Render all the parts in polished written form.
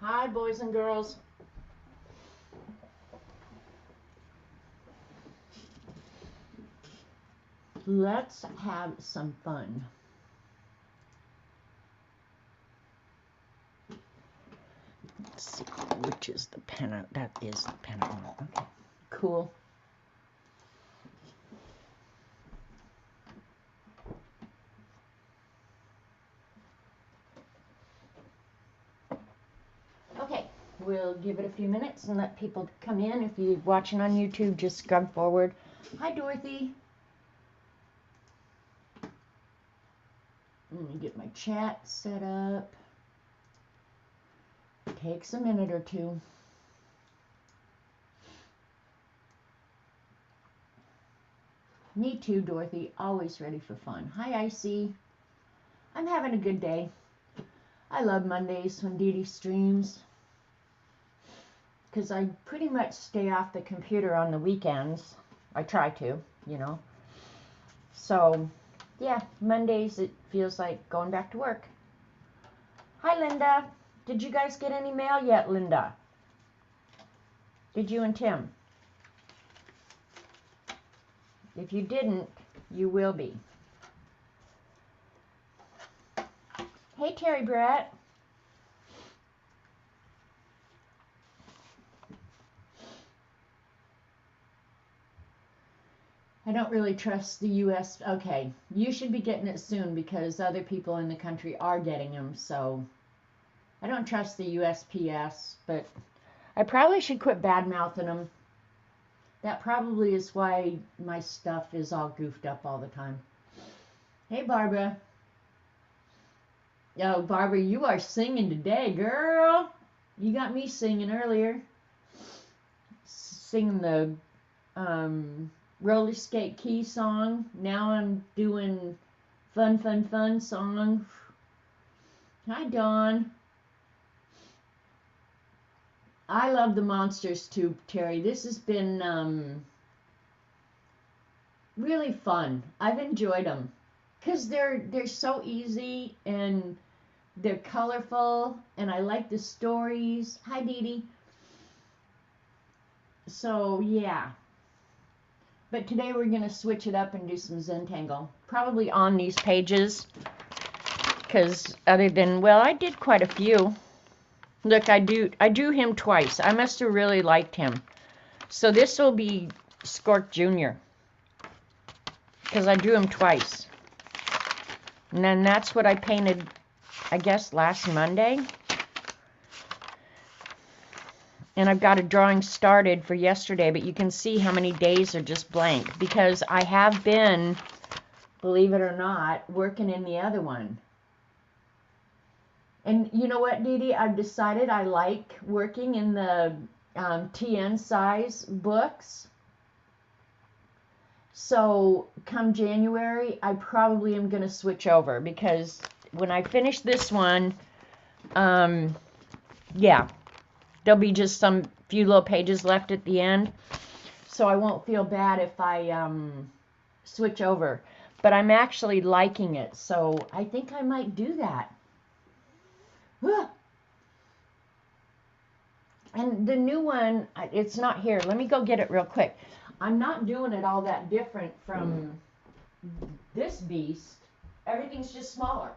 Hi, boys and girls. Let's have some fun. Let's see, which is the pen? That is the pen. Okay, cool. Okay, we'll give it a few minutes and let people come in. If you're watching on YouTube, just scrub forward. Hi, Dorothy. Let me get my chat set up. Takes a minute or two. Me too, Dorothy. Always ready for fun. Hi, Icy. I'm having a good day. I love Mondays when Dee Dee streams, because I pretty much stay off the computer on the weekends. I try to, you know. So, yeah, Mondays it feels like going back to work. Hi, Linda. Did you guys get any mail yet, Linda? Did you and Tim? If you didn't, you will be. Hey, Terry Brett. I don't really trust the U.S. Okay, you should be getting it soon because other people in the country are getting them, so I don't trust the USPS, but I probably should quit bad-mouthing them. That probably is why my stuff is all goofed up all the time. Hey, Barbara. Oh, Barbara, you are singing today, girl. You got me singing earlier. Singing the roller skate key song. Now I'm doing fun, fun, fun song. Hi, Dawn. I love the monsters too, Terry. This has been really fun. I've enjoyed them because they're so easy and they're colorful, and I like the stories. Hi, Dee Dee. So yeah. But today we're going to switch it up and do some Zentangle. Probably on these pages. Because other than, well, I did quite a few. Look, I drew him twice. I must have really liked him. So this will be Skork Jr. Because I drew him twice. And then that's what I painted, I guess, last Monday. And I've got a drawing started for yesterday, but you can see how many days are just blank. Because I have been, believe it or not, working in the other one. And you know what, Dee Dee? I've decided I like working in the TN size books. So come January, I probably am going to switch over because when I finish this one, yeah, there'll be just some few little pages left at the end. So I won't feel bad if I switch over. But I'm actually liking it, so I think I might do that. And the new one, it's not here. Let me go get it real quick. I'm not doing it all that different from this beast. Everything's just smaller.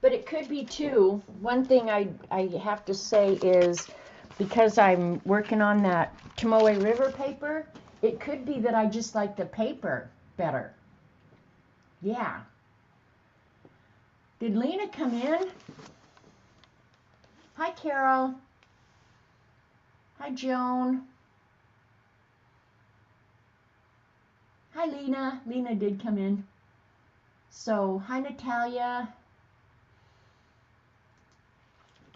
But it could be too. One thing I have to say is because I'm working on that Tomoe River paper, it could be that I just like the paper better. Yeah. Did Lena come in? Hi, Carol. Hi, Joan. Hi, Lena. Lena did come in. So, hi, Natalia.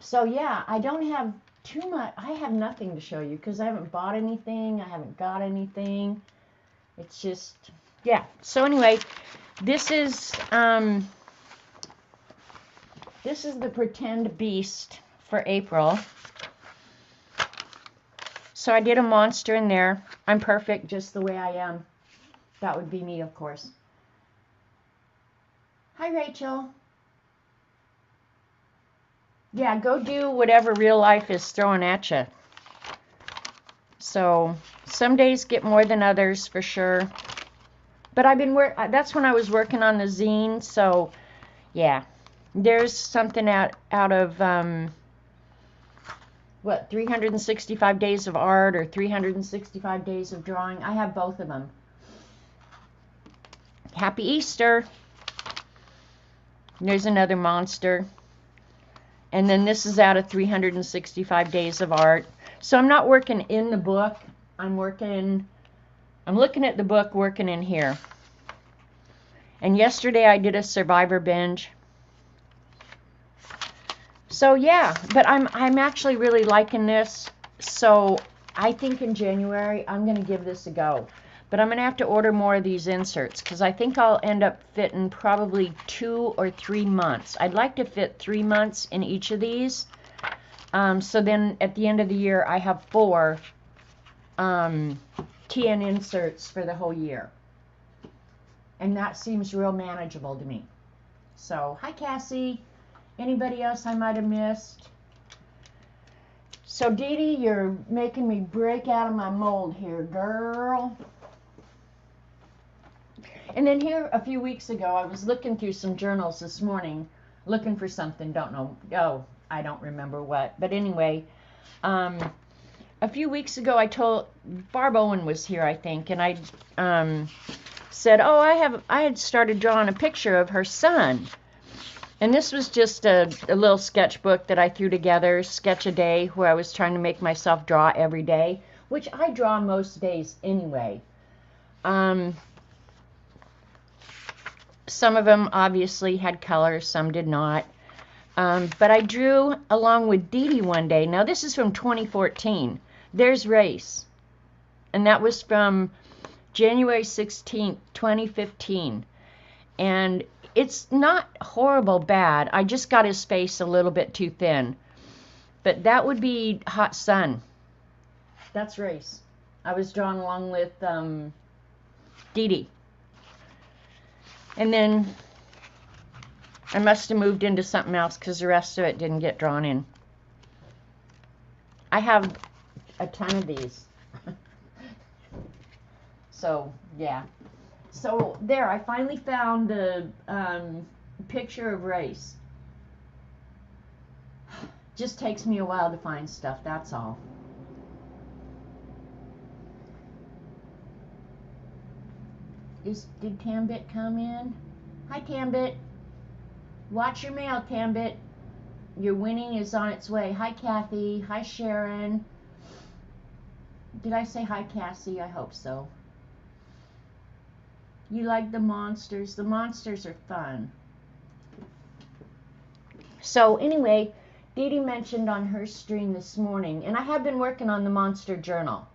So, yeah, I don't have too much. I have nothing to show you because I haven't bought anything. I haven't got anything. It's just Yeah, so anyway, this is the pretend beast for April. So I did a monster in there. I'm perfect just the way I am. That would be me, of course. Hi, Rachel. Yeah, go do whatever real life is throwing at you. So some days get more than others for sure. But I've been that's when I was working on the zine. So yeah, there's something out of what, 365 days of art or 365 days of drawing. I have both of them. Happy Easter. There's another monster. And then this is out of 365 days of art. So I'm not working in the book. I'm looking at the book, working in here. And yesterday I did a Survivor binge. So yeah, but I'm actually really liking this. So I think in January I'm going to give this a go. But I'm going to have to order more of these inserts because I think I'll end up fitting probably 2 or 3 months. I'd like to fit 3 months in each of these. So then at the end of the year I have 4 TN inserts for the whole year. And that seems real manageable to me. So, hi Cassie. Anybody else I might have missed? So Dee Dee, you're making me break out of my mold here, girl. And then here, a few weeks ago, I was looking through some journals this morning, looking for something, don't know, oh, I don't remember what. But anyway, a few weeks ago, I told, Barb Owen was here, I think, and I said, oh, I had started drawing a picture of her son. And this was just a little sketchbook that I threw together, sketch a day, where I was trying to make myself draw every day, which I draw most days anyway. Some of them obviously had colors, some did not. But I drew along with Dee Dee one day. Now this is from 2014. There's Race. And that was from January 16th, 2015. And it's not horrible bad. I just got his face a little bit too thin. But that would be Hot Sun. That's Race. I was drawing along with Dee Dee. And then I must have moved into something else because the rest of it didn't get drawn in. I have a ton of these. So, yeah. So, there, I finally found the picture of Race. Just takes me a while to find stuff, that's all. Did Tambit come in? Hi, Tambit. Watch your mail, Tambit. Your winning is on its way. Hi, Kathy. Hi, Sharon. Did I say hi, Cassie? I hope so. You like the monsters? The monsters are fun. So anyway, Dee Dee mentioned on her stream this morning, and I have been working on the monster journal.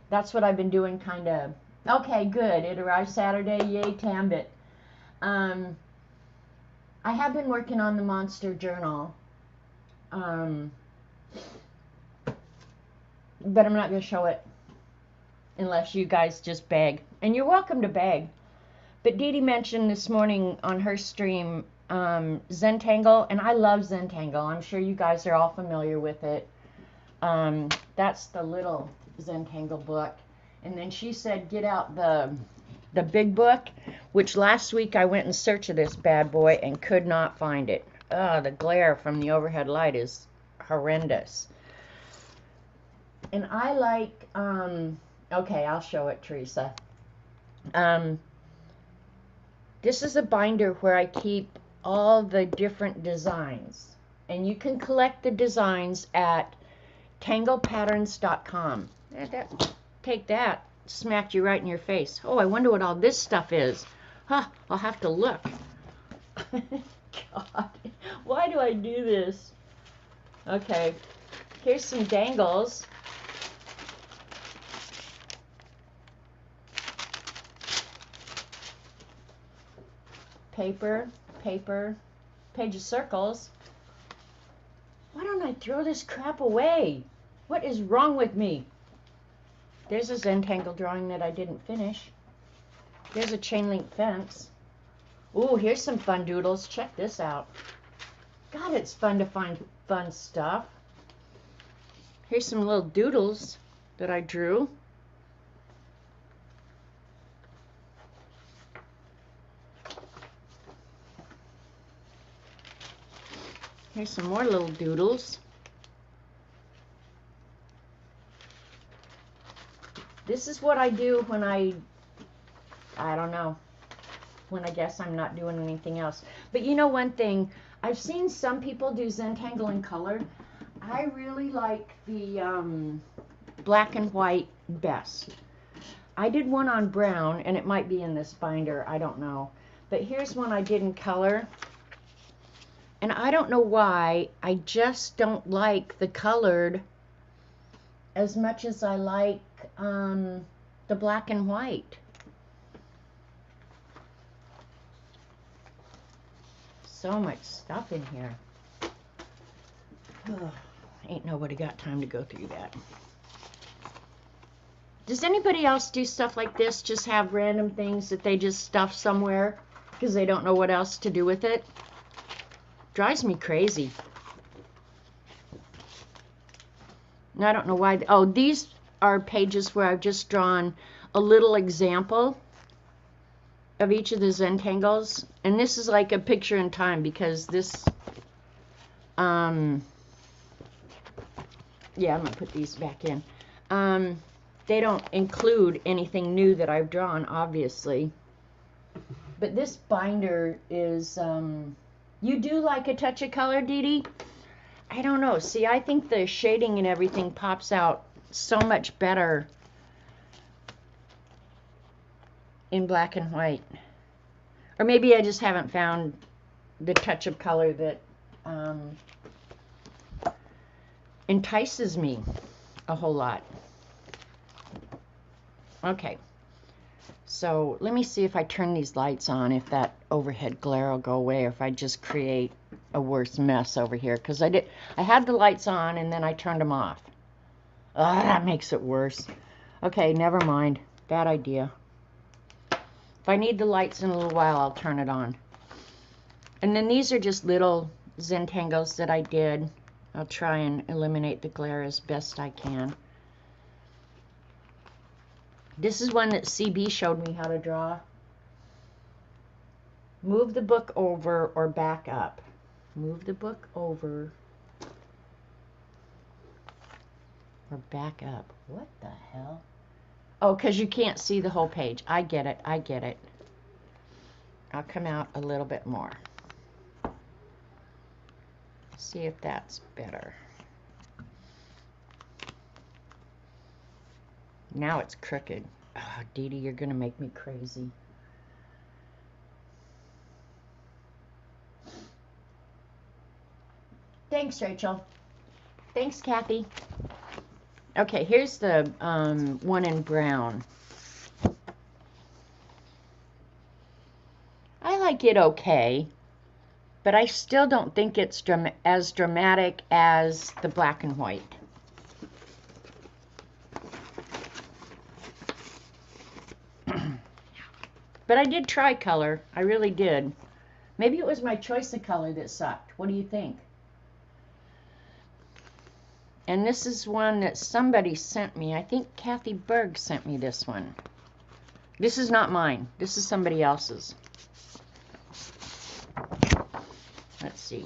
That's what I've been doing, kind of. Okay, good. It arrived Saturday. Yay, Tambit. I have been working on the monster journal. But I'm not going to show it unless you guys just beg. And you're welcome to beg. But Dee Dee mentioned this morning on her stream Zentangle, and I love Zentangle. I'm sure you guys are all familiar with it. That's the little Zentangle book. And then she said get out the big book, which last week I went in search of this bad boy and could not find it. The glare from the overhead light is horrendous. And I like, okay, I'll show it, Teresa. This is a binder where I keep all the different designs. And you can collect the designs at tanglepatterns.com. Take that. Smacked you right in your face. Oh, I wonder what all this stuff is. Huh, I'll have to look. God, why do I do this? Okay, here's some dangles. paper, paper, page of circles. Why don't I throw this crap away? What is wrong with me? There's a Zentangle drawing that I didn't finish. There's a chain link fence. Ooh, here's some fun doodles. Check this out. God, it's fun to find fun stuff. Here's some little doodles that I drew. Here's some more little doodles. This is what I do when I don't know, when I guess I'm not doing anything else. But you know one thing, I've seen some people do Zentangle in color. I really like the black and white best. I did one on brown, and it might be in this binder, I don't know. But here's one I did in color. And I don't know why, I just don't like the colored as much as I like the black and white. So much stuff in here. Oh, ain't nobody got time to go through that. Does anybody else do stuff like this? Just have random things that they just stuff somewhere because they don't know what else to do with it? Drives me crazy. And I don't know why. Oh, these are pages where I've just drawn a little example of each of the Zentangles. And this is like a picture in time because this, yeah, I'm going to put these back in. They don't include anything new that I've drawn, obviously. But this binder is, you do like a touch of color, Dee Dee? I don't know. See, I think the shading and everything pops out so much better in black and white. Or maybe I just haven't found the touch of color that entices me a whole lot. Okay. So let me see if I turn these lights on, if that overhead glare will go away, or if I just create a worse mess over here. Because I had the lights on and then I turned them off. That makes it worse. Okay, never mind. Bad idea. If I need the lights in a little while, I'll turn it on. And then these are just little Zentangles that I did. I'll try and eliminate the glare as best I can. This is one that CB showed me how to draw. Move the book over or back up. Move the book over or back up. What the hell? Oh, because you can't see the whole page. I get it. I get it. I'll come out a little bit more. See if that's better. Now it's crooked. Oh, Dee Dee, you're going to make me crazy. Thanks, Rachel. Thanks, Kathy. Okay, here's the one in brown. I like it okay, but I still don't think it's as dramatic as the black and white. But I did try color. I really did. Maybe it was my choice of color that sucked. What do you think? And this is one that somebody sent me. I think Kathy Berg sent me this one. This is not mine. This is somebody else's. Let's see.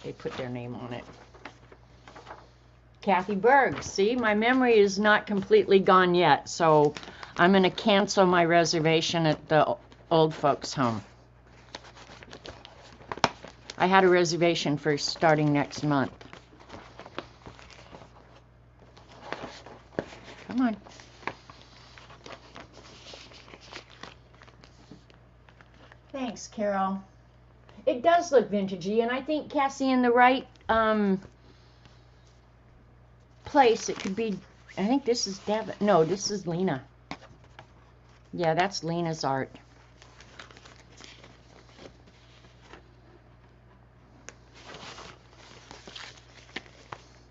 They put their name on it. Kathy Berg. See, my memory is not completely gone yet, so I'm going to cancel my reservation at the old folks' home. I had a reservation for starting next month. Come on. Thanks, Carol. It does look vintagey, and I think Cassie in the right place. It could be, I think this is Devin. No, this is Lena. Yeah, that's Lena's art.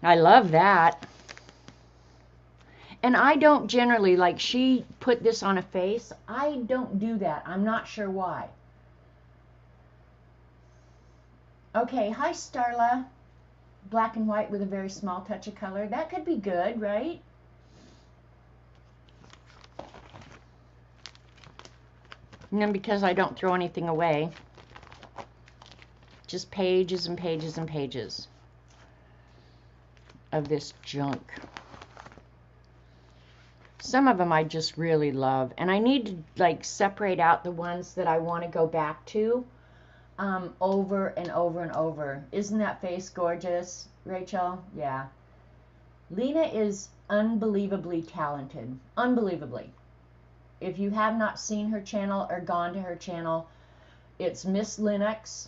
I love that. And I don't generally, like she put this on a face. I don't do that. I'm not sure why. Okay, hi Starla. Black and white with a very small touch of color. That could be good, right? And then because I don't throw anything away, just pages and pages and pages of this junk. Some of them I just really love, and I need to like separate out the ones that I want to go back to over and over and over. Isn't that face gorgeous, Rachel? Yeah. Lena is unbelievably talented. Unbelievably. If you have not seen her channel or gone to her channel, it's Miss Linux,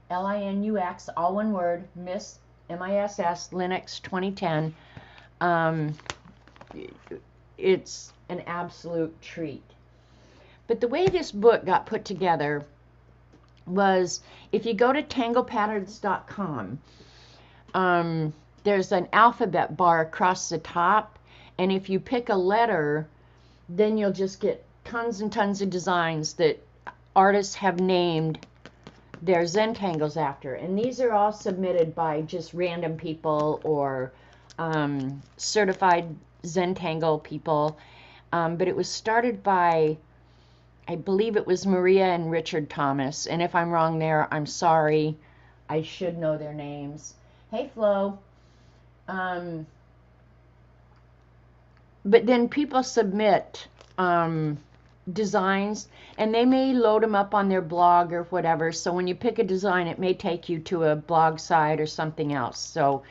Linux, all one word, Miss MISS Linux 2010. It's an absolute treat. But the way this book got put together was, if you go to tanglepatterns.com, there's an alphabet bar across the top, and if you pick a letter, then you'll just get tons and tons of designs that artists have named their Zentangles after. And these are all submitted by just random people or certified Zentangle people. But it was started by, I believe it was Maria and Richard Thomas. And if I'm wrong there, I'm sorry. I should know their names. Hey, Flo. But then people submit designs, and they may load them up on their blog or whatever. So when you pick a design, it may take you to a blog site or something else. So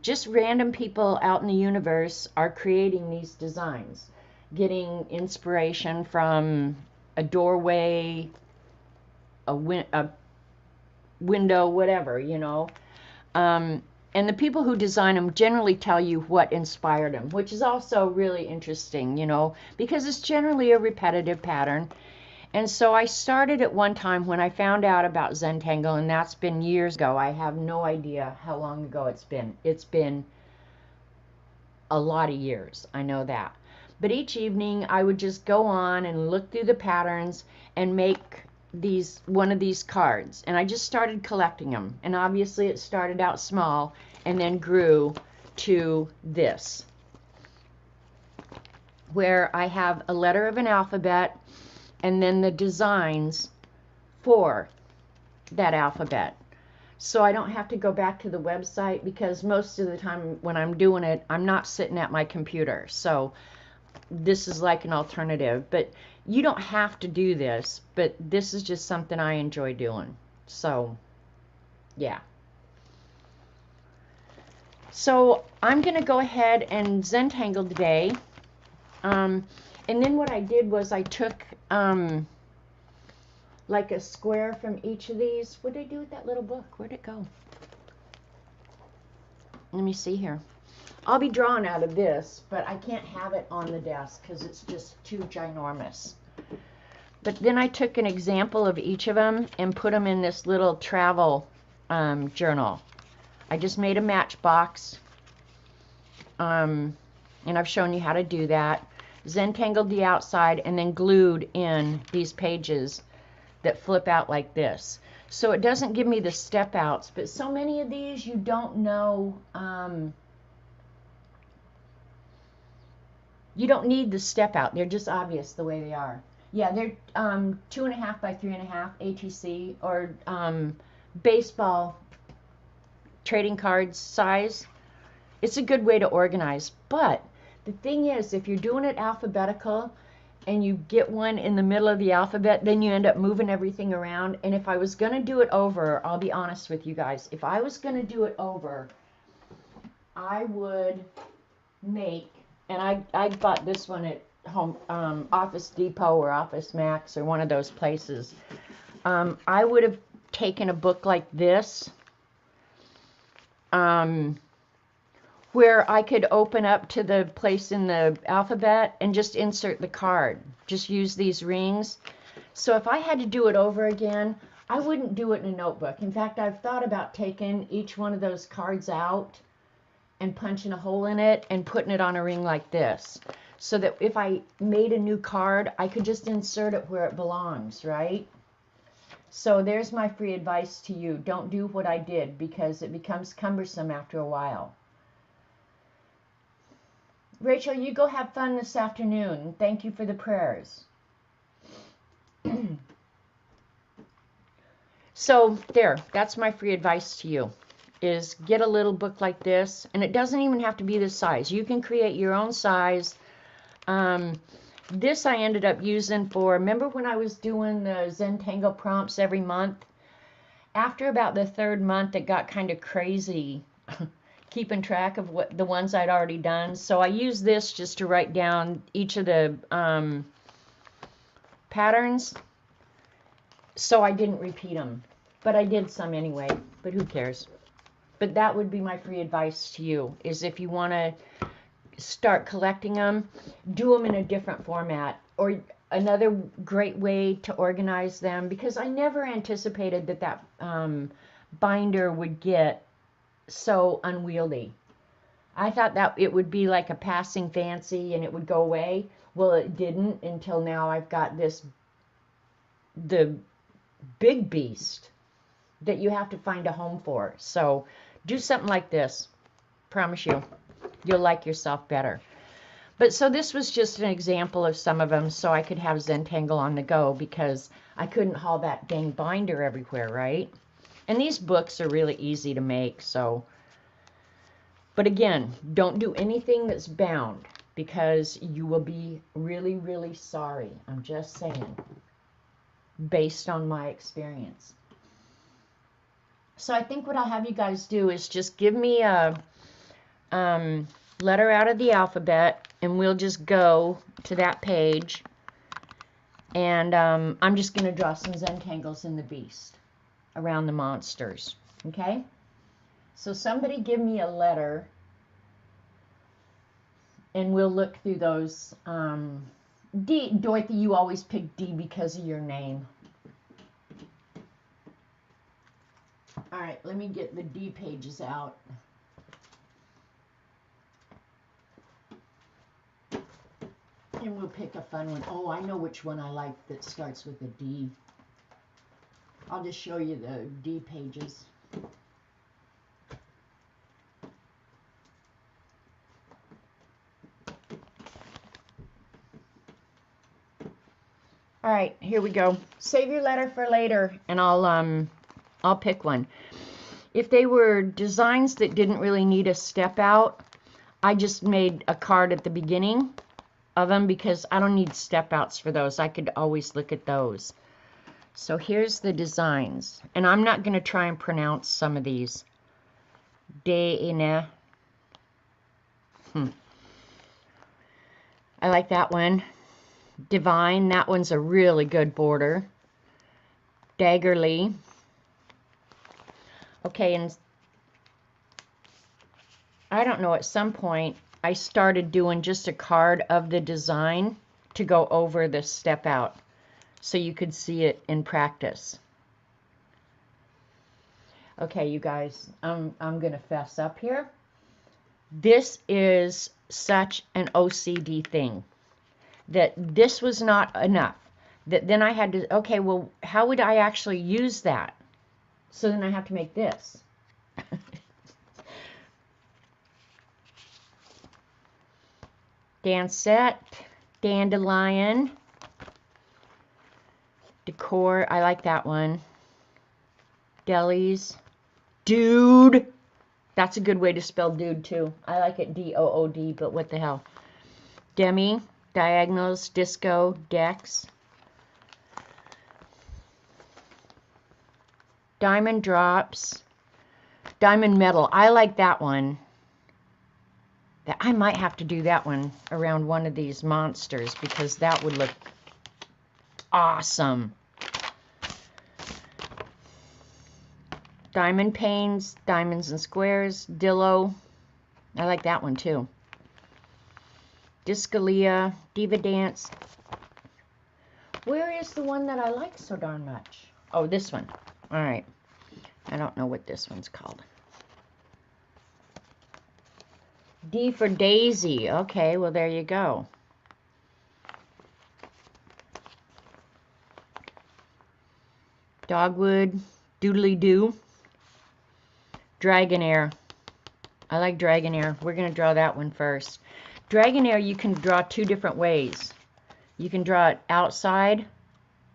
just random people out in the universe are creating these designs, getting inspiration from a doorway, a window, whatever, you know. And the people who design them generally tell you what inspired them, which is also really interesting, you know, because it's generally a repetitive pattern. And so I started at one time when I found out about Zentangle, and that's been years ago. I have no idea how long ago it's been. It's been a lot of years, I know that. But each evening I would just go on and look through the patterns and make one of these cards, and I just started collecting them. And obviously it started out small and then grew to this, where I have a letter of an alphabet and then the designs for that alphabet. So I don't have to go back to the website, because most of the time when I'm doing it, I'm not sitting at my computer. So this is like an alternative. But you don't have to do this, but this is just something I enjoy doing. So yeah. So I'm going to go ahead and Zentangle today. And then what I did was I took like a square from each of these. What did I do with that little book? Where'd it go? Let me see here. I'll be drawing out of this, but I can't have it on the desk because it's just too ginormous. But then I took an example of each of them and put them in this little travel journal. I just made a matchbox, and I've shown you how to do that. Zentangled the outside and then glued in these pages that flip out like this. So it doesn't give me the step outs, but so many of these you don't know. You don't need the step out. They're just obvious the way they are. Yeah, they're 2.5 by 3.5 ATC, or baseball trading cards size. It's a good way to organize. But the thing is, if you're doing it alphabetical and you get one in the middle of the alphabet, then you end up moving everything around. And if I was going to do it over, I'll be honest with you guys, if I was going to do it over, I would make, and I bought this one at home, Office Depot or Office Max or one of those places. I would have taken a book like this, where I could open up to the place in the alphabet and just insert the card. Just use these rings. So if I had to do it over again, I wouldn't do it in a notebook. In fact, I've thought about taking each one of those cards out and punching a hole in it and putting it on a ring like this. So that if I made a new card, I could just insert it where it belongs, right? So there's my free advice to you. Don't do what I did because it becomes cumbersome after a while. Rachel, you go have fun this afternoon. Thank you for the prayers. So there, that's my free advice to you, is get a little book like this. And it doesn't even have to be this size. You can create your own size. This I ended up using for, remember when I was doing the Zentangle prompts every month? After about the third month, it got kind of crazy keeping track of what the ones I'd already done. So I used this just to write down each of the patterns, so I didn't repeat them. But I did some anyway, but who cares? But that would be my free advice to you, is if you want to start collecting them, do them in a different format. Or another great way to organize them, because I never anticipated that that binder would get so unwieldy. I thought that it would be like a passing fancy and it would go away. Well, it didn't until now. I've got the big beast that you have to find a home for. So do something like this. Promise you, you'll like yourself better. But so this was just an example of some of them, so I could have Zentangle on the go, because I couldn't haul that dang binder everywhere, right? And these books are really easy to make, so. But again, don't do anything that's bound, because you will be really, really sorry. I'm just saying, based on my experience. So I think what I'll have you guys do is just give me a letter out of the alphabet, and we'll just go to that page, and I'm just going to draw some Zentangles in the beast around the monsters. Okay? So somebody give me a letter, and we'll look through those. D, Dorothy, you always pick D because of your name. All right, let me get the D pages out. And we'll pick a fun one. Oh, I know which one I like that starts with a D. I'll just show you the D pages. All right, here we go. Save your letter for later, and I'll pick one. If they were designs that didn't really need a step out, I just made a card at the beginning of them, because I don't need step outs for those. I could always look at those. So here's the designs, and I'm not going to try and pronounce some of these. I like that one. Divine, that one's a really good border. Daggerly. Okay, and I don't know, at some point I started doing just a card of the design to go over the step out, so you could see it in practice. Okay, you guys, I'm going to fess up here. This is such an OCD thing, that this was not enough. That then I had to, okay, well, how would I actually use that? So then I have to make this. Dancette, Dandelion, Decor, I like that one. Delis, Dude, that's a good way to spell dude too. I like it D-O-O-D, but what the hell. Demi, Diagonals, Disco, Dex. Diamond Drops, Diamond Metal, I like that one. I might have to do that one around one of these monsters, because that would look awesome. Diamond Panes, Diamonds and Squares, Dillo, I like that one too. Discalia, Diva Dance. Where is the one that I like so darn much? Oh, this one. All right. I don't know what this one's called. D for Daisy. Okay, well, there you go. Dogwood, Doodly-Doo, Dragonair. I like Dragonair. We're going to draw that one first. Dragonair you can draw two different ways. You can draw it outside,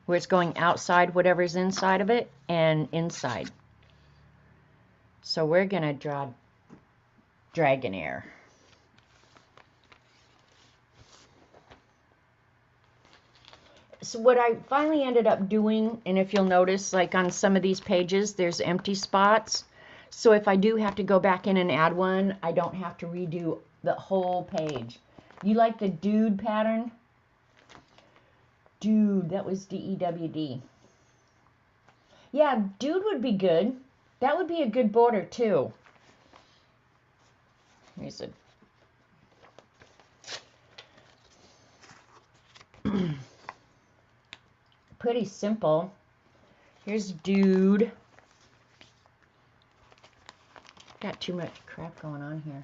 where it's going outside whatever's inside of it, and inside. So we're going to draw Dragonair. So what I finally ended up doing, and if you'll notice, like on some of these pages, there's empty spots. So if I do have to go back in and add one, I don't have to redo the whole page. You like the dude pattern? Dude, that was D-E-W-D. Yeah, dude would be good. That would be a good border too. Here's a pretty simple. Here's dude. Got too much crap going on here.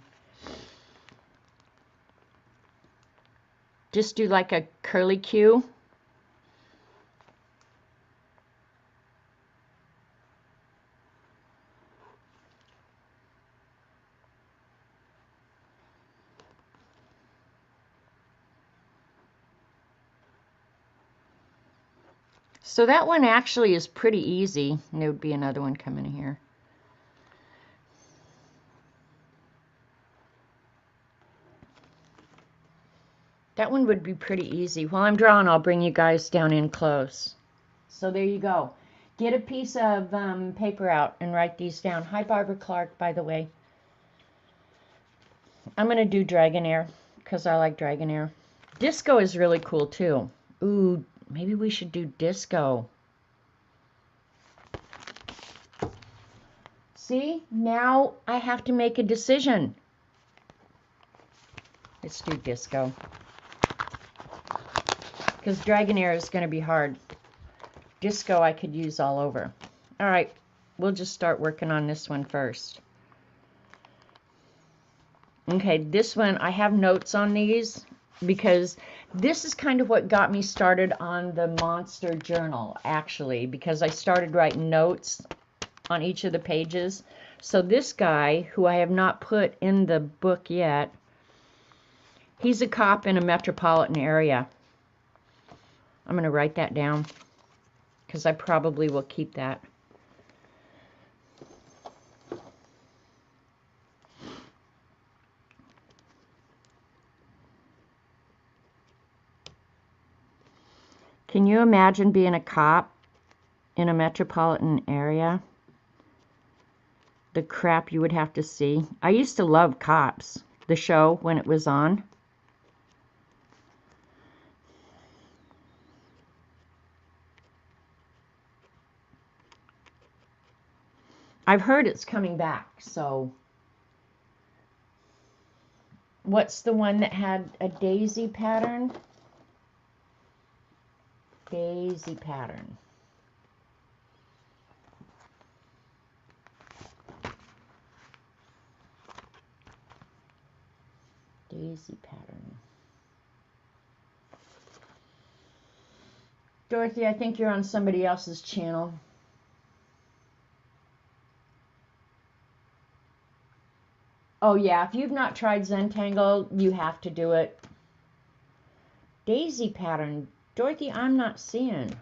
Just do like a curly Q. So that one actually is pretty easy. And there would be another one coming in here. That one would be pretty easy. While I'm drawing, I'll bring you guys down in close. So there you go. Get a piece of paper out and write these down. Hi, Barbara Clark, by the way. I'm going to do Dragonair because I like Dragonair. Disco is really cool, too. Ooh, maybe we should do Disco. See, now I have to make a decision. Let's do Disco. Because Dragonair is going to be hard. Disco I could use all over. All right, we'll just start working on this one first. Okay, this one, I have notes on these because this is kind of what got me started on the monster journal, actually, because I started writing notes on each of the pages. So this guy, who I have not put in the book yet, he's a cop in a metropolitan area. I'm going to write that down because I probably will keep that. Can you imagine being a cop in a metropolitan area? The crap you would have to see. I used to love Cops, the show, when it was on. I've heard it's coming back, so. What's the one that had a daisy pattern? Daisy pattern. Daisy pattern. Dorothy, I think you're on somebody else's channel. Oh yeah, if you've not tried Zentangle, you have to do it. Daisy pattern. Dorothy, I'm not seeing.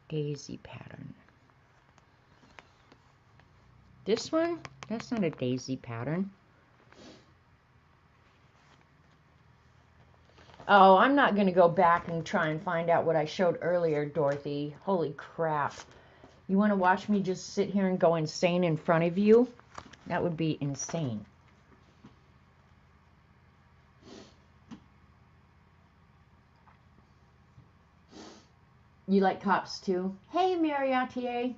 Daisy pattern. This one? That's not a daisy pattern. Oh, I'm not going to go back and try and find out what I showed earlier, Dorothy. Holy crap. You want to watch me just sit here and go insane in front of you? That would be insane. You like Cops too? Hey, Mariotier.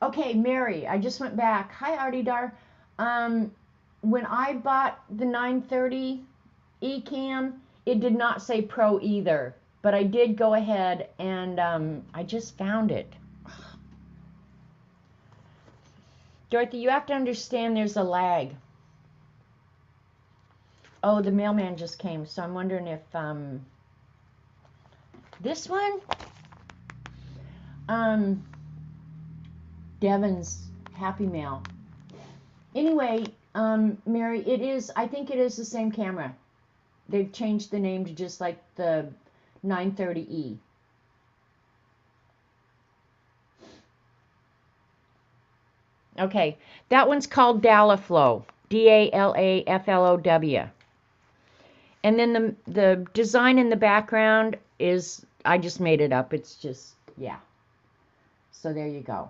Okay, Mary, I just went back. Hi, Artie Dar. When I bought the 930 eCam, it did not say Pro either, but I did go ahead and I just found it. Dorothy, you have to understand there's a lag. Oh, the mailman just came, so I'm wondering if this one, Devin's Happy Mail. Anyway, Mary, I think it is the same camera. They've changed the name to just like the 930E. Okay, that one's called Dalaflow, Dalaflow. And then the design in the background is, I just made it up. It's just, yeah. So there you go.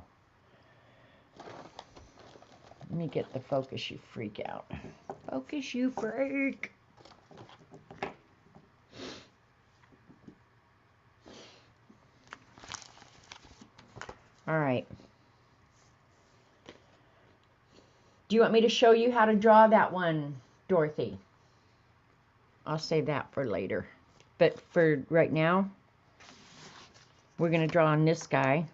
Let me get the focus, you freak out. Focus, you freak. All right. Do you want me to show you how to draw that one, Dorothy? I'll save that for later. But for right now, we're going to draw on this guy.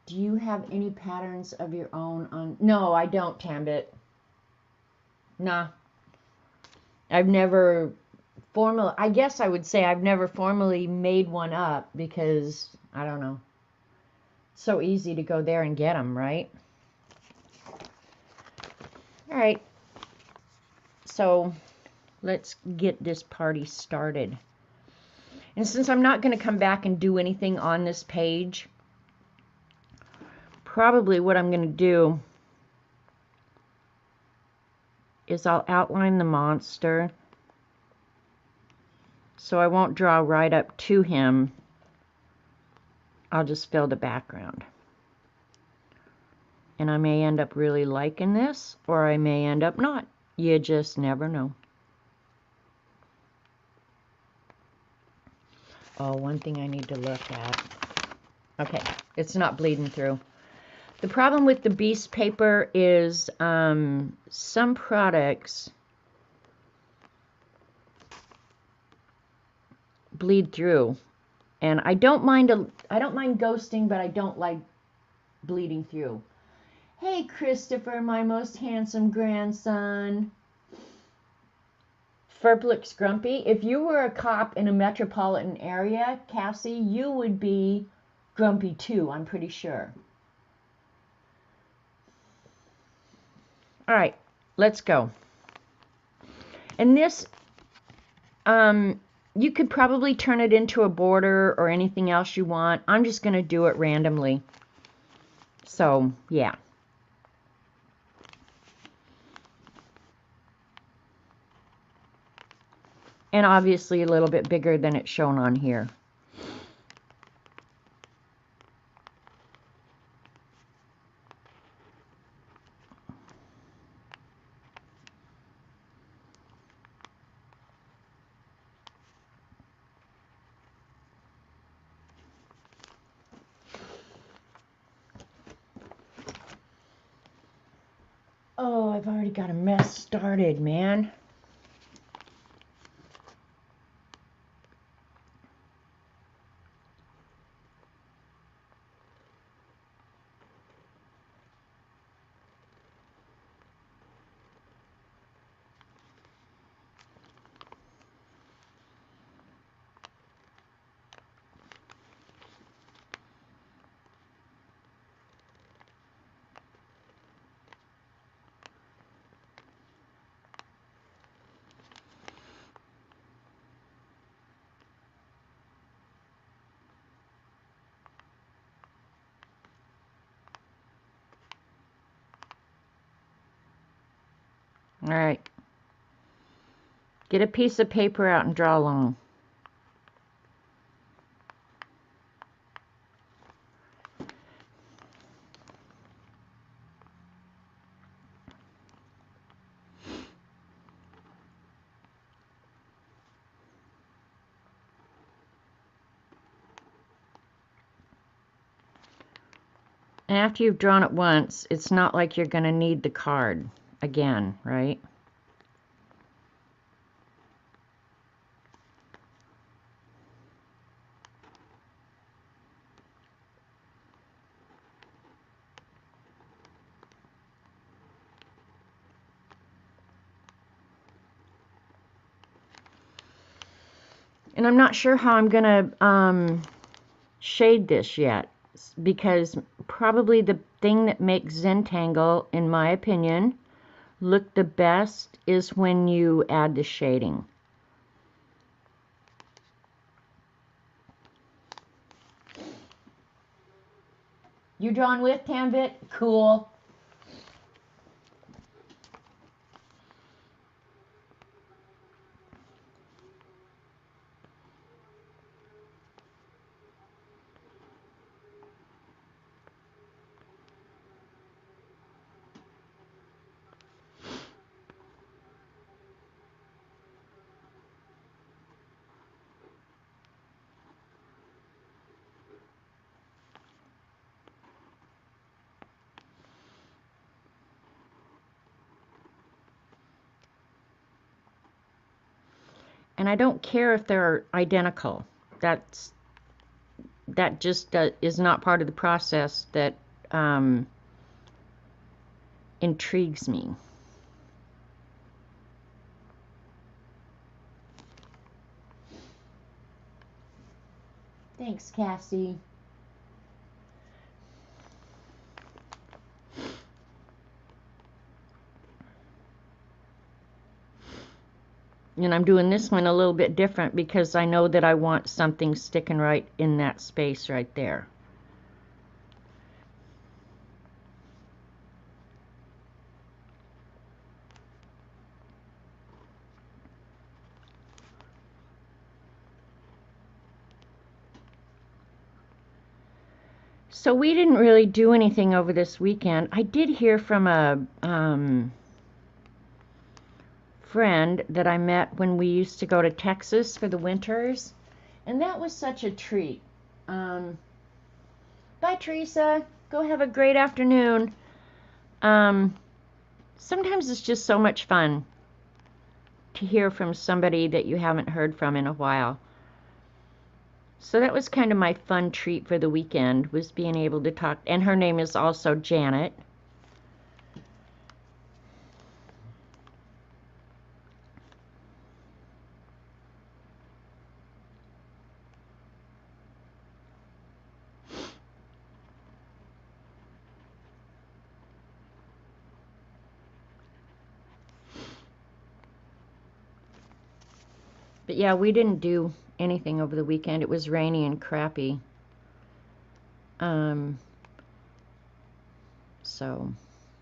Do you have any patterns of your own on? No, I don't, Tambit. Nah. I've never formally, I guess I would say I've never formally made one up because, I don't know. It's so easy to go there and get them, right? All right. So let's get this party started. And since I'm not going to come back and do anything on this page, probably what I'm going to do is I'll outline the monster. So I won't draw right up to him. I'll just fill the background. And I may end up really liking this, or I may end up not. You just never know. Oh, one thing I need to look at. Okay, it's not bleeding through. The problem with the Beast paper is some products bleed through, and I don't mind ghosting, but I don't like bleeding through. Hey, Christopher, my most handsome grandson. Ferb looks grumpy. If you were a cop in a metropolitan area, Cassie, you would be grumpy too, I'm pretty sure. All right, let's go. And this, you could probably turn it into a border or anything else you want. I'm just going to do it randomly. So, yeah. And obviously a little bit bigger than it's shown on here. Oh, I've already got a mess started, man. All right. Get a piece of paper out and draw along. And after you've drawn it once, it's not like you're going to need the card again, right? And I'm not sure how I'm going to shade this yet, because probably the thing that makes Zentangle, in my opinion, look the best is when you add the shading. You drawn with, Tambit? Cool. And I don't care if they're identical. That just is not part of the process that intrigues me. Thanks, Cassie. And I'm doing this one a little bit different because I know that I want something sticking right in that space right there. So we didn't really do anything over this weekend. I did hear from a friend that I met when we used to go to Texas for the winters, and that was such a treat. Bye, Teresa. Go have a great afternoon. Sometimes it's just so much fun to hear from somebody that you haven't heard from in a while. So that was kind of my fun treat for the weekend, was being able to talk. And her name is also Janet. But yeah, we didn't do anything over the weekend. It was rainy and crappy. So,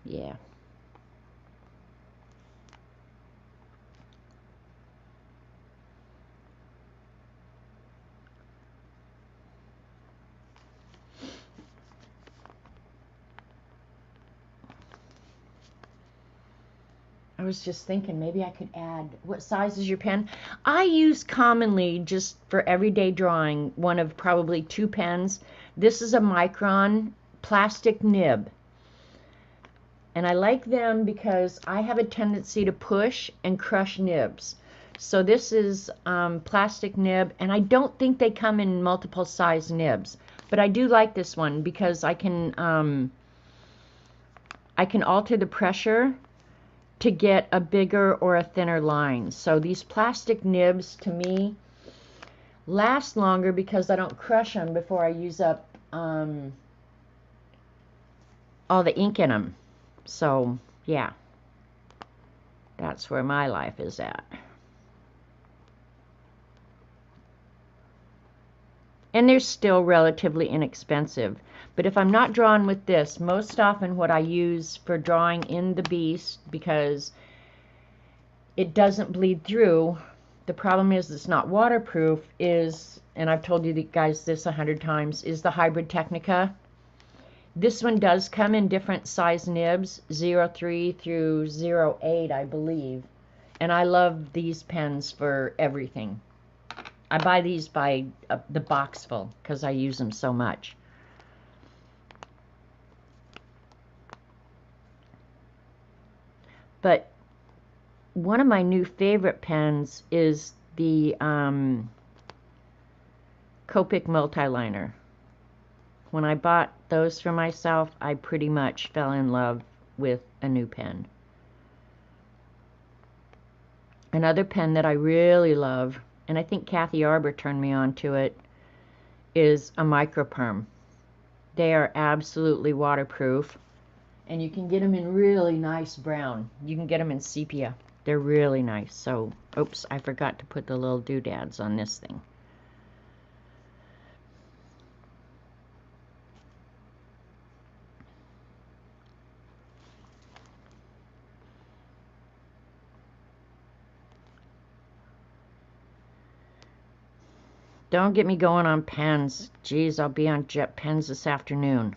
yeah. I was just thinking maybe I could add, what size is your pen? I use commonly, just for everyday drawing, one of probably 2 pens. This is a micron plastic nib. And I like them because I have a tendency to push and crush nibs. So this is plastic nib, and I don't think they come in multiple size nibs. But I do like this one because I can alter the pressure to get a bigger or a thinner line. So these plastic nibs, to me, last longer because I don't crush them before I use up all the ink in them. So, yeah, that's where my life is at. And they're still relatively inexpensive. But if I'm not drawing with this, most often what I use for drawing in the Beast, because it doesn't bleed through, the problem is it's not waterproof, is, and I've told you guys this 100 times, is the Hybrid Technica. This one does come in different size nibs, 03 through 08, I believe. And I love these pens for everything. I buy these by the box full because I use them so much. But one of my new favorite pens is the Copic Multiliner. When I bought those for myself, I pretty much fell in love with a new pen. Another pen that I really love, and I think Kathy Arbor turned me on to it, is a Microperm. They are absolutely waterproof, and you can get them in really nice brown. You can get them in sepia. They're really nice. So, oops, I forgot to put the little doodads on this thing. Don't get me going on pens. Geez, I'll be on jet pens this afternoon.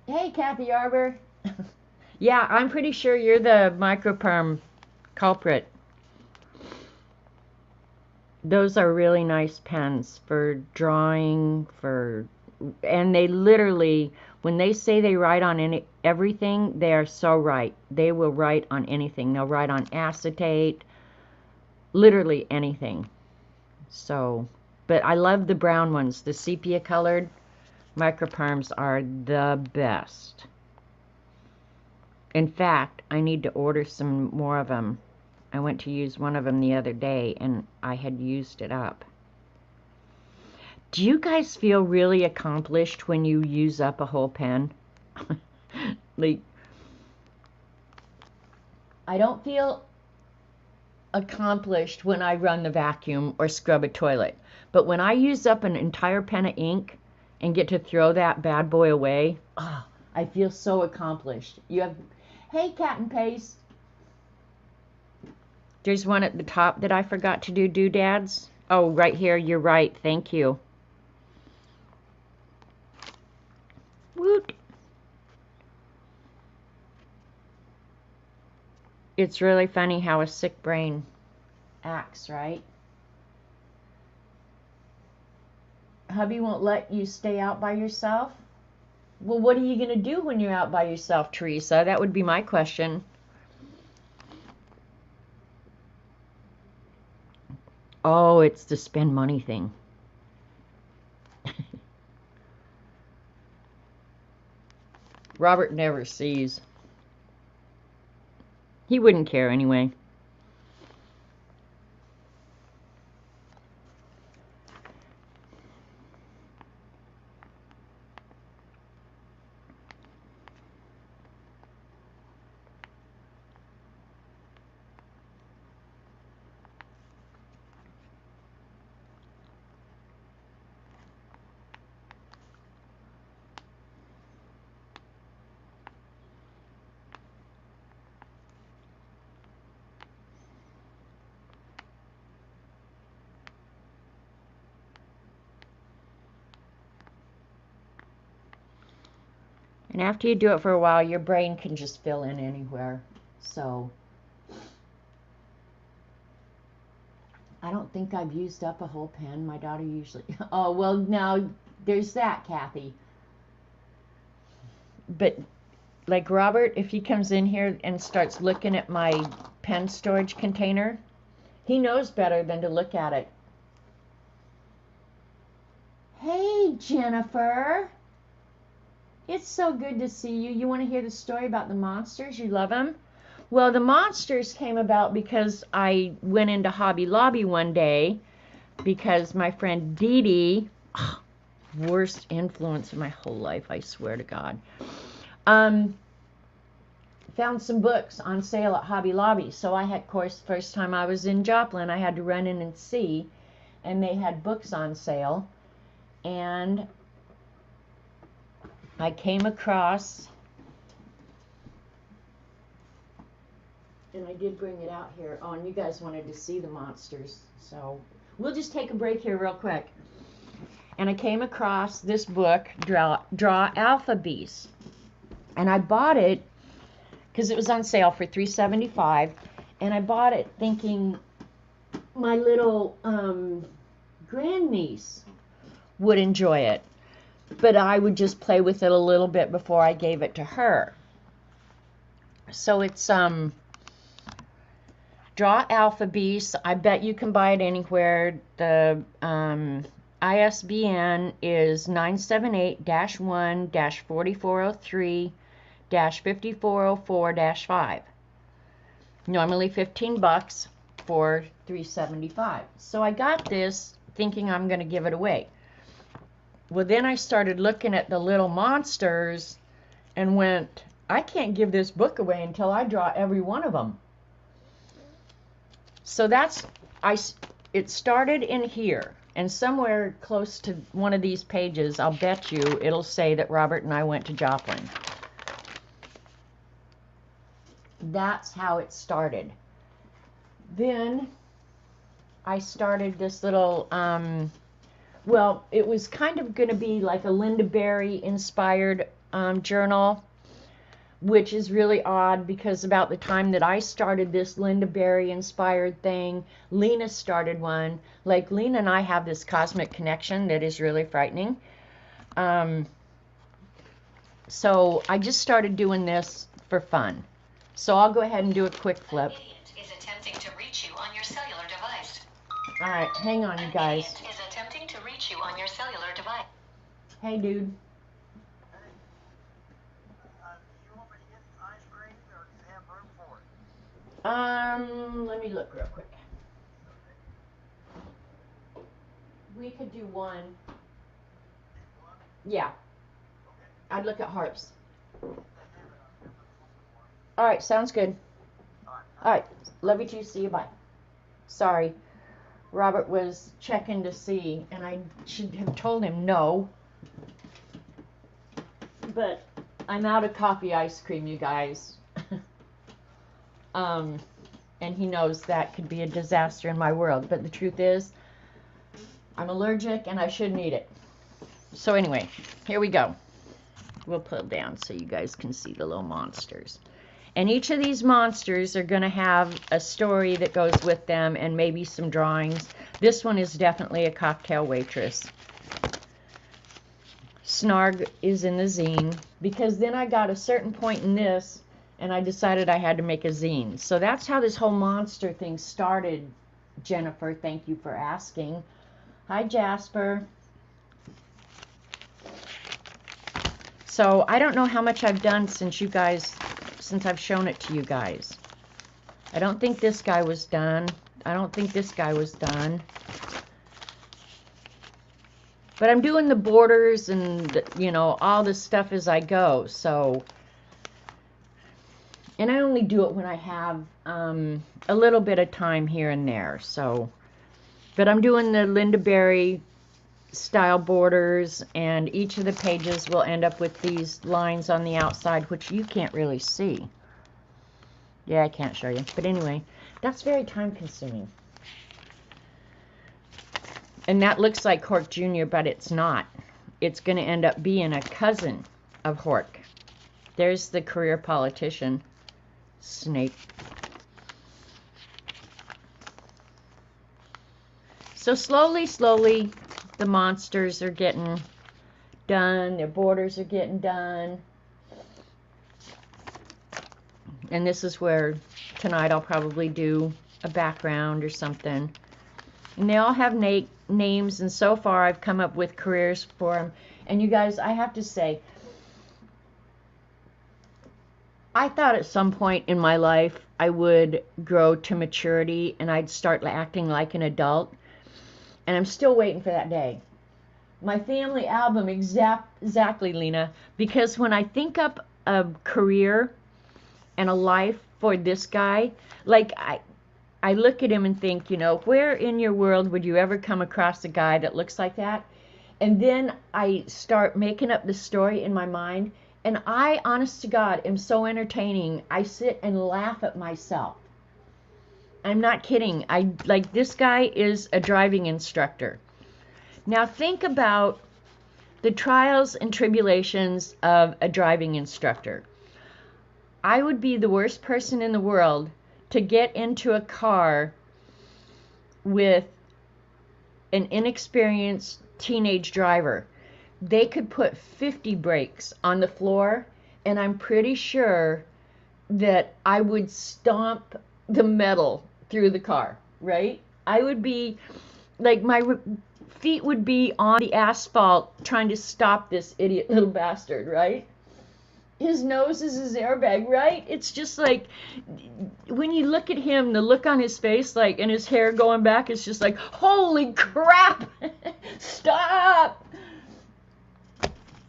Hey, Kathy Arbor. Yeah, I'm pretty sure you're the Microperm culprit. Those are really nice pens for drawing, and they literally, when they say they write on everything, they are so right. They will write on anything. They'll write on acetate, literally anything. So, but I love the brown ones. The sepia colored Microperms are the best. In fact, I need to order some more of them. I went to use one of them the other day, and I had used it up. Do you guys feel really accomplished when you use up a whole pen? Like, I don't feel accomplished when I run the vacuum or scrub a toilet. But when I use up an entire pen of ink and get to throw that bad boy away, oh, I feel so accomplished. You have, hey, Cat and Paste. There's one at the top that I forgot to do doodads. Oh, right here, you're right. Thank you. Woot. It's really funny how a sick brain acts, right? Hubby won't let you stay out by yourself? Well, what are you going to do when you're out by yourself, Teresa? That would be my question. Oh, it's the spend money thing. Robert never sees. He wouldn't care anyway. And after you do it for a while, your brain can just fill in anywhere. So, I don't think I've used up a whole pen. My daughter usually... Oh, well, now there's that, Kathy. But, like Robert, if he comes in here and starts looking at my pen storage container, he knows better than to look at it. Hey, Jennifer. It's so good to see you. You want to hear the story about the monsters? You love them? Well, the monsters came about because I went into Hobby Lobby one day because my friend Dee Dee, worst influence of my whole life, I swear to God, found some books on sale at Hobby Lobby. So I had, of course, first time I was in Joplin, I had to run in and see, and they had books on sale. And I came across, and I did bring it out here. Oh, and you guys wanted to see the monsters, so we'll just take a break here real quick. And I came across this book, Draw Alpha Bees, and I bought it because it was on sale for $3.75, and I bought it thinking my little grandniece would enjoy it. but I would just play with it a little bit before I gave it to her. So it's Draw Alpha Beast. I bet you can buy it anywhere. The ISBN is 978-1-4403-5404-5. Normally $15 for $3.75. So I got this thinking I'm going to give it away. Well, then I started looking at the little monsters and went, I can't give this book away until I draw every one of them. So it started in here, and somewhere close to one of these pages, I'll bet you it'll say that Robert and I went to Joplin. That's how it started. Then I started this little, well, it was kind of going to be like a Linda Berry inspired journal, which is really odd because about the time that I started this Linda Berry inspired thing, Lena started one. Like, Lena and I have this cosmic connection that is really frightening. So I just started doing this for fun. So I'll go ahead and do a quick flip. An idiot is attempting to reach you on your cellular device. All right, hang on, you guys. An idiot is attempting to reach you on your cellular device. Hey, dude. Let me look real quick. We could do one. Yeah. I'd look at harps. All right, sounds good. All right, love you too. See you. Bye. Sorry, Robert was checking to see, and I should have told him no. But I'm out of coffee ice cream, you guys. And he knows that could be a disaster in my world. But the truth is, I'm allergic and I shouldn't eat it. So anyway, here we go. We'll pull down so you guys can see the little monsters. And each of these monsters are going to have a story that goes with them and maybe some drawings. This one is definitely a cocktail waitress. Snarg is in the zine, because then I got a certain point in this and I decided I had to make a zine. So that's how this whole monster thing started, Jennifer. Thank you for asking. Hi, Jasper. So I don't know how much I've done since I've shown it to you guys. I don't think this guy was done. I don't think this guy was done. But I'm doing the borders and, you know, all this stuff as I go. So, and I only do it when I have a little bit of time here and there. So, but I'm doing the Linda Berry style borders, and each of the pages will end up with these lines on the outside, which you can't really see. Yeah, I can't show you. But anyway, that's very time consuming. And that looks like Hork Jr., but it's not. It's going to end up being a cousin of Hork. There's the career politician, Snake. So slowly, slowly, the monsters are getting done. Their borders are getting done. And this is where tonight I'll probably do a background or something. And they all have names, and so far I've come up with careers for them. And you guys, I have to say, I thought at some point in my life I would grow to maturity and I'd start acting like an adult. And I'm still waiting for that day. My family album, exactly, Lena, because when I think up a career and a life for this guy, like I look at him and think, you know, where in your world would you ever come across a guy that looks like that? And then I start making up the story in my mind, and I, honest to God, am so entertaining. I sit and laugh at myself. I'm not kidding. Like, this guy is a driving instructor. Now think about the trials and tribulations of a driving instructor. I would be the worst person in the world to get into a car with an inexperienced teenage driver, they could put 50 brakes on the floor, and I'm pretty sure that I would stomp the metal through the car, right? I would be like, my feet would be on the asphalt trying to stop this idiot little bastard, right? His nose is his airbag, right? It's just like, when you look at him, the look on his face, like, and his hair going back, it's just like, holy crap! Stop!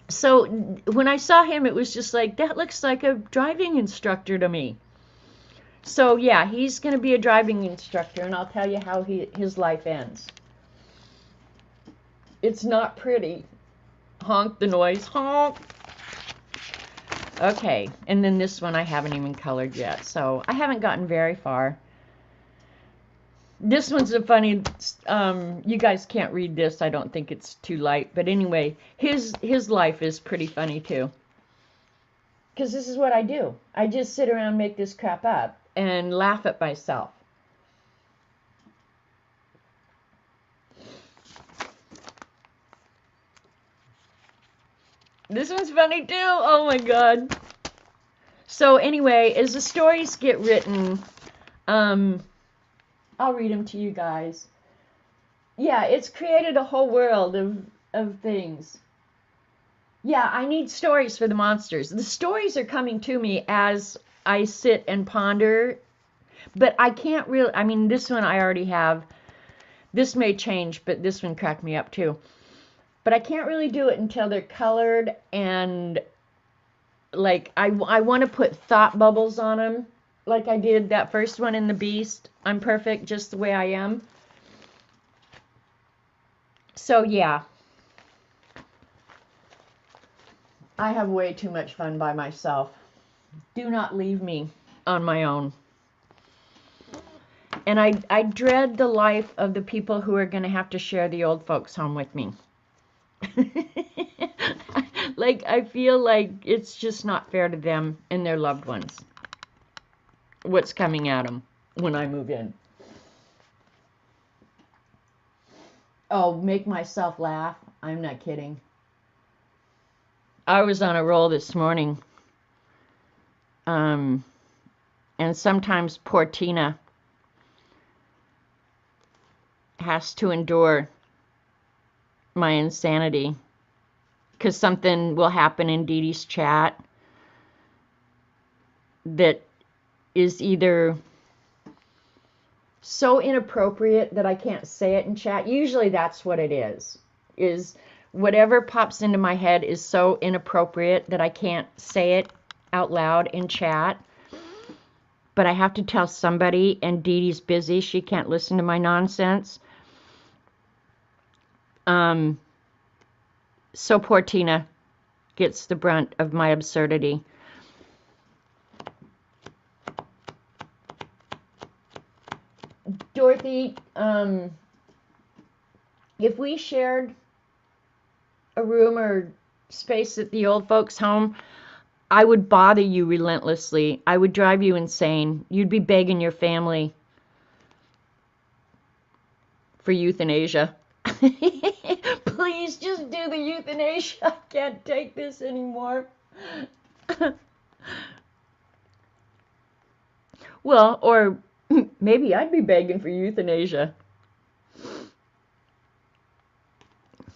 So when I saw him, it was just like, that looks like a driving instructor to me. So yeah, he's going to be a driving instructor, and I'll tell you how his life ends. It's not pretty. Honk the noise. Honk. Okay, and then this one I haven't even colored yet, so I haven't gotten very far. This one's a funny, you guys can't read this, I don't think it's too light, but anyway, his life is pretty funny too. Because this is what I do. I just sit around and make this crap up and laugh at myself. This one's funny too. Oh my god. So anyway, as the stories get written, I'll read them to you guys. Yeah, it's created a whole world of things. Yeah, I need stories for the monsters. The stories are coming to me as I sit and ponder, but I can't really, I mean, this one I already have. This may change, but this one cracked me up too. But I can't really do it until they're colored, and like I want to put thought bubbles on them, like I did that first one in The Beast. I'm perfect just the way I am. So yeah, I have way too much fun by myself. Do not leave me on my own. And I dread the life of the people who are going to have to share the old folks home with me. Like, I feel like it's just not fair to them and their loved ones, what's coming at them when I move in. Oh, make myself laugh? I'm not kidding. I was on a roll this morning. And sometimes poor Tina has to endure my insanity, because something will happen in Dee Dee's chat that is either so inappropriate that I can't say it in chat. Usually that's what it is whatever pops into my head is so inappropriate that I can't say it out loud in chat. But I have to tell somebody, and Dee Dee's busy. She can't listen to my nonsense. So poor Tina gets the brunt of my absurdity. Dorothy, if we shared a room or space at the old folks' home, I would bother you relentlessly. I would drive you insane. You'd be begging your family for euthanasia. Please just do the euthanasia. I can't take this anymore. Well, or maybe I'd be begging for euthanasia.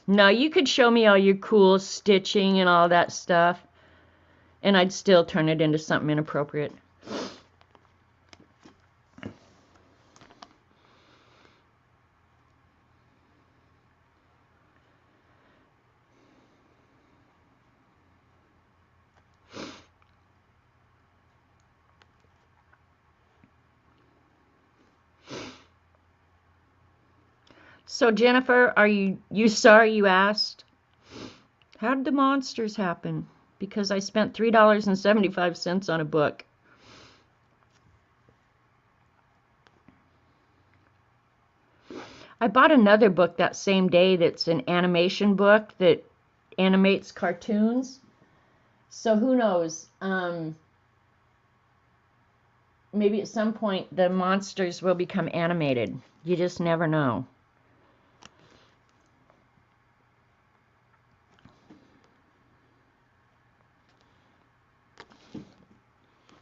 No, you could show me all your cool stitching and all that stuff, and I'd still turn it into something inappropriate. So Jennifer, are you sorry you asked? How did the monsters happen? Because I spent $3.75 on a book. I bought another book that same day that's an animation book that animates cartoons. So who knows? Maybe at some point the monsters will become animated. You just never know.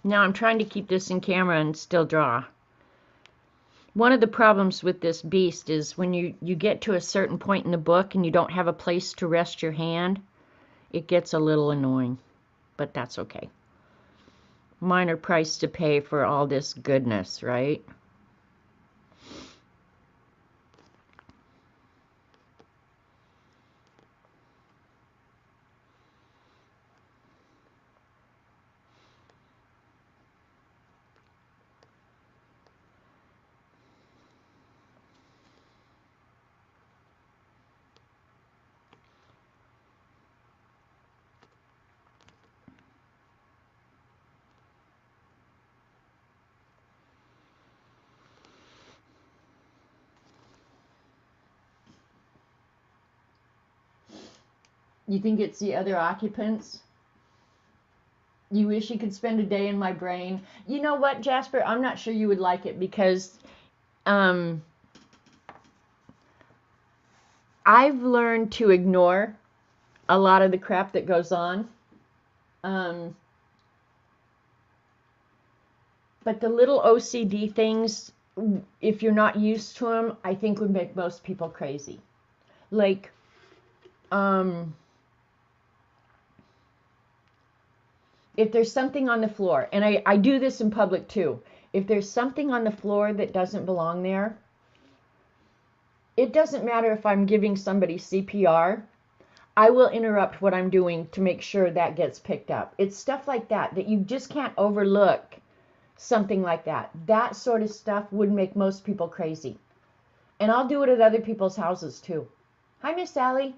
Now I'm trying to keep this in camera and still draw. One of the problems with this beast is when you get to a certain point in the book and you don't have a place to rest your hand, it gets a little annoying, but that's okay. Minor price to pay for all this goodness, right? You think it's the other occupants? You wish you could spend a day in my brain. You know what, Jasper? I'm not sure you would like it because I've learned to ignore a lot of the crap that goes on. But the little OCD things, if you're not used to them, I think would make most people crazy. Like, if there's something on the floor, and I do this in public too, if there's something on the floor that doesn't belong there, it doesn't matter if I'm giving somebody CPR, I will interrupt what I'm doing to make sure that gets picked up. It's stuff like that that you just can't overlook. Something like that. That sort of stuff would make most people crazy. And I'll do it at other people's houses too. Hi, Miss Sally.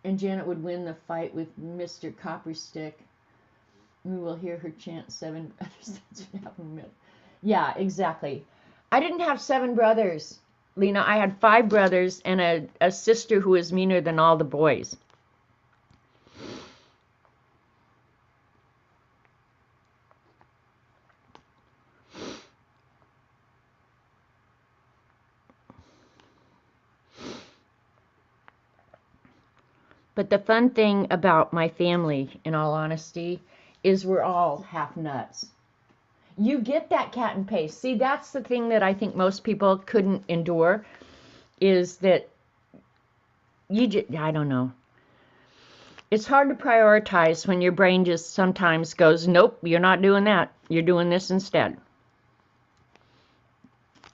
And Janet would win the fight with Mr. Copperstick. We will hear her chant 7 brothers. Yeah, exactly. I didn't have 7 brothers, Lena. I had 5 brothers and a sister who was meaner than all the boys. But the fun thing about my family, in all honesty, is we're all half nuts. You get that cat and pace. See, that's the thing that I think most people couldn't endure, is that I don't know. It's hard to prioritize when your brain just sometimes goes, nope, you're not doing that. You're doing this instead.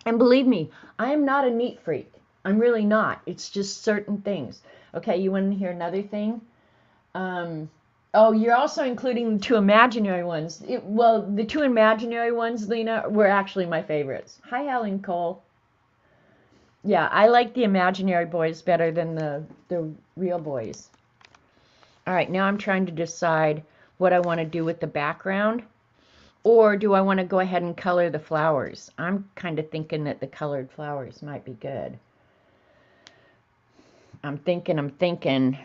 And believe me, I am not a neat freak. I'm really not. It's just certain things. Okay, you want to hear another thing? Oh, you're also including the 2 imaginary ones. Well, the 2 imaginary ones, Lena, were actually my favorites. Hi, Helen Cole. Yeah, I like the imaginary boys better than the real boys. All right, now I'm trying to decide what I want to do with the background. Or do I want to go ahead and color the flowers? I'm kind of thinking that the colored flowers might be good. I'm thinking.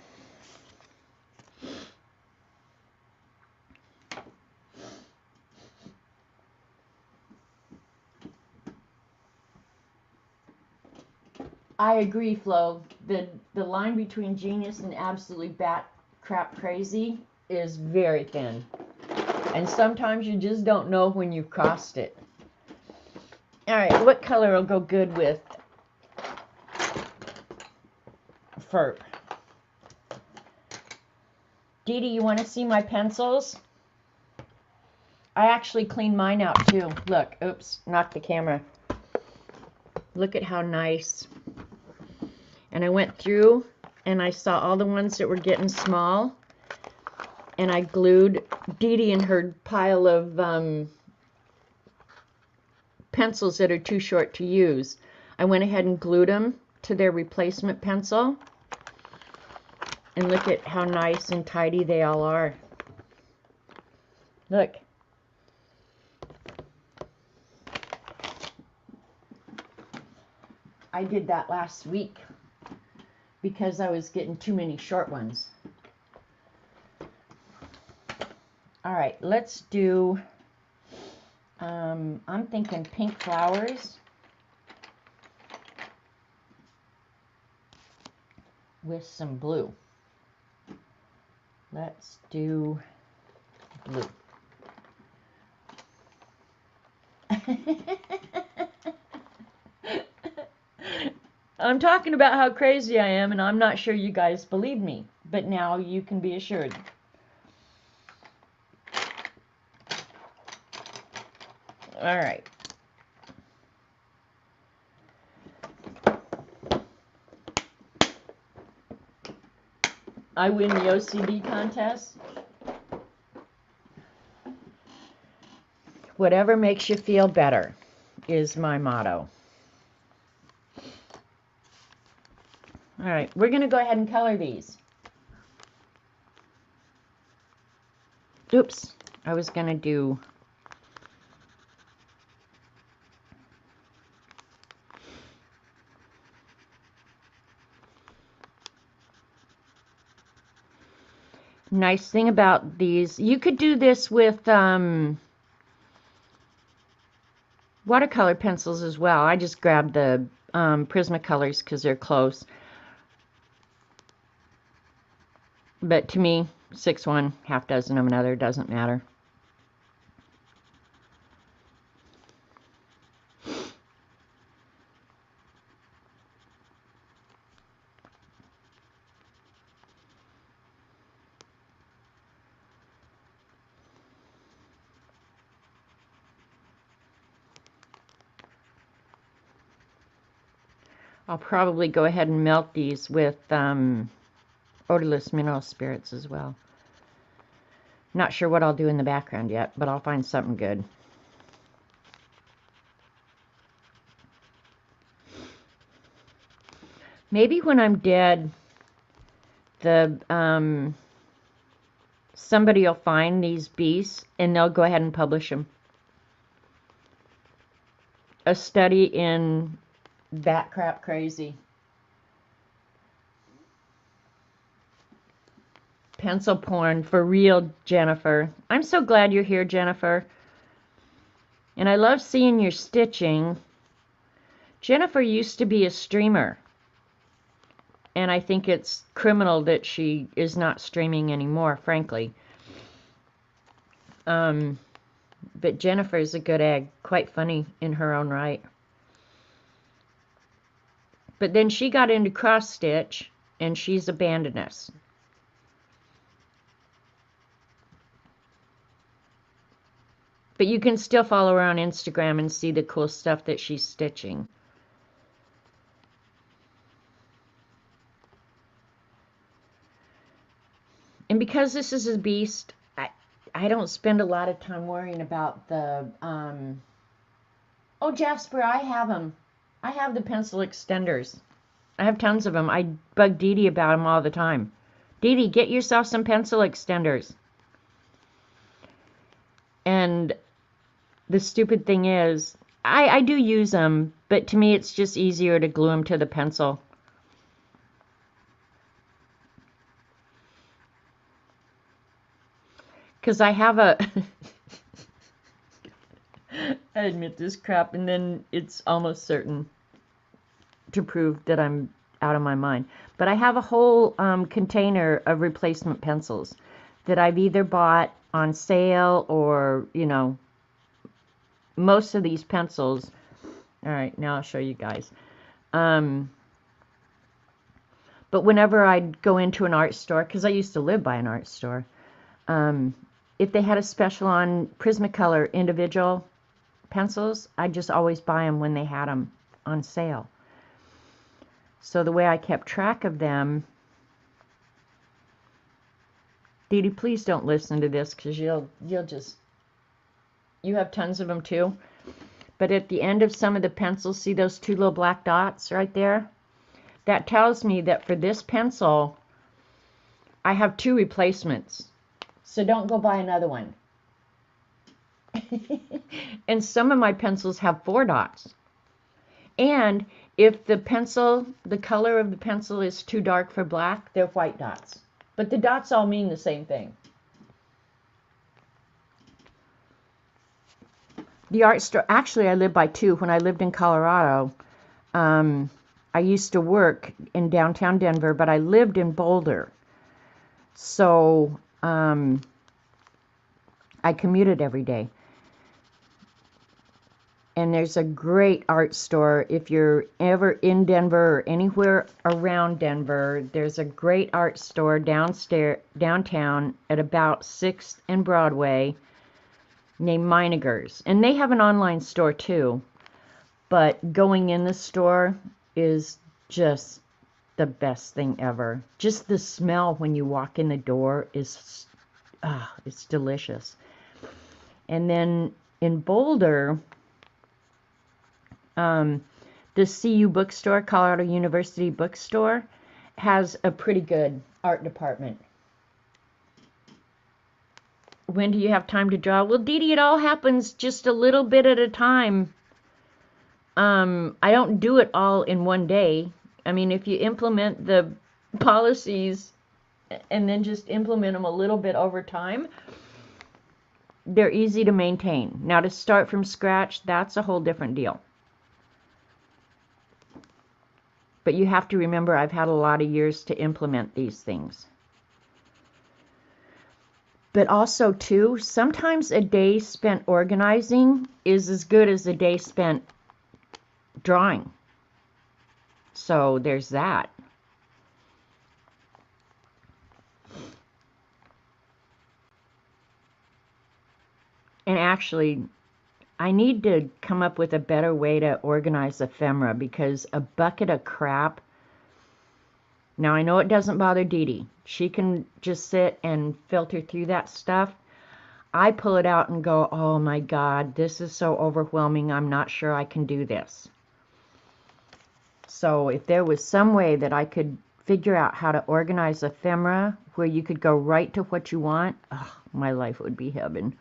I agree, Flo. The line between genius and absolutely bat crap crazy is very thin. And sometimes you just don't know when you've crossed it. All right, what color will go good with fur? Dee Dee, you want to see my pencils? I actually cleaned mine out too. Look, oops, knocked the camera. Look at how nice. And I went through and I saw all the ones that were getting small. And I glued Dee Dee and her pile of pencils that are too short to use. I went ahead and glued them to their replacement pencil. And look at how nice and tidy they all are. Look. I did that last week because I was getting too many short ones. All right, let's do, I'm thinking pink flowers with some blue. Let's do blue. I'm talking about how crazy I am, and I'm not sure you guys believe me, but now you can be assured. All right. I win the OCD contest. Whatever makes you feel better is my motto. All right, we're going to go ahead and color these. Oops, I was going to do... Nice thing about these, you could do this with watercolor pencils as well. I just grabbed the Prismacolors because they're close. But to me, 6 one, half dozen of another, doesn't matter. I'll probably go ahead and melt these with odorless mineral spirits as well. Not sure what I'll do in the background yet, but I'll find something good. Maybe when I'm dead, somebody will find these beasts and they'll go ahead and publish them. A study in bat crap crazy. Pencil porn for real, Jennifer. I'm so glad you're here, Jennifer. And I love seeing your stitching. Jennifer used to be a streamer. And I think it's criminal that she is not streaming anymore, frankly. But Jennifer's a good egg. Quite funny in her own right. But then she got into cross stitch, and she's abandoned us. But you can still follow her on Instagram and see the cool stuff that she's stitching. And because this is a beast, I don't spend a lot of time worrying about the... Oh, Jasper, I have them. I have the pencil extenders. I have tons of them. I bug Dee Dee about them all the time. Dee Dee, get yourself some pencil extenders. And the stupid thing is, I do use them, but to me it's just easier to glue them to the pencil. Because I have a... I admit this crap, and then it's almost certain to prove that I'm out of my mind. But I have a whole container of replacement pencils that I've either bought on sale or, you know, most of these pencils. All right, now I'll show you guys. But whenever I'd go into an art store, because I used to live by an art store, if they had a special on Prismacolor individual pencils, I'd just always buy them when they had them on sale. So the way I kept track of them... Dee Dee, please don't listen to this, because you'll just... You have tons of them too. But at the end of some of the pencils, see those 2 little black dots right there? That tells me that for this pencil, I have 2 replacements. So don't go buy another one. And some of my pencils have 4 dots. And if the pencil, the color of the pencil is too dark for black, they're white dots. But the dots all mean the same thing. The art store, actually I lived by 2. When I lived in Colorado, I used to work in downtown Denver, but I lived in Boulder. So I commuted every day. And there's a great art store. If you're ever in Denver or anywhere around Denver, there's a great art store downtown at about 6th and Broadway named Meinigers. And they have an online store too. But going in the store is just the best thing ever. Just the smell when you walk in the door is, it's delicious. And then in Boulder, the CU bookstore, Colorado University bookstore, has a pretty good art department. When do you have time to draw? Well, Dee Dee, it all happens just a little bit at a time. I don't do it all in one day. I mean, if you implement the policies and then just implement them a little bit over time, they're easy to maintain. Now, to start from scratch, that's a whole different deal. But you have to remember, I've had a lot of years to implement these things. But also, too, sometimes a day spent organizing is as good as a day spent drawing. So there's that. And actually, I need to come up with a better way to organize ephemera, because a bucket of crap. Now, I know it doesn't bother Dee Dee. She can just sit and filter through that stuff. I pull it out and go, oh my God, this is so overwhelming. I'm not sure I can do this. So if there was some way that I could figure out how to organize ephemera where you could go right to what you want, oh, my life would be heaven.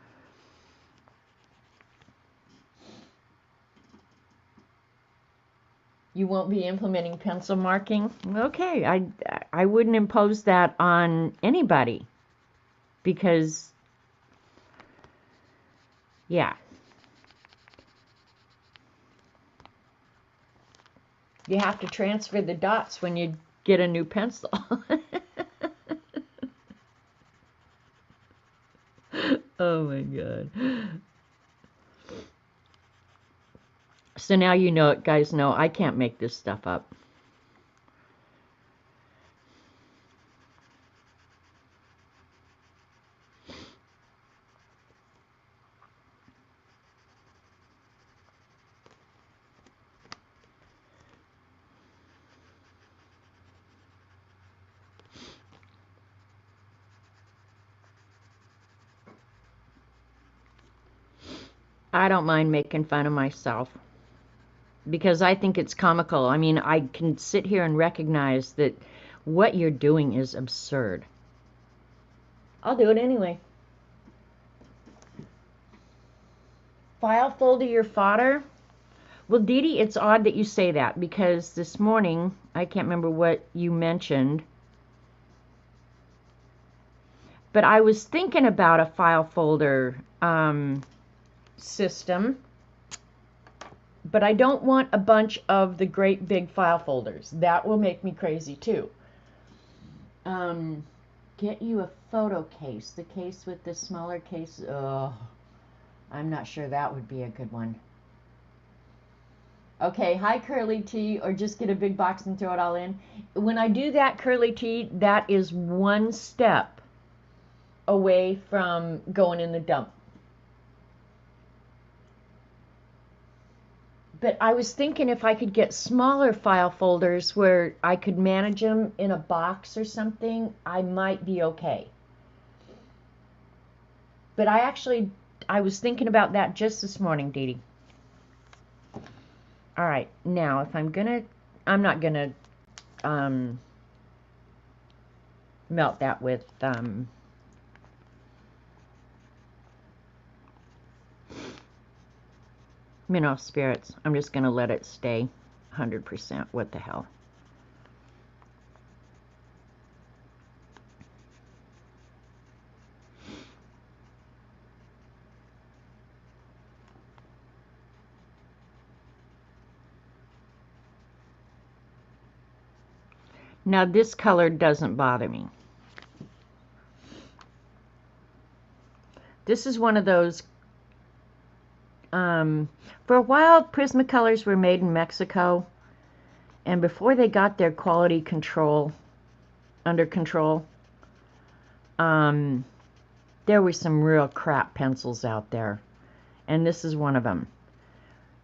You won't be implementing pencil marking? Okay, I wouldn't impose that on anybody, because, yeah. You have to transfer the dots when you get a new pencil. Oh my God. So now you know it, guys. Know I can't make this stuff up. I don't mind making fun of myself, because I think it's comical. I mean, I can sit here and recognize that what you're doing is absurd. I'll do it anyway. File folder your fodder? Well, Dee Dee, it's odd that you say that, because this morning, I can't remember what you mentioned, but I was thinking about a file folder system, but I don't want a bunch of the great big file folders. That will make me crazy too. Get you a photo case, the case with the smaller case. Oh, I'm not sure that would be a good one. Okay, hi Curly T, or just get a big box and throw it all in. When I do that, Curly T, that is one step away from going in the dump. But I was thinking if I could get smaller file folders where I could manage them in a box or something, I might be okay. But I was thinking about that just this morning, Dee Dee. All right, now if I'm not gonna melt that with mineral spirits. I'm just gonna let it stay 100%. What the hell? Now this color doesn't bother me. This is one of those, for a while, Prismacolors were made in Mexico, and before they got their quality control under control, there were some real crap pencils out there, and this is one of them.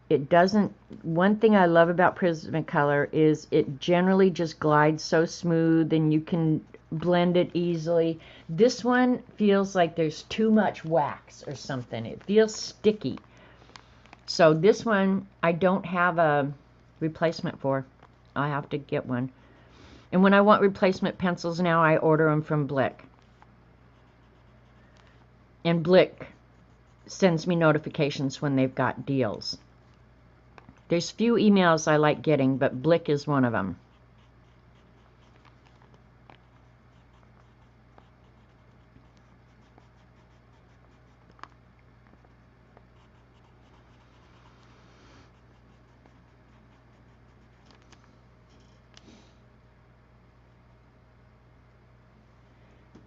It doesn't, one thing I love about Prismacolor is it generally just glides so smooth and you can blend it easily. This one feels like there's too much wax or something. It feels sticky. So this one I don't have a replacement for. I have to get one. And when I want replacement pencils now, I order them from Blick. And Blick sends me notifications when they've got deals. There's few emails I like getting, but Blick is one of them.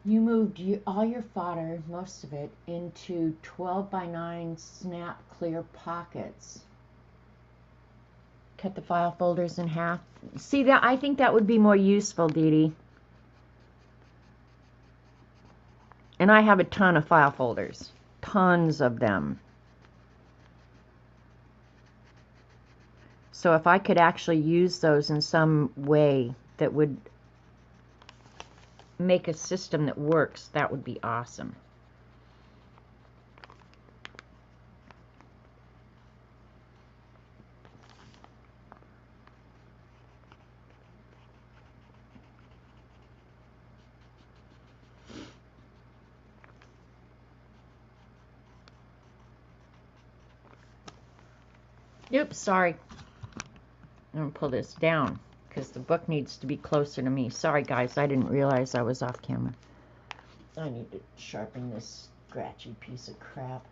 You moved all your fodder, most of it, into 12x9 snap clear pockets. Cut the file folders in half. See that? I think that would be more useful, Dee Dee. And I have a ton of file folders. Tons of them. So if I could actually use those in some way that would make a system that works, that would be awesome. Oops, sorry. I'm going to pull this down because the book needs to be closer to me. Sorry, guys, I didn't realize I was off camera. I need to sharpen this scratchy piece of crap.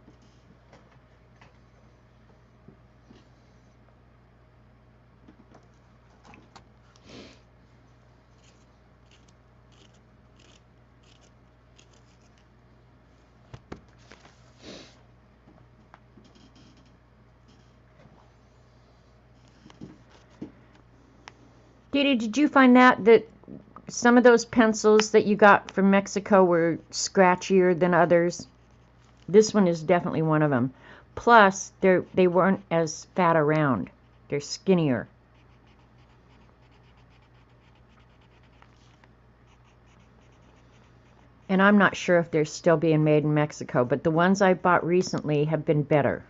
Dee Dee, did you find that some of those pencils that you got from Mexico were scratchier than others? This one is definitely one of them. Plus, they weren't as fat around. They're skinnier. And I'm not sure if they're still being made in Mexico, but the ones I bought recently have been better.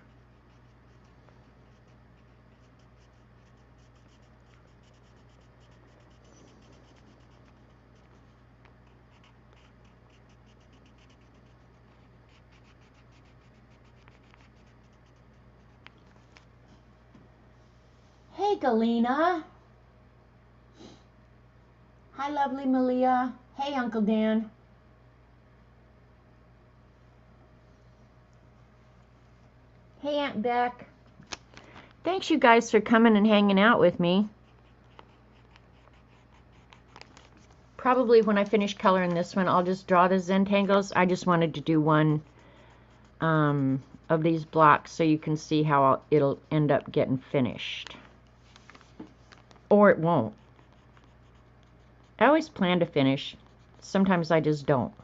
Hey, Galena. Hi, lovely Malia. Hey, Uncle Dan. Hey, Aunt Beck. Thanks, you guys, for coming and hanging out with me. Probably when I finish coloring this one, I'll just draw the Zentangles. I just wanted to do one of these blocks so you can see how it'll end up getting finished. Or it won't. I always plan to finish. Sometimes I just don't.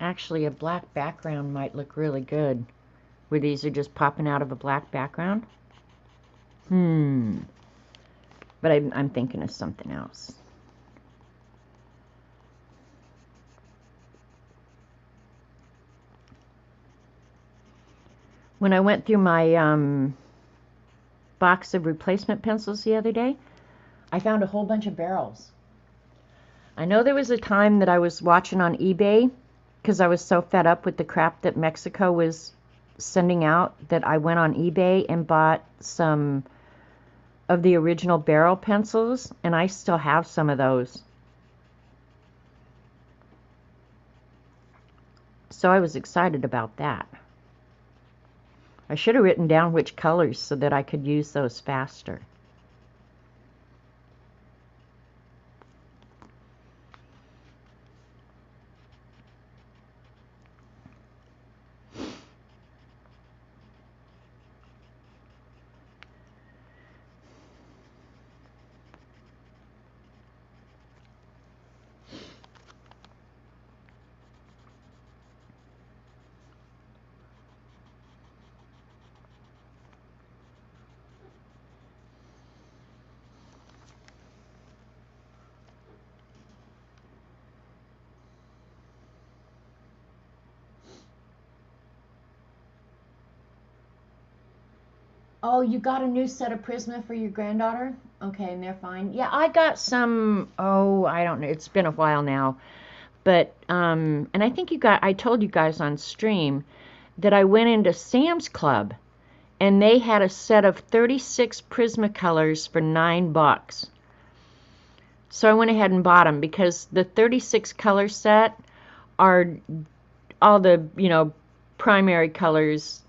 Actually, a black background might look really good, where these are just popping out of a black background. But I'm thinking of something else. When I went through my box of replacement pencils the other day, I found a whole bunch of barrels. I know there was a time that I was watching on eBay because I was so fed up with the crap that Mexico was sending out that I went on eBay and bought some of the original barrel pencils, and I still have some of those. So I was excited about that. I should have written down which colors so that I could use those faster. Oh, you got a new set of Prisma for your granddaughter? Okay, and they're fine. Yeah, I got some, oh, I don't know. It's been a while now. But, and I think I told you guys on stream that I went into Sam's Club and they had a set of 36 Prismacolors for $9. So I went ahead and bought them because the 36 color set are all the, primary colors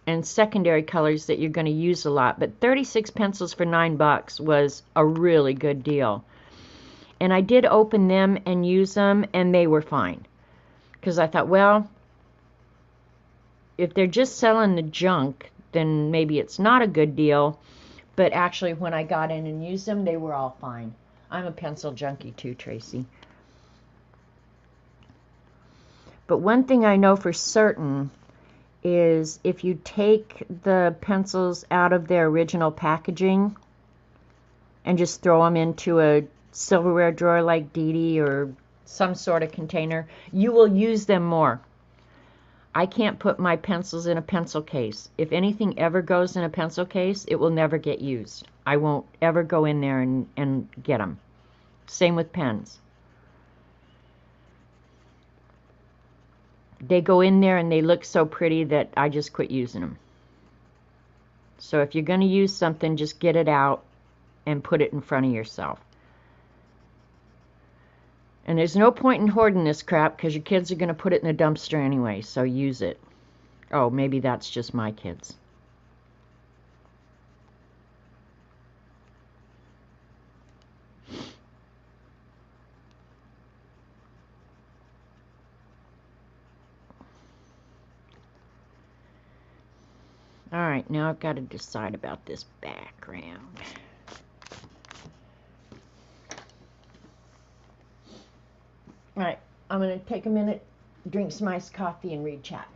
and secondary colors that you're going to use a lot. But 36 pencils for $9 was a really good deal. And I did open them and use them, and they were fine. Because I thought, well, if they're just selling the junk, then maybe it's not a good deal. But actually, when I got in and used them, they were all fine. I'm a pencil junkie too, Tracy. But one thing I know for certain is if you take the pencils out of their original packaging and just throw them into a silverware drawer like Dee Dee or some sort of container, you will use them more. I can't put my pencils in a pencil case. If anything ever goes in a pencil case, it will never get used. I won't ever go in there and get them. Same with pens. They go in there and they look so pretty that I just quit using them. So if you're going to use something, just get it out and put it in front of yourself. And there's no point in hoarding this crap because your kids are going to put it in the dumpster anyway, so use it. Oh, maybe that's just my kids. Alright, now I've got to decide about this background. Alright, I'm going to take a minute, drink some iced coffee, and read chat.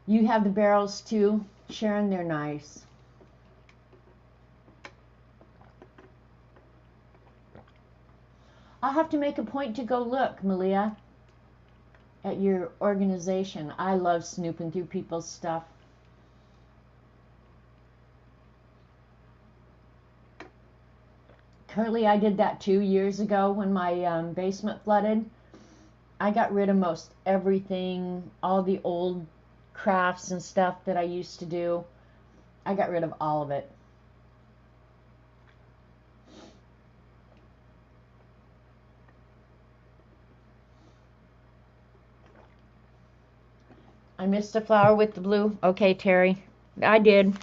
You have the barrels too, Sharon, they're nice. I'll have to make a point to go look, Malia, at your organization. I love snooping through people's stuff. Currently, I did that 2 years ago when my basement flooded. I got rid of most everything, all the old crafts and stuff that I used to do. I got rid of all of it. I missed a flower with the blue. Okay, Terry. I did.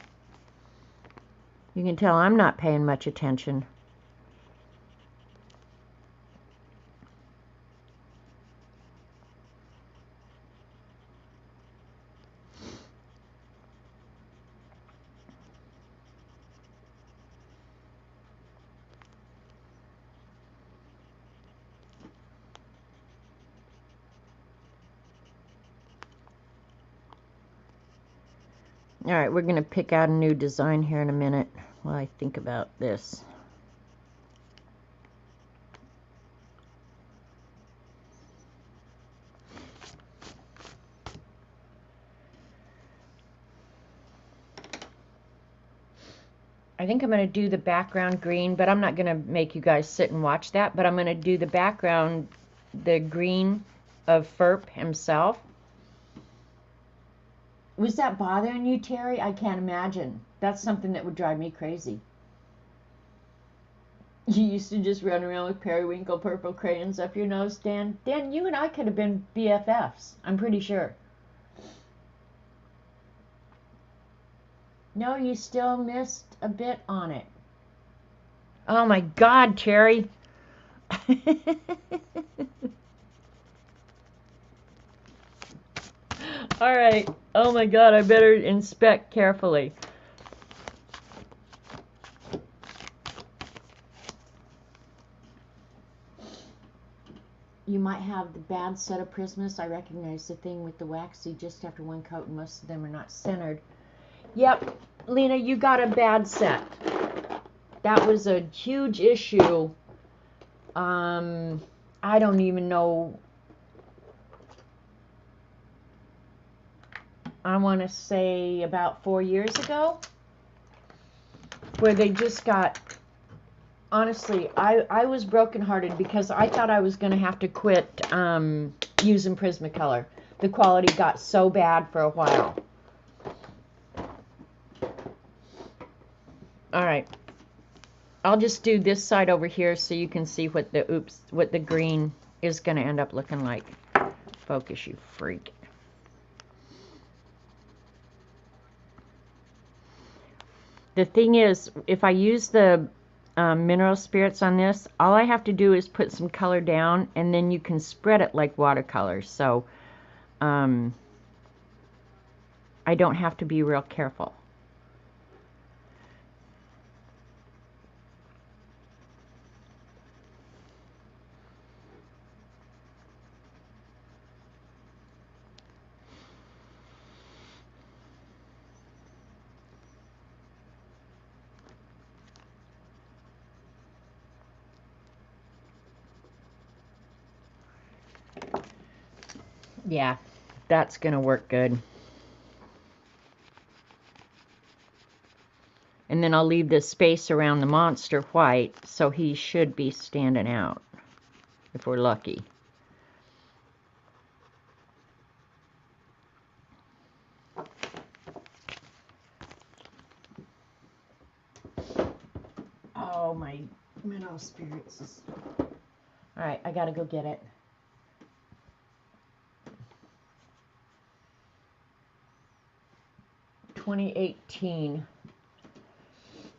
You can tell I'm not paying much attention. Alright, we're going to pick out a new design here in a minute while I think about this. I think I'm going to do the background green, but I'm not going to make you guys sit and watch that, but I'm going to do the background, the green of Ferp himself. Was that bothering you, Terry? I can't imagine. That's something that would drive me crazy. You used to just run around with periwinkle purple crayons up your nose, Dan. Dan, you and I could have been BFFs, I'm pretty sure. No, you still missed a bit on it. Oh my God, Terry. All right. Oh my God, I better inspect carefully. You might have the bad set of Prismas. I recognize the thing with the waxy just after one coat, and most of them are not centered. Yep, Lena, you got a bad set. That was a huge issue. I don't even know. I want to say about 4 years ago, where they just got, honestly, I was brokenhearted because I thought I was going to have to quit using Prismacolor. The quality got so bad for a while. All right. I'll just do this side over here so you can see what the green is going to end up looking like. Focus, you freak. The thing is, if I use the mineral spirits on this, all I have to do is put some color down, and then you can spread it like watercolor. So I don't have to be real careful. Yeah, that's going to work good. And then I'll leave this space around the monster white, so he should be standing out, if we're lucky. Oh, my mineral spirits is... All right, I got to go get it. $2018.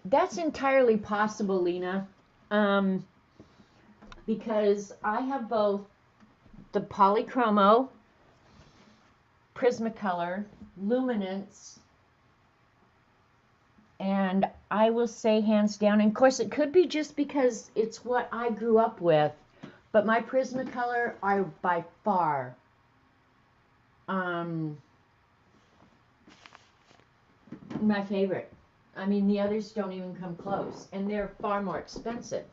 That's entirely possible, Lena, because I have both the Polychromo, Prismacolor, Luminance, and I will say hands down, and of course it could be just because it's what I grew up with, but my Prismacolor are by far my favorite. I mean, the others don't even come close, and they're far more expensive.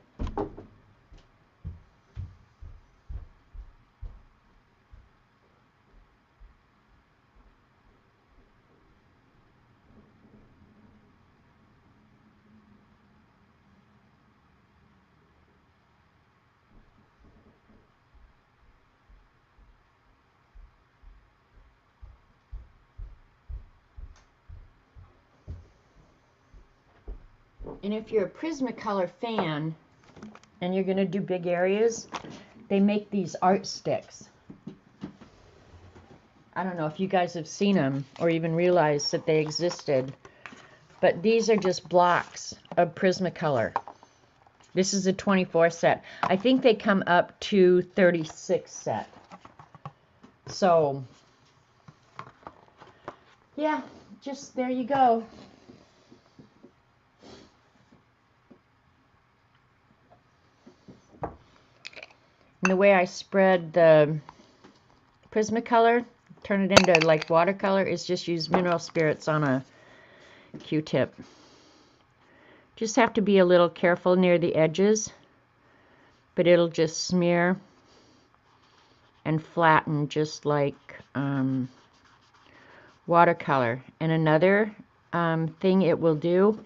And if you're a Prismacolor fan and you're going to do big areas, they make these art sticks. I don't know if you guys have seen them or even realized that they existed, but these are just blocks of Prismacolor. This is a 24 set. I think they come up to 36 set. So, yeah, just there you go. And the way I spread the Prismacolor, turn it into like watercolor, is just use mineral spirits on a Q-tip. Just have to be a little careful near the edges, but it'll just smear and flatten just like watercolor. And another thing it will do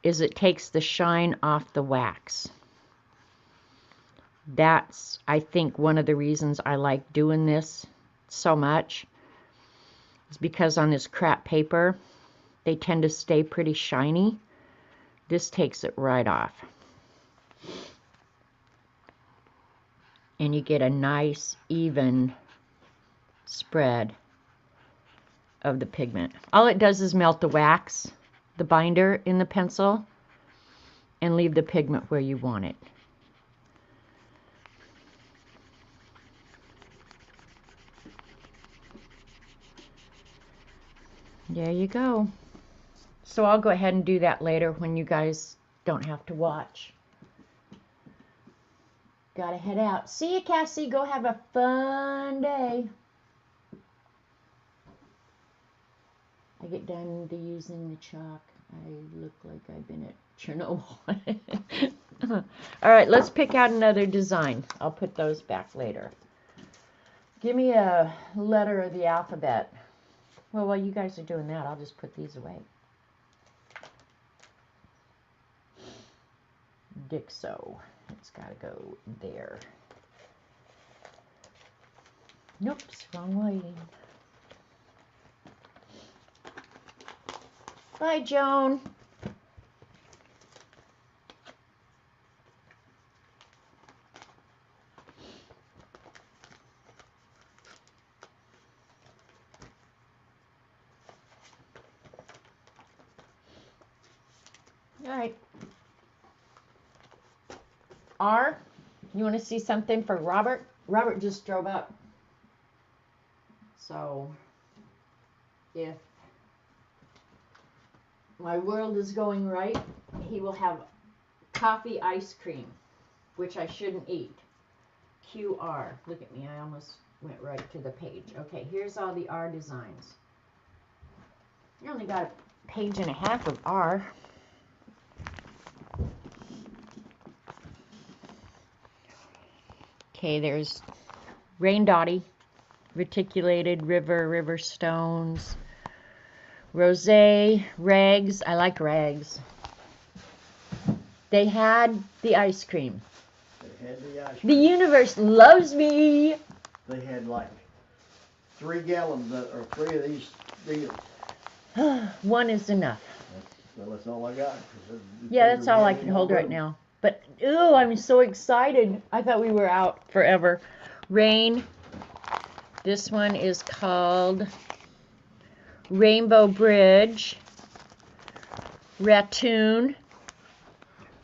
is it takes the shine off the wax. That's, I think, one of the reasons I like doing this so much, is because on this crap paper, they tend to stay pretty shiny. This takes it right off. And you get a nice, even spread of the pigment. All it does is melt the wax, the binder in the pencil, and leave the pigment where you want it. There you go. So I'll go ahead and do that later when you guys don't have to watch. Gotta head out. See you, Cassie. Go have a fun day. I get done to using the chalk. I look like I've been at Chernobyl. All right, let's pick out another design. I'll put those back later. Give me a letter of the alphabet. Well, while you guys are doing that, I'll just put these away. Dixo. It's got to go there. Nope, wrong way. Bye, Joan. All right. R, you want to see something for Robert? Robert just drove up. So, if my world is going right, he will have coffee ice cream, which I shouldn't eat. QR. Look at me, I almost went right to the page. Okay, here's all the R designs. I only got a page and a half of R. Okay, there's Rain Dotty, Reticulated, River Stones, Rosé, Rags. I like Rags. They had the ice cream. They had the ice The cream. universe loves me. They had like 3 gallons or 3 of these deals. One is enough. That's all I got. Yeah, that's all I can hold right now. But, ooh, I'm so excited. I thought we were out forever. Rain. This one is called Rainbow Bridge. Ratoon.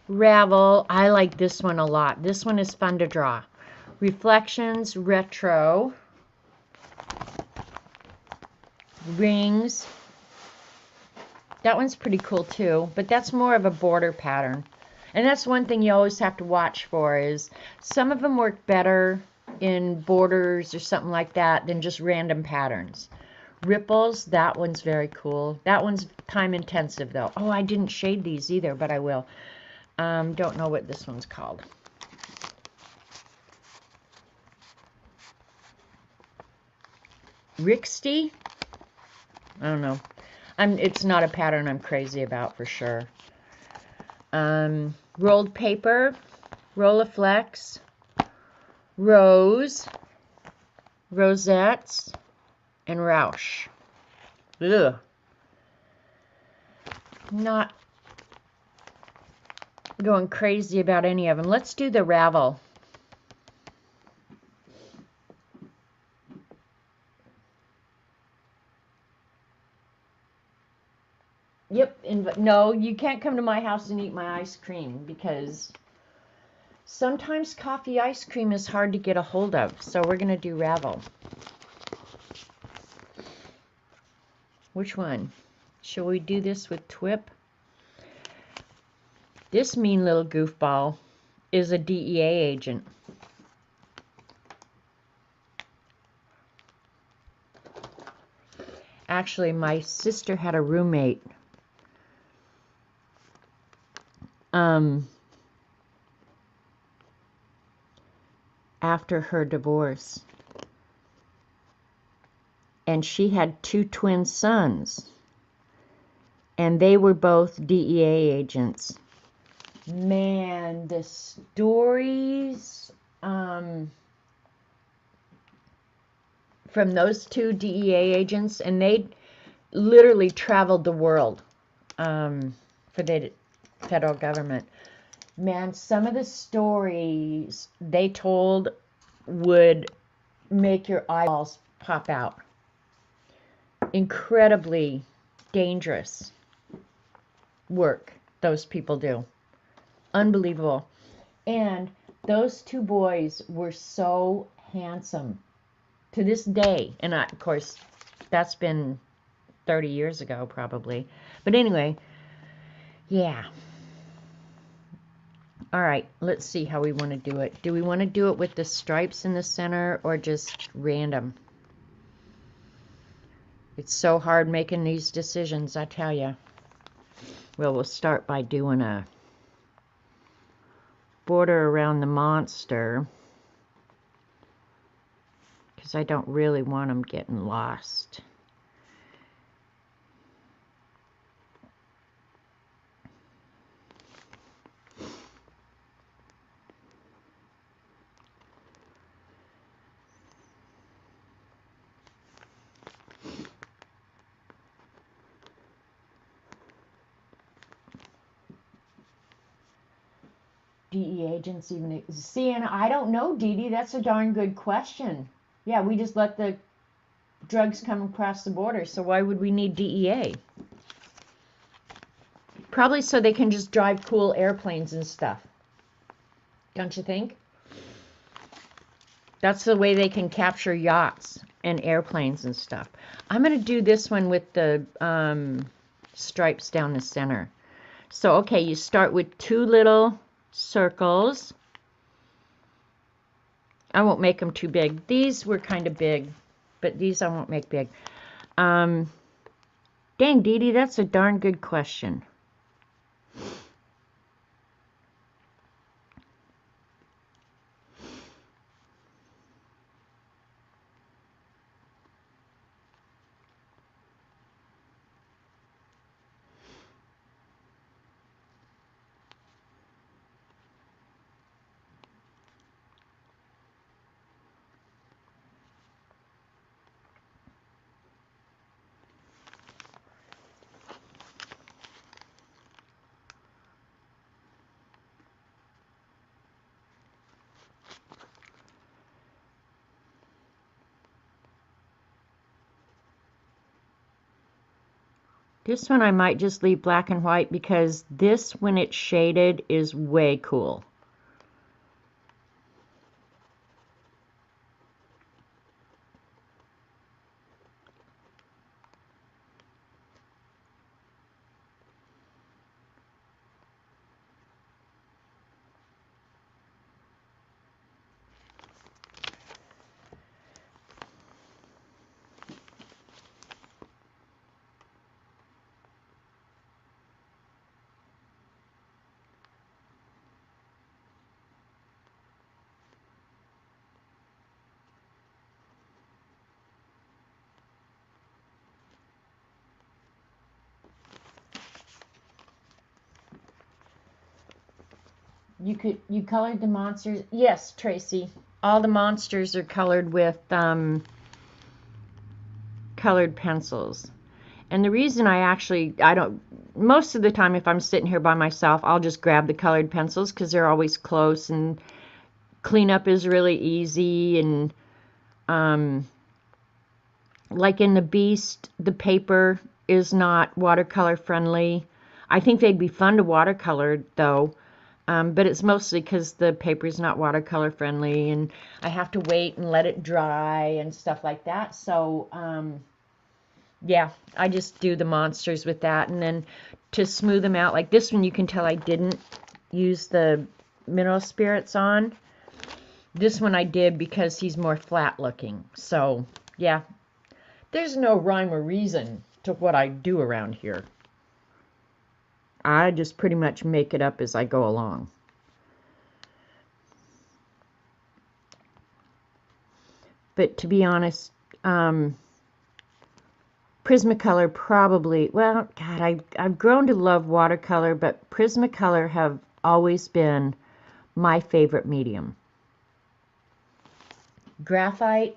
Ravel. I like this one a lot. This one is fun to draw. Reflections. Retro. Rings. That one's pretty cool too, but that's more of a border pattern. And that's one thing you always have to watch for, is some of them work better in borders or something like that than just random patterns. Ripples, that one's very cool. That one's time intensive though. Oh, I didn't shade these either, but I will. Don't know what this one's called. Rixty? I don't know. It's not a pattern I'm crazy about for sure. Rolled paper, Rolleiflex, Rose, Rosettes, and Roush. Ugh. Not going crazy about any of them. Let's do the Ravel. Yep, no, you can't come to my house and eat my ice cream because sometimes coffee ice cream is hard to get a hold of. So we're going to do Ravel. Which one? Shall we do this with Twip? This mean little goofball is a DEA agent. Actually, my sister had a roommate. After her divorce, and she had 2 twin sons, and they were both DEA agents. Man, the stories from those 2 DEA agents, and they literally traveled the world for the federal government. Man, some of the stories they told would make your eyeballs pop out. Incredibly dangerous work those people do. Unbelievable. And those two boys were so handsome to this day. And of course, that's been 30 years ago probably. But anyway, yeah. All right, let's see how we want to do it. Do we want to do it with the stripes in the center or just random? It's so hard making these decisions, I tell you. Well, we'll start by doing a border around the monster because I don't really want them getting lost. DE agents even see, and I don't know, Dee Dee. That's a darn good question. Yeah, we just let the drugs come across the border, so why would we need DEA? Probably so they can just drive cool airplanes and stuff. Don't you think? That's the way they can capture yachts and airplanes and stuff. I'm going to do this one with the stripes down the center. So, okay, you start with two little circles. I won't make them too big. These were kind of big, but these I won't make big. Dang, Dee Dee, that's a darn good question. This one I might just leave black and white because this, when it's shaded, is way cool. You colored the monsters? Yes, Tracy. All the monsters are colored with colored pencils. And the reason I don't, most of the time if I'm sitting here by myself, I'll just grab the colored pencils because they're always close and cleanup is really easy. And like in the Beast, the paper is not watercolor friendly. I think they'd be fun to watercolor though. But it's mostly because the paper is not watercolor friendly and I have to wait and let it dry and stuff like that. So, yeah, I just do the monsters with that. And then to smooth them out, like this one, you can tell I didn't use the mineral spirits on. This one I did because he's more flat looking. So, yeah, there's no rhyme or reason to what I do around here. I just pretty much make it up as I go along. But to be honest, Prismacolor probably, well, God, I've grown to love watercolor, but Prismacolor have always been my favorite medium. Graphite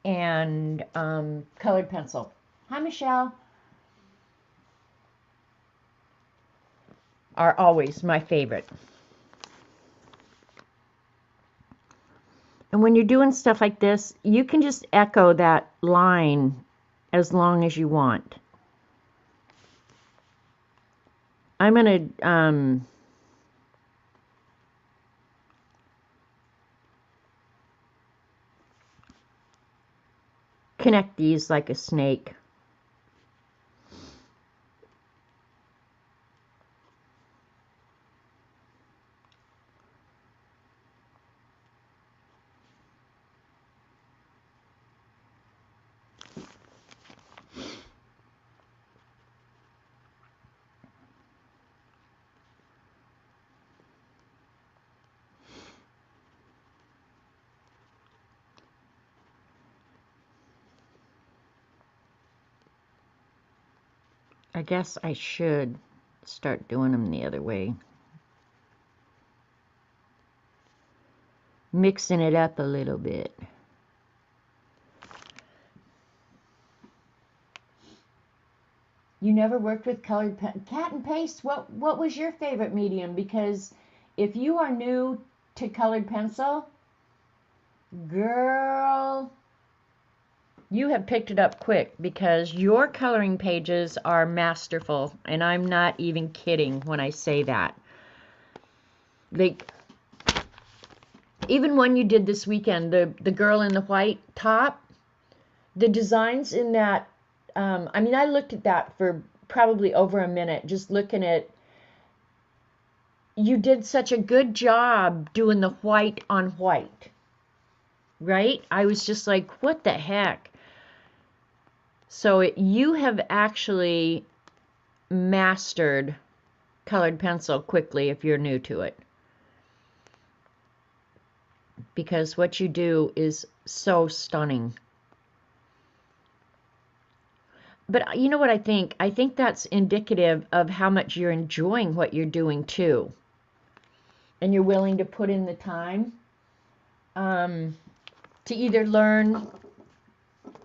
and colored pencil. Hi, Michelle. are always my favorite. And when you're doing stuff like this, you can just echo that line as long as you want. I'm going to connect these like a snake. I guess I should start doing them the other way. Mixing it up a little bit. You never worked with colored pen? Cat and paste, what was your favorite medium? Because if you are new to colored pencil, girl, you have picked it up quick, because your coloring pages are masterful, and I'm not even kidding when I say that. Like, even one you did this weekend, the girl in the white top, the designs in that, I mean, I looked at that for probably over a minute, just looking at, you did such a good job doing the white on white, right? I was just like, what the heck? So you have actually mastered colored pencil quickly if you're new to it. Because what you do is so stunning. But you know what I think? I think that's indicative of how much you're enjoying what you're doing too. And you're willing to put in the time to either learn,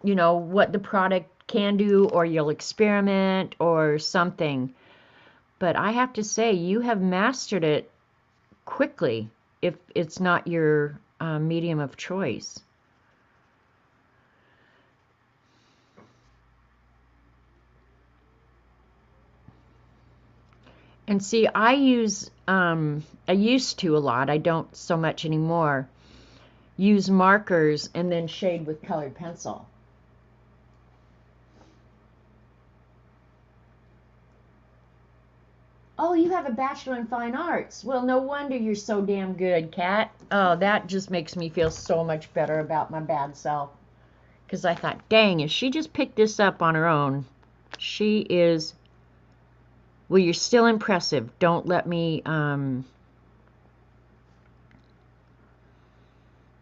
you know, what the product can do, or you'll experiment or something. But I have to say, you have mastered it quickly if it's not your medium of choice. And see, I used to a lot, I don't so much anymore, use markers and then shade with colored pencil. Oh, you have a Bachelor in Fine Arts. Well, no wonder you're so damn good, Kat. Oh, that just makes me feel so much better about my bad self. Because I thought, dang, if she just picked this up on her own, she is... Well, you're still impressive. Don't let me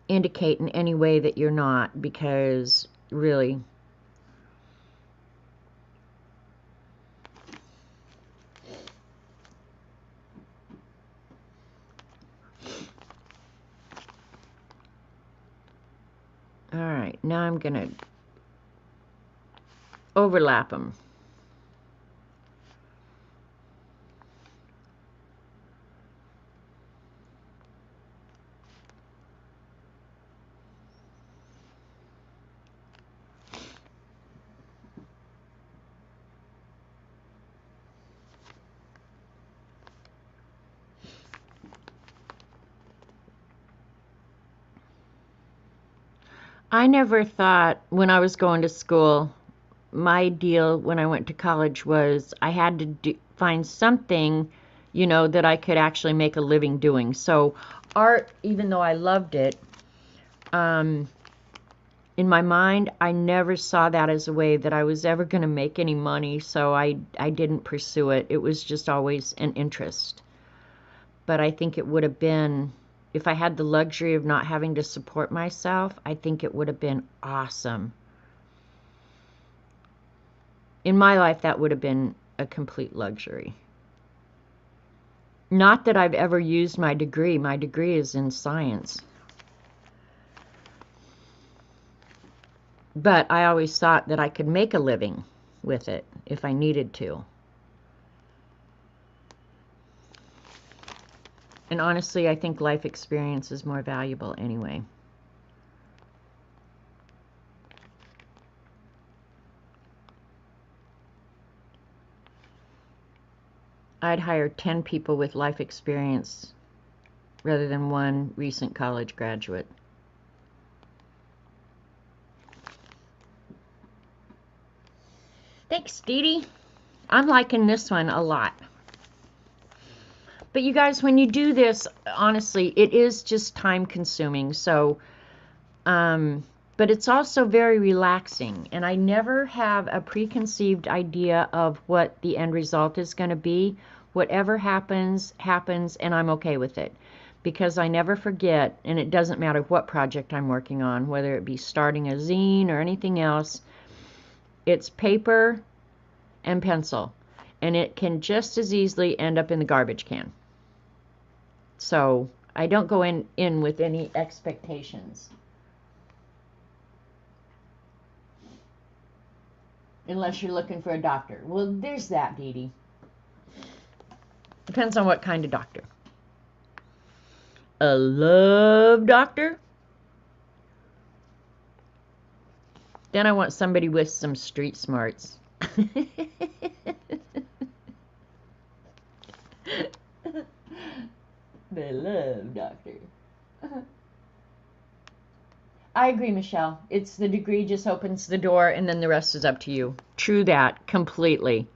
indicate in any way that you're not, because really... Alright, now I'm going to overlap them. I never thought when I was going to school, my deal when I went to college was I had to find something, you know, that I could actually make a living doing. So art, even though I loved it, in my mind, I never saw that as a way that I was ever going to make any money, so I didn't pursue it. It was just always an interest. But I think it would have been, if I had the luxury of not having to support myself, I think it would have been awesome. In my life, that would have been a complete luxury. Not that I've ever used my degree. My degree is in science. But I always thought that I could make a living with it if I needed to. And honestly, I think life experience is more valuable anyway. I'd hire 10 people with life experience rather than one recent college graduate. Thanks, Dee Dee. I'm liking this one a lot. But you guys, when you do this, honestly, it is just time consuming. So, but it's also very relaxing. And I never have a preconceived idea of what the end result is going to be. Whatever happens, happens, and I'm okay with it. Because I never forget, and it doesn't matter what project I'm working on, whether it be starting a zine or anything else, it's paper and pencil. And it can just as easily end up in the garbage can. So I don't go in with any expectations. Unless you're looking for a doctor. Well, there's that, Dee Dee. Depends on what kind of doctor. A love doctor? Then I want somebody with some street smarts. The love doctor. I agree, Michelle. It's the degree just opens the door and then the rest is up to you. True that, completely.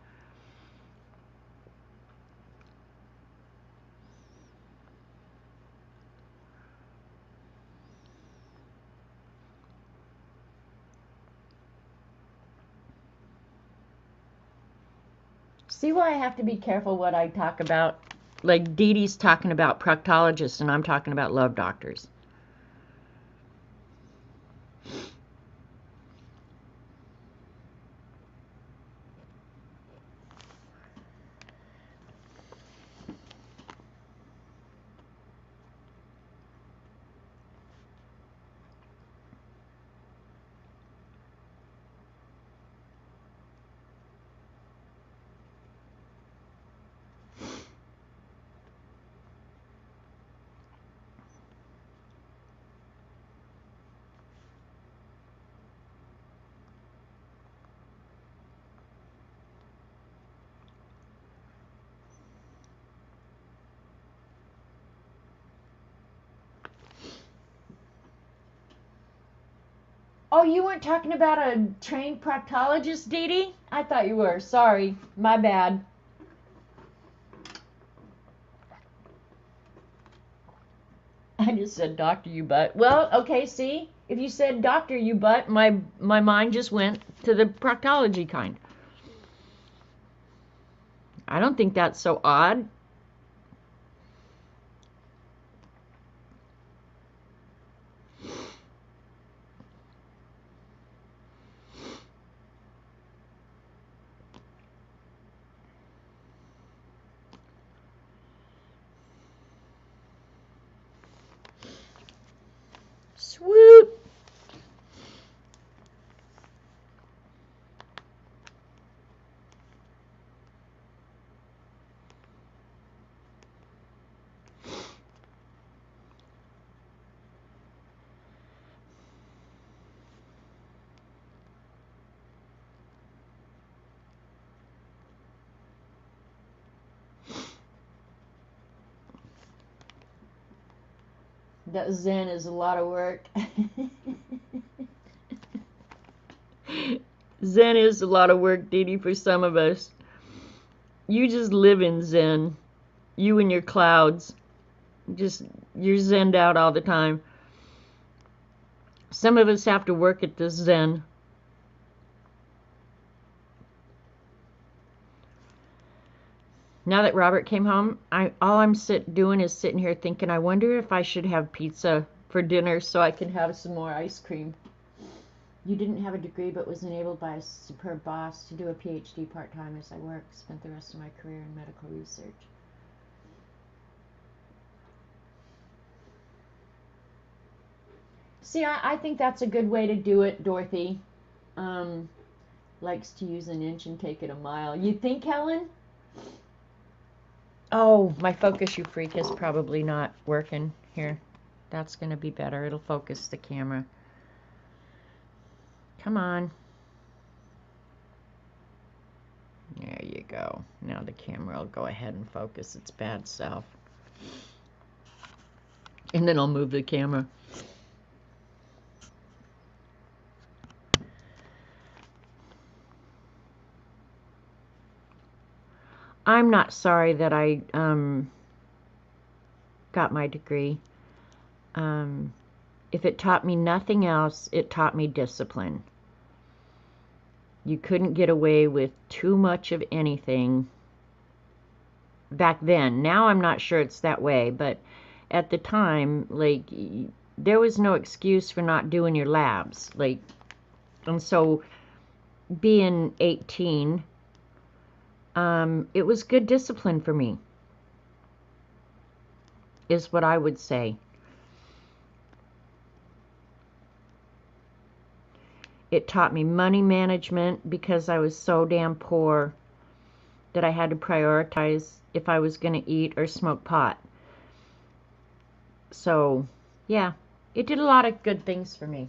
See why I have to be careful what I talk about? Like Dee Dee's talking about proctologists and I'm talking about love doctors. Oh, you weren't talking about a trained proctologist, Dee Dee? I thought you were. Sorry. My bad. I just said doctor, you butt. Well, okay, see? If you said doctor, you butt, my mind just went to the proctology kind. I don't think that's so odd. Swoop. That Zen is a lot of work. Zen is a lot of work, Dee Dee, for some of us. You just live in Zen. You and your clouds. You're Zened out all the time. Some of us have to work at this Zen. Now that Robert came home, all I'm doing is sitting here thinking, I wonder if I should have pizza for dinner so I can have some more ice cream. You didn't have a degree but was enabled by a superb boss to do a PhD part-time as I work. Spent the rest of my career in medical research. See, I think that's a good way to do it, Dorothy. Likes to use an inch and take it a mile. You think, Helen? Oh, my focus, you freak, is probably not working here. That's going to be better. It'll focus the camera. Come on. There you go. Now the camera will go ahead and focus its bad self. And then I'll move the camera. I'm not sorry that I got my degree. If it taught me nothing else, it taught me discipline. You couldn't get away with too much of anything back then. Now I'm not sure it's that way, but at the time, like, there was no excuse for not doing your labs. Like, and so being 18, it was good discipline for me, is what I would say. It taught me money management because I was so damn poor that I had to prioritize if I was going to eat or smoke pot. So, yeah, it did a lot of good things for me.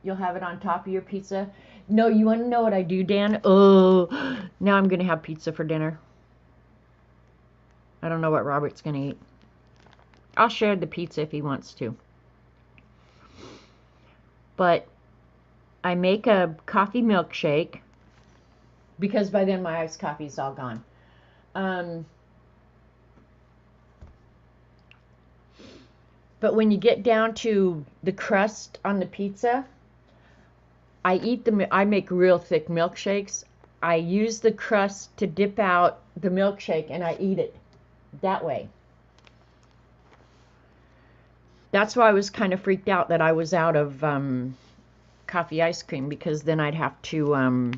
You'll have it on top of your pizza. No, you want to know what I do, Dan? Oh, now I'm going to have pizza for dinner. I don't know what Robert's going to eat. I'll share the pizza if he wants to. But I make a coffee milkshake because by then my iced coffee is all gone. But when you get down to the crust on the pizza, I make real thick milkshakes. I use the crust to dip out the milkshake and I eat it that way. That's why I was kind of freaked out that I was out of coffee ice cream, because then I'd have to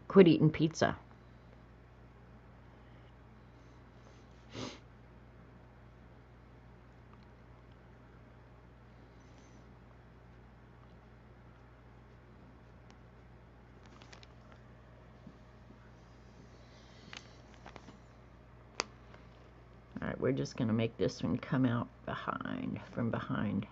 quit eating pizza. Alright, we're just going to make this one come out from behind.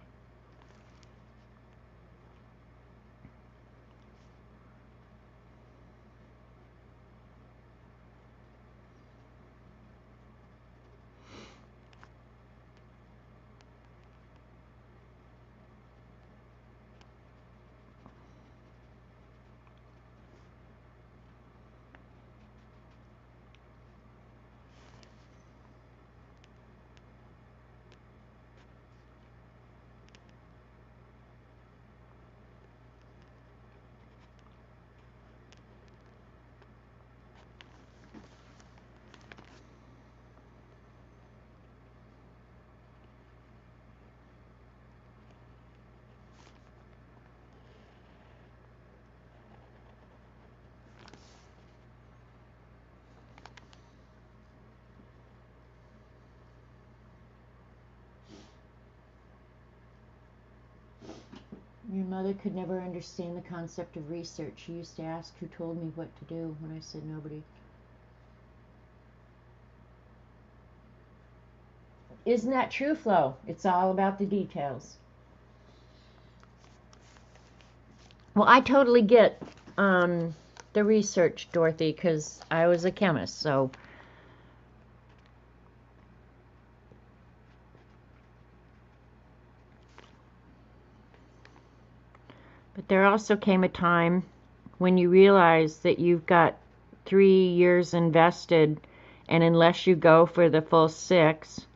Your mother could never understand the concept of research. She used to ask who told me what to do when I said nobody. Isn't that true, Flo? It's all about the details. Well, I totally get the research, Dorothy, because I was a chemist, so. But there also came a time when you realize that you've got 3 years invested, and unless you go for the full 6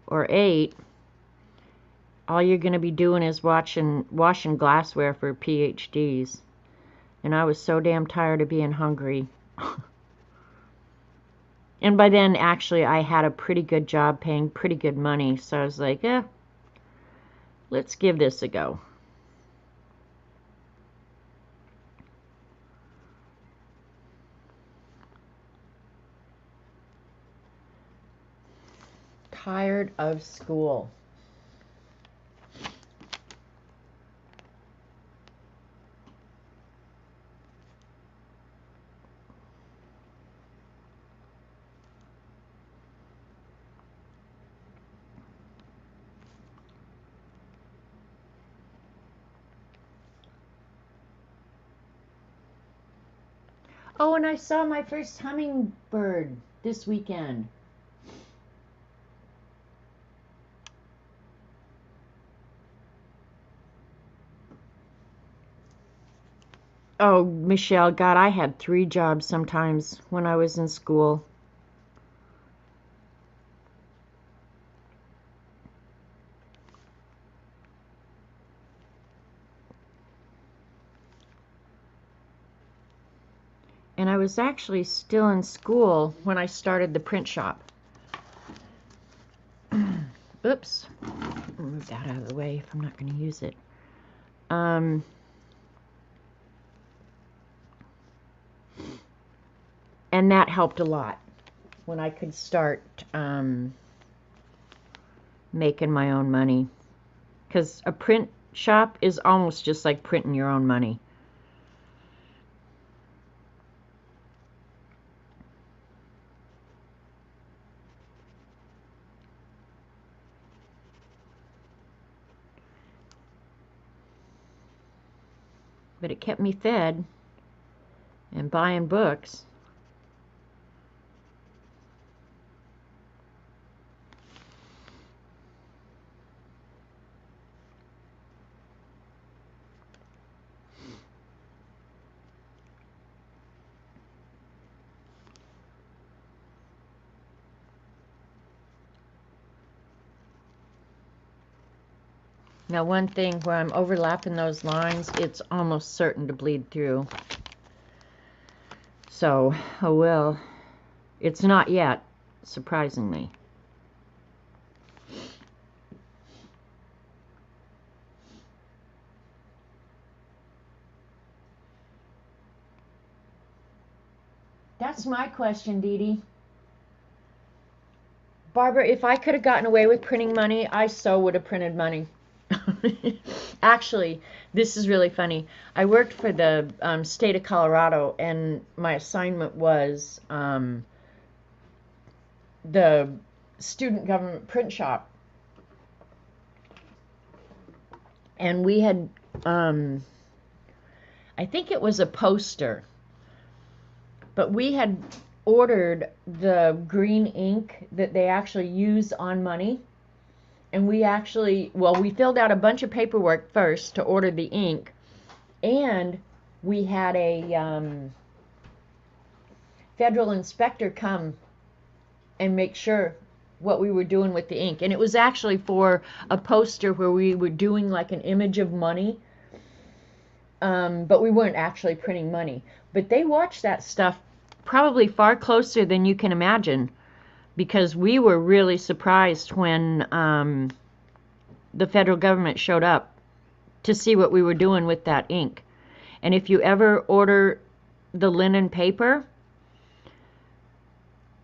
or 8, all you're going to be doing is washing glassware for PhDs. And I was so damn tired of being hungry. And by then, actually, I had a pretty good job paying pretty good money, so I was like, let's give this a go. Tired of school. Oh, and I saw my first hummingbird this weekend. Oh, Michelle, God, I had 3 jobs sometimes when I was in school. And I was actually still in school when I started the print shop. Oops. I'll move that out of the way if I'm not going to use it. And that helped a lot when I could start making my own money. Because a print shop is almost just like printing your own money. But it kept me fed and buying books. Now, one thing where I'm overlapping those lines, it's almost certain to bleed through. So, oh well. It's not yet, surprisingly. That's my question, Dee Dee. Barbara, if I could have gotten away with printing money, I so would have printed money. Actually, this is really funny. I worked for the state of Colorado, and my assignment was the student government print shop. And we had, I think it was a poster, but we had ordered the green ink that they actually use on money. And we actually, well, we filled out a bunch of paperwork first to order the ink, and we had a federal inspector come and make sure what we were doing with the ink. And it was actually for a poster where we were doing like an image of money, but we weren't actually printing money. But they watched that stuff probably far closer than you can imagine, because we were really surprised when the federal government showed up to see what we were doing with that ink. And if you ever order the linen paper,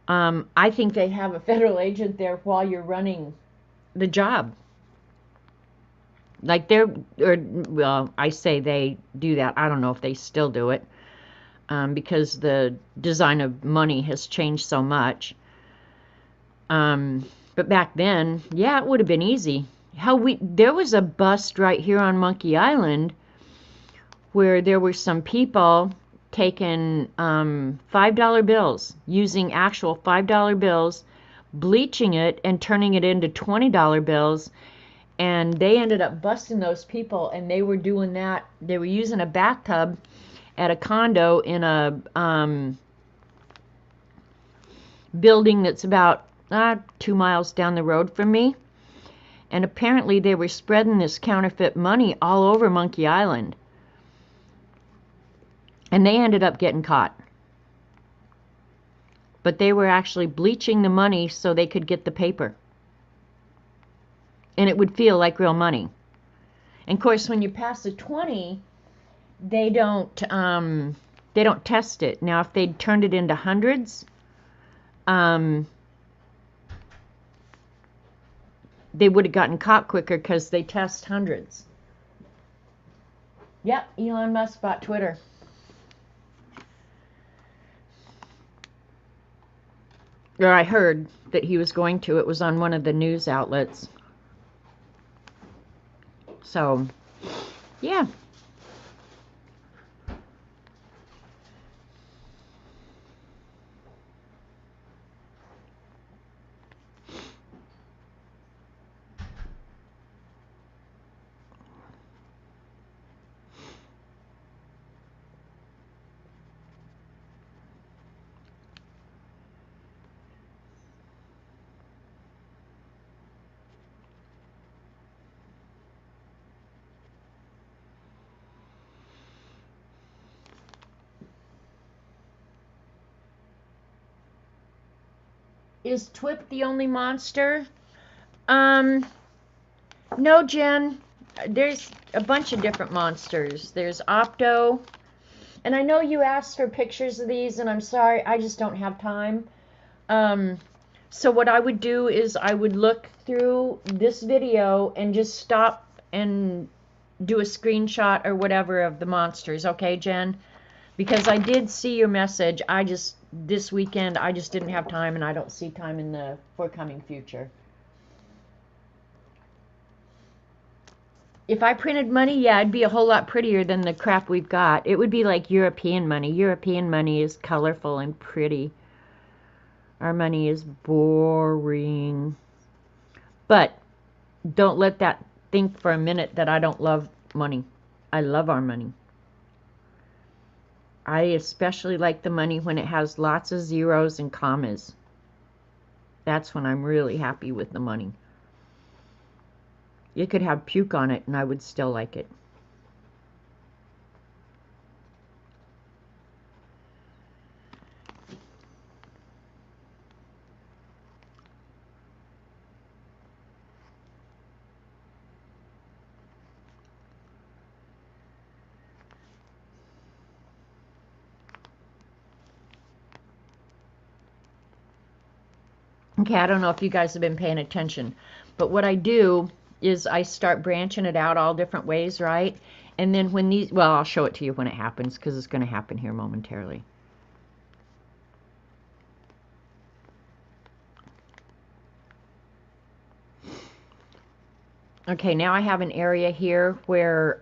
I think they have a federal agent there while you're running the job. Like well, I say they do that. I don't know if they still do it, because the design of money has changed so much. But back then, yeah, it would have been easy. There was a bust right here on Monkey Island where there were some people taking $5 bills, using actual $5 bills, bleaching it and turning it into $20 bills, and they ended up busting those people. And they were doing that. They were using a bathtub at a condo in a building that's about 2 miles down the road from me. And apparently they were spreading this counterfeit money all over Monkey Island. And they ended up getting caught. But they were actually bleaching the money so they could get the paper. And it would feel like real money. And of course, when you pass a 20, they don't test it. Now, if they'd turned it into hundreds, they would have gotten caught quicker because they test hundreds. Yep, Elon Musk bought Twitter. Or I heard that he was going to. It was on one of the news outlets. So, yeah. Is Twip the only monster? No, Jen. There's a bunch of different monsters. There's Opto. And I know you asked for pictures of these, and I'm sorry, I just don't have time. So what I would do is I would look through this video and just stop and do a screenshot or whatever of the monsters, okay, Jen? Because I did see your message. This weekend, I just didn't have time, and I don't see time in the forthcoming future. If I printed money, yeah, it'd be a whole lot prettier than the crap we've got. It would be like European money. European money is colorful and pretty. Our money is boring. But don't let that think for a minute that I don't love money. I love our money. I especially like the money when it has lots of zeros and commas. That's when I'm really happy with the money. You could have puke on it and I would still like it. Okay, I don't know if you guys have been paying attention, but what I do is I start branching it out all different ways, right? And then when these, well, I'll show it to you when it happens because it's going to happen here momentarily. Okay, now I have an area here where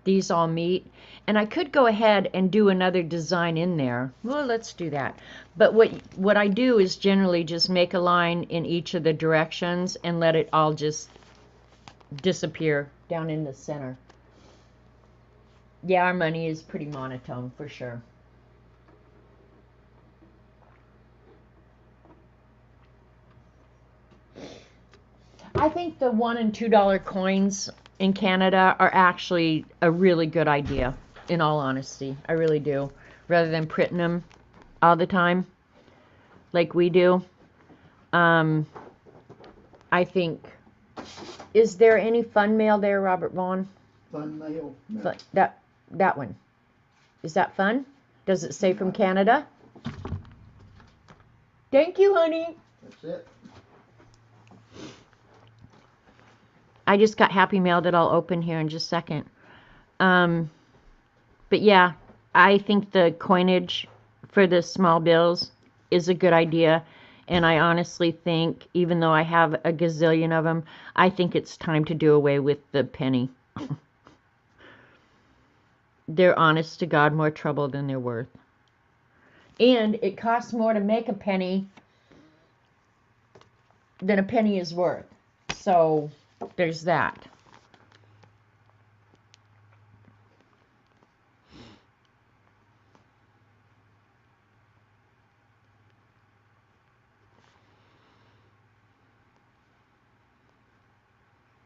these all meet. And I could go ahead and do another design in there. Well, let's do that. But what I do is generally just make a line in each of the directions and let it all just disappear down in the center. Yeah, our money is pretty monotone for sure. I think the $1 and $2 coins in Canada are actually a really good idea, in all honesty. I really do. Rather than printing them all the time like we do. I think, is there any fun mail there, Robert Vaughn? Fun mail? No. That one. Is that fun? Does it say from Canada? Thank you, honey. That's it. I just got Happy Mail that I'll open here in just a second. But yeah, I think the coinage for the small bills is a good idea. And I honestly think, even though I have a gazillion of them, I think it's time to do away with the penny. They're honest to God more trouble than they're worth. And it costs more to make a penny than a penny is worth. So there's that.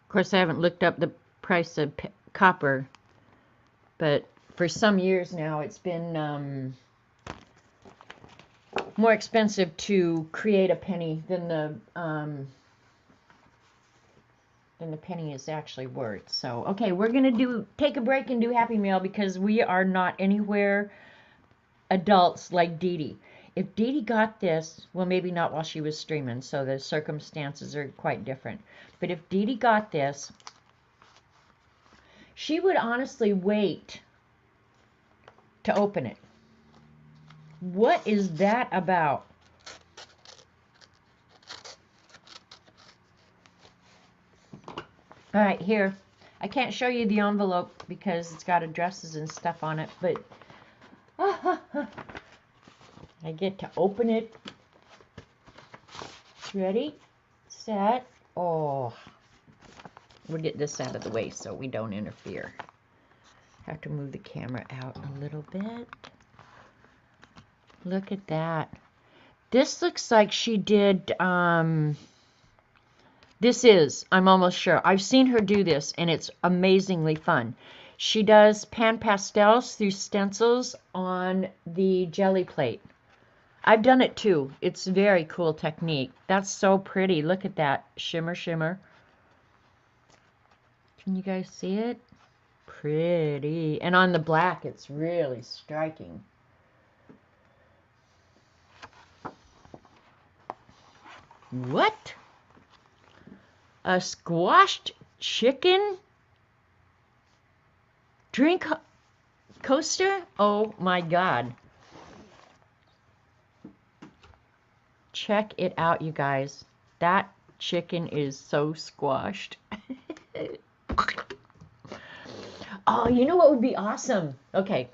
Of course, I haven't looked up the price of copper, but for some years now it's been more expensive to create a penny than the penny is actually worth. So, okay, we're gonna take a break and do Happy Mail because we are not anywhere adults like Dee Dee. If Dee Dee got this, well, maybe not while she was streaming, so the circumstances are quite different. But if Dee Dee got this, she would honestly wait to open it. What is that about? All right, here. I can't show you the envelope because it's got addresses and stuff on it, but I get to open it. Ready, set, oh. We'll get this out of the way so we don't interfere. Have to move the camera out a little bit. Look at that. This looks like she did, this is, I'm almost sure. I've seen her do this, and it's amazingly fun. She does pan pastels through stencils on the jelly plate. I've done it too. It's a very cool technique. That's so pretty. Look at that. Shimmer, shimmer. Can you guys see it? Pretty. And on the black, it's really striking. What? A squashed chicken drink coaster? Oh my God. Check it out, you guys. That chicken is so squashed. Oh, you know what would be awesome? Okay.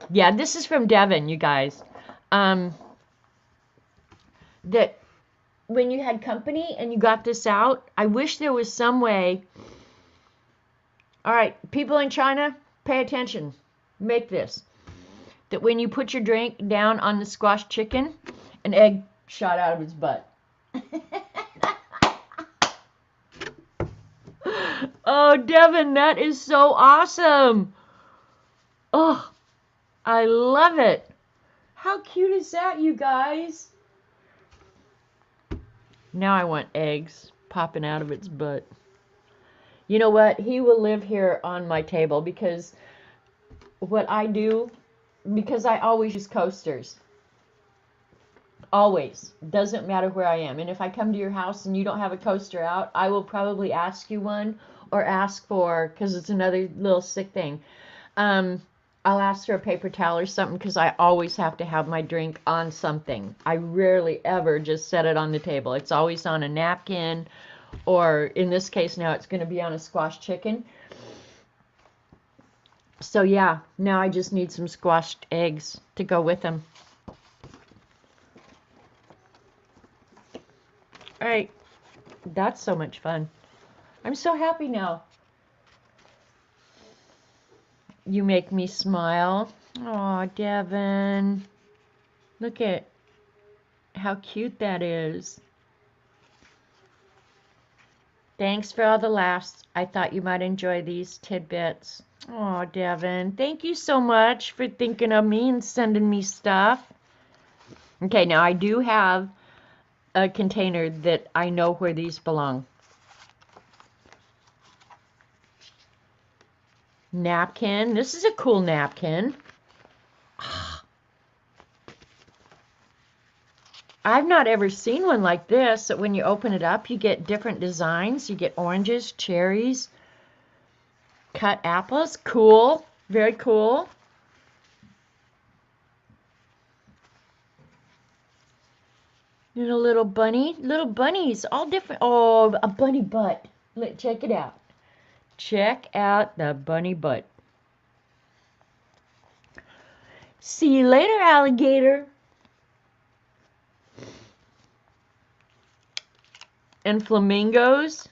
Yeah, this is from Devin, you guys. That when you had company and you got this out, I wish there was some way. All right, people in China, pay attention. Make this. That when you put your drink down on the squashed chicken, an egg shot out of its butt. Oh, Devin, that is so awesome. Oh, I love it. How cute is that, you guys? Now I want eggs popping out of its butt. You know what? He will live here on my table because what I do, because I always use coasters. Always. Doesn't matter where I am. And if I come to your house and you don't have a coaster out, I will probably ask you one or ask for, because it's another little sick thing. I'll ask for a paper towel or something because I always have to have my drink on something. I rarely ever just set it on the table. It's always on a napkin, or in this case now it's going to be on a squashed chicken. So yeah, now I just need some squashed eggs to go with them. All right, that's so much fun. I'm so happy now. You make me smile. Aw, Devin. Look at how cute that is. Thanks for all the laughs. I thought you might enjoy these tidbits. Aw, Devin. Thank you so much for thinking of me and sending me stuff. Okay, now I do have a container that I know where these belong. Napkin. This is a cool napkin. I've not ever seen one like this. So when you open it up, you get different designs. You get oranges, cherries, cut apples. Cool. Very cool. And a little bunny. Little bunnies. All different. Oh, a bunny butt. Check it out. Check out the bunny butt. See you later, alligator. And flamingos.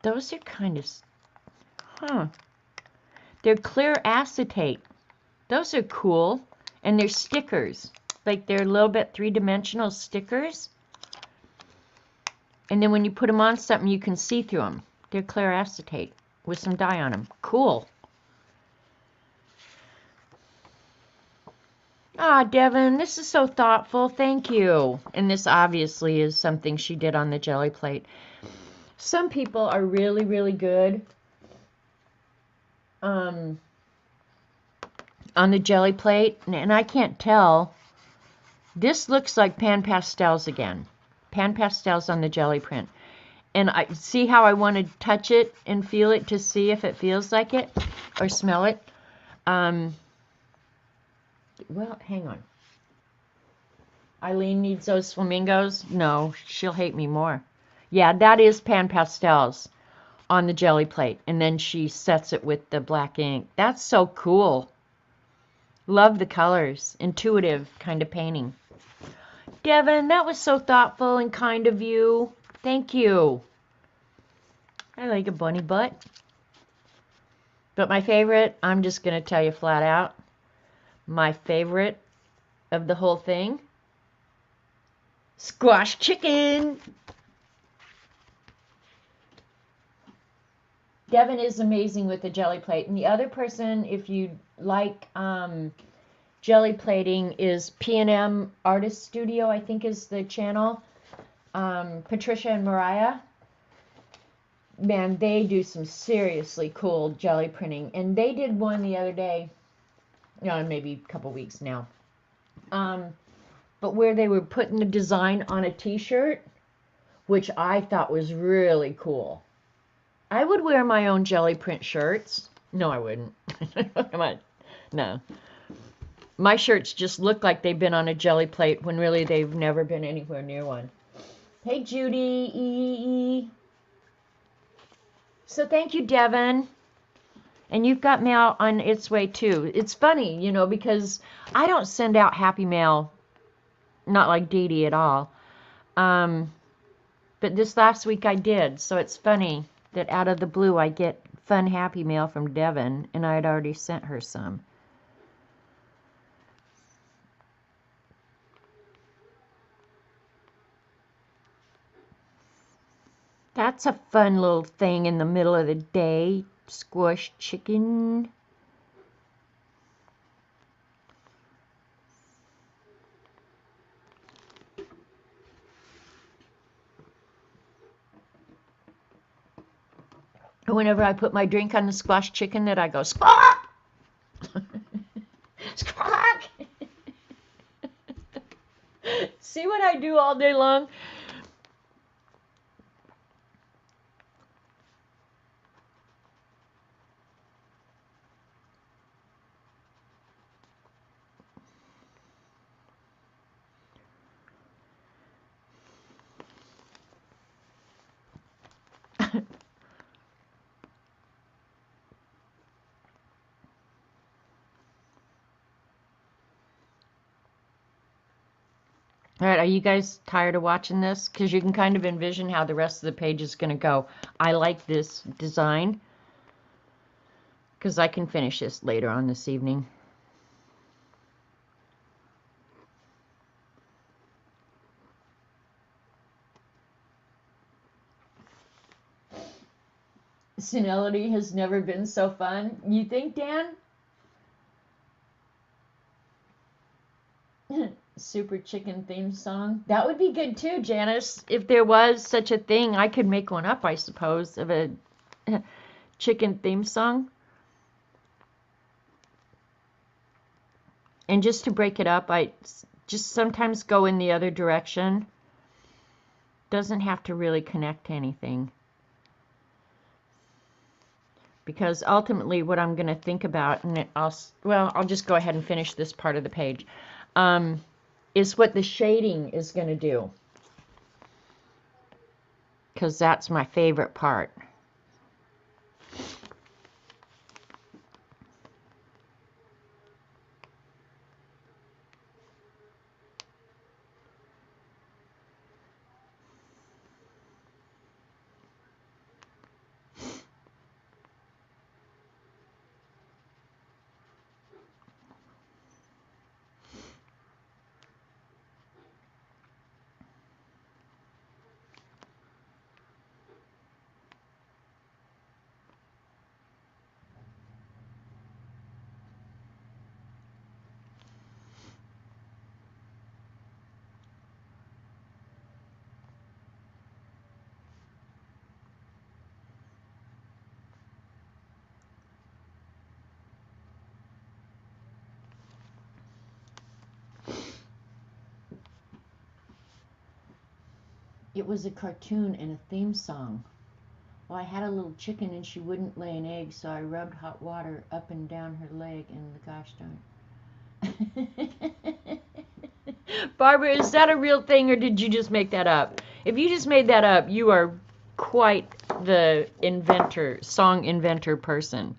Those are kind of, they're clear acetate. Those are cool. And they're stickers. Like they're a little bit three-dimensional stickers. And then when you put them on something, you can see through them. They're clear acetate with some dye on them. Cool. Ah, Devin, this is so thoughtful. Thank you. And this obviously is something she did on the jelly plate. Some people are really, really good on the jelly plate. And I can't tell. This looks like pan pastels again. Pan pastels on the jelly print. And I see how I want to touch it and feel it to see if it feels like it or smell it. Well, hang on. Eileen needs those flamingos. No, she'll hate me more. Yeah, that is pan pastels on the jelly plate. And then she sets it with the black ink. That's so cool. Love the colors. Intuitive kind of painting. Devin, that was so thoughtful and kind of you. Thank you. I like a bunny butt. But my favorite, I'm just going to tell you flat out, my favorite of the whole thing, squash chicken. Devin is amazing with the jelly plate. And the other person, if you like jelly plating is P&M Artist Studio, I think is the channel. Patricia and Mariah. Man, they do some seriously cool jelly printing. And they did one the other day, maybe a couple weeks now. But where they were putting the design on a t-shirt, which I thought was really cool. I would wear my own jelly print shirts. No, I wouldn't. Come on. No. My shirts just look like they've been on a jelly plate when really they've never been anywhere near one. Hey, Judy. So thank you, Devin. And you've got mail on its way, too. It's funny, because I don't send out happy mail, not like Dee Dee at all. But this last week I did, so it's funny that out of the blue I get fun happy mail from Devin, and I had already sent her some. That's a fun little thing in the middle of the day. Squashed chicken. Whenever I put my drink on the squashed chicken, that I go squawk! Squawk! See what I do all day long? All right, are you guys tired of watching this? Because you can kind of envision how the rest of the page is going to go. I like this design because I can finish this later on this evening. Senility has never been so fun. You think, Dan? Super chicken theme song. That would be good too, Janice. If there was such a thing, I could make one up, I suppose, of a chicken theme song. And just to break it up, I just sometimes go in the other direction. Doesn't have to really connect to anything. Because ultimately what I'm going to think about, and I'll just go ahead and finish this part of the page, is what the shading is going to do. Because that's my favorite part. It was a cartoon and a theme song. Well, I had a little chicken and she wouldn't lay an egg, so I rubbed hot water up and down her leg, and the gosh darn. Barbara, is that a real thing or did you just make that up? If you just made that up, you are quite the inventor, song inventor person.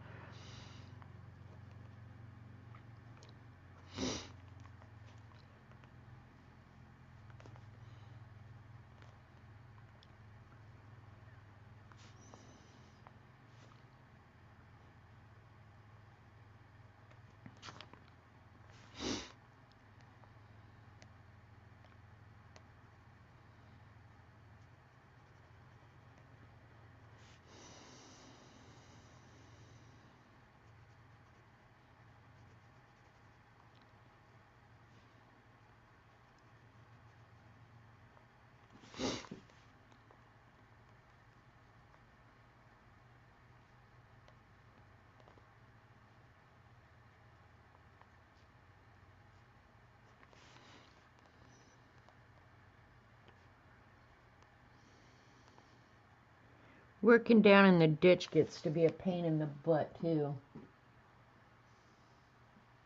Working down in the ditch gets to be a pain in the butt, too.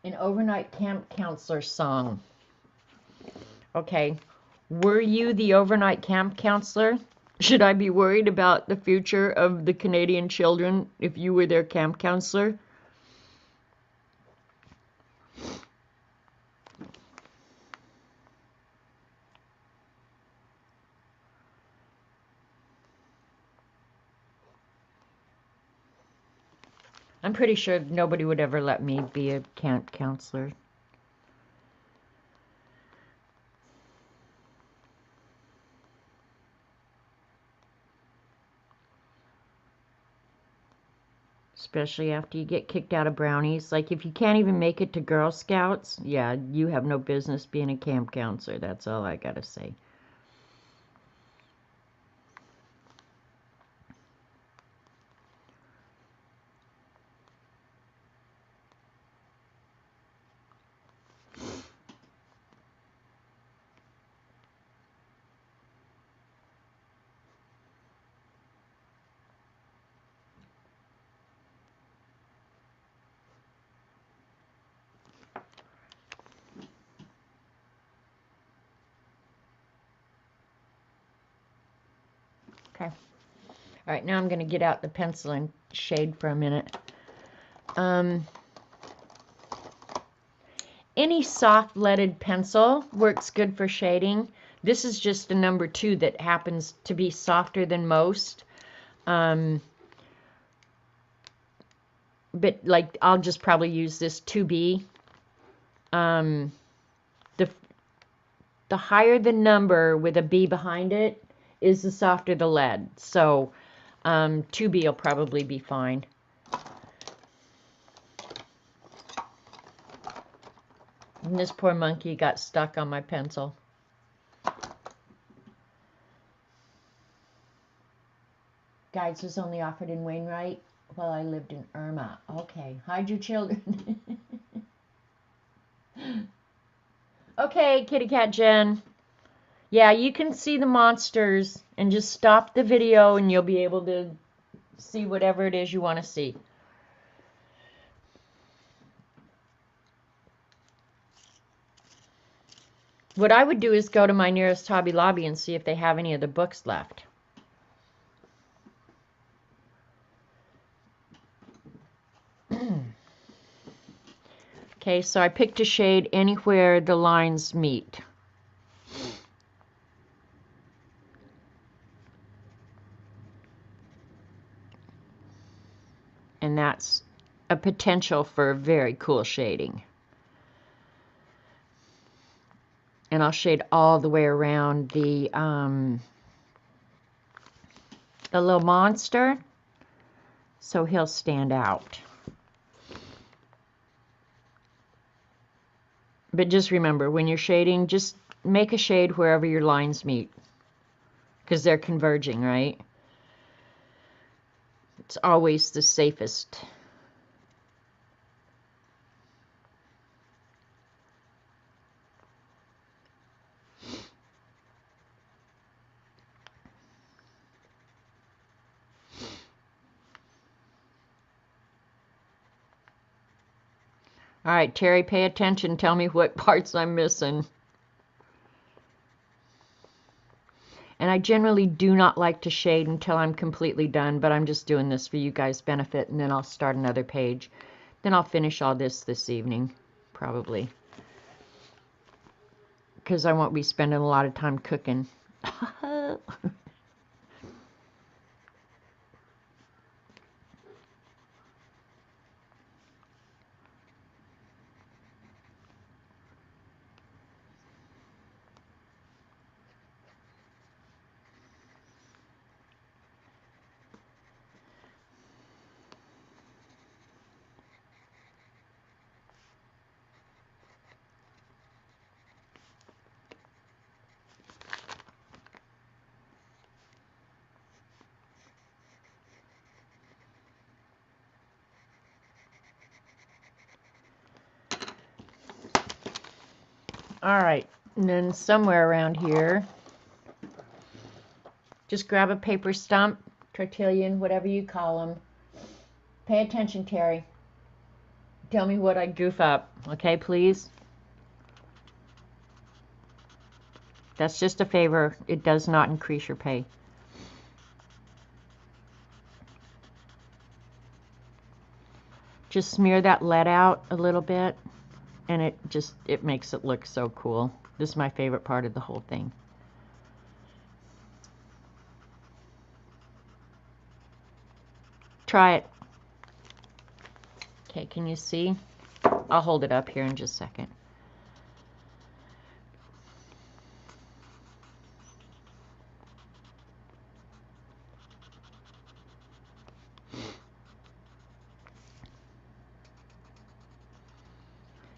An overnight camp counselor song. Okay. Were you the overnight camp counselor? Should I be worried about the future of the Canadian children if you were their camp counselor? I'm pretty sure nobody would ever let me be a camp counselor. Especially after you get kicked out of brownies. Like, if you can't even make it to Girl Scouts, yeah, you have no business being a camp counselor. That's all I gotta say. Okay. All right, now I'm going to get out the pencil and shade for a minute. Any soft leaded pencil works good for shading. This is just a number 2 that happens to be softer than most. But like, I'll just probably use this 2B. The higher the number with a B behind it is the softer the lead. So 2B will probably be fine. And this poor monkey got stuck on my pencil. Guides was only offered in Wainwright while I lived in Irma. Okay, hide your children. Okay, Kitty Cat Jen. Yeah, you can see the monsters and just stop the video and you'll be able to see whatever it is you want to see. What I would do is go to my nearest Hobby Lobby and see if they have any of the books left. Okay, so I picked a shade anywhere the lines meet. And that's a potential for very cool shading. And I'll shade all the way around the little monster, so he'll stand out. But just remember, when you're shading, just make a shade wherever your lines meet, because they're converging, right? It's always the safest. All right, Terry, pay attention. Tell me what parts I'm missing. And I generally do not like to shade until I'm completely done, but I'm just doing this for you guys' benefit, and then I'll start another page. Then I'll finish all this evening, probably. Because I won't be spending a lot of time cooking. All right, and then somewhere around here, just grab a paper stump, quadrillion, whatever you call them. Pay attention, Terry. Tell me what I goof up, okay, please? That's just a favor. It does not increase your pay. Just smear that lead out a little bit, and it makes it look so cool. This is my favorite part of the whole thing. Try it. Okay, can you see? I'll hold it up here in just a second.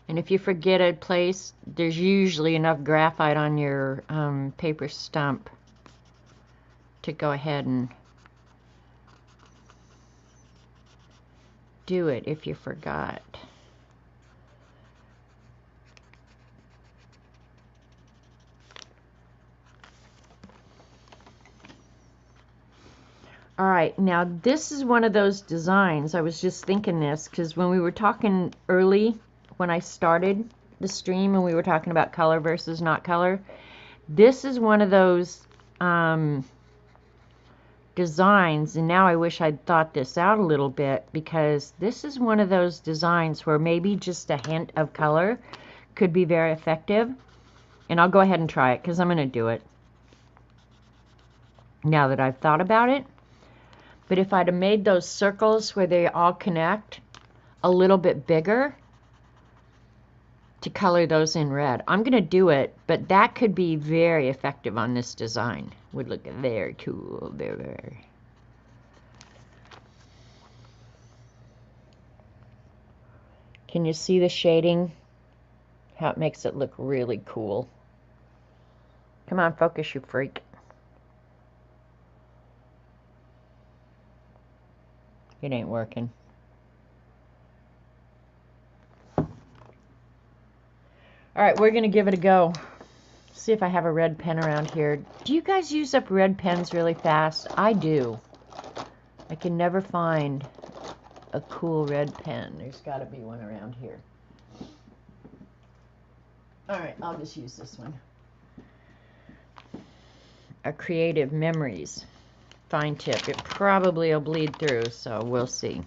And if you forget a place, there's usually enough graphite on your paper stump to go ahead and do it if you forgot. All right, now this is one of those designs. I was just thinking this because when we were talking early, when I started the stream and we were talking about color versus not color, this is one of those designs, and now I wish I'd thought this out a little bit, because this is one of those designs where maybe just a hint of color could be very effective. And I'll go ahead and try it because I'm going to do it now that I've thought about it. But if I'd have made those circles where they all connect a little bit bigger to color those in red, I'm going to do it, but that could be very effective on this design. Would look very cool, very. Can you see the shading? How it makes it look really cool. Come on, focus, you freak. It ain't working. All right, we're going to give it a go. See if I have a red pen around here. Do you guys use up red pens really fast? I do. I can never find a cool red pen. There's got to be one around here. All right, I'll just use this one. A Creative Memories fine tip. It probably will bleed through, so we'll see.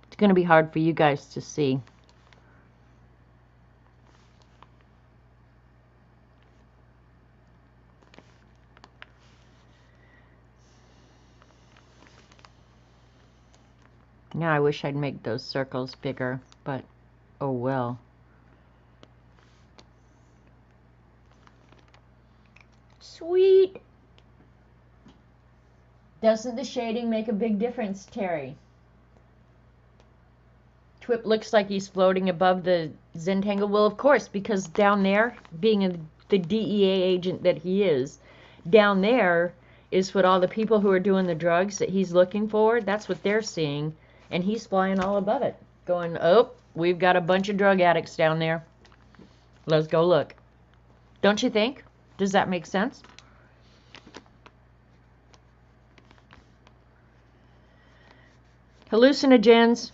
It's going to be hard for you guys to see. Now I wish I'd make those circles bigger, but oh well. Sweet! Doesn't the shading make a big difference, Terry? Twip looks like he's floating above the Zentangle. Well, of course, because down there, being the DEA agent that he is, down there is what all the people who are doing the drugs that he's looking for, that's what they're seeing. And he's flying all above it, going, oh, we've got a bunch of drug addicts down there. Let's go look. Don't you think? Does that make sense? Hallucinogens.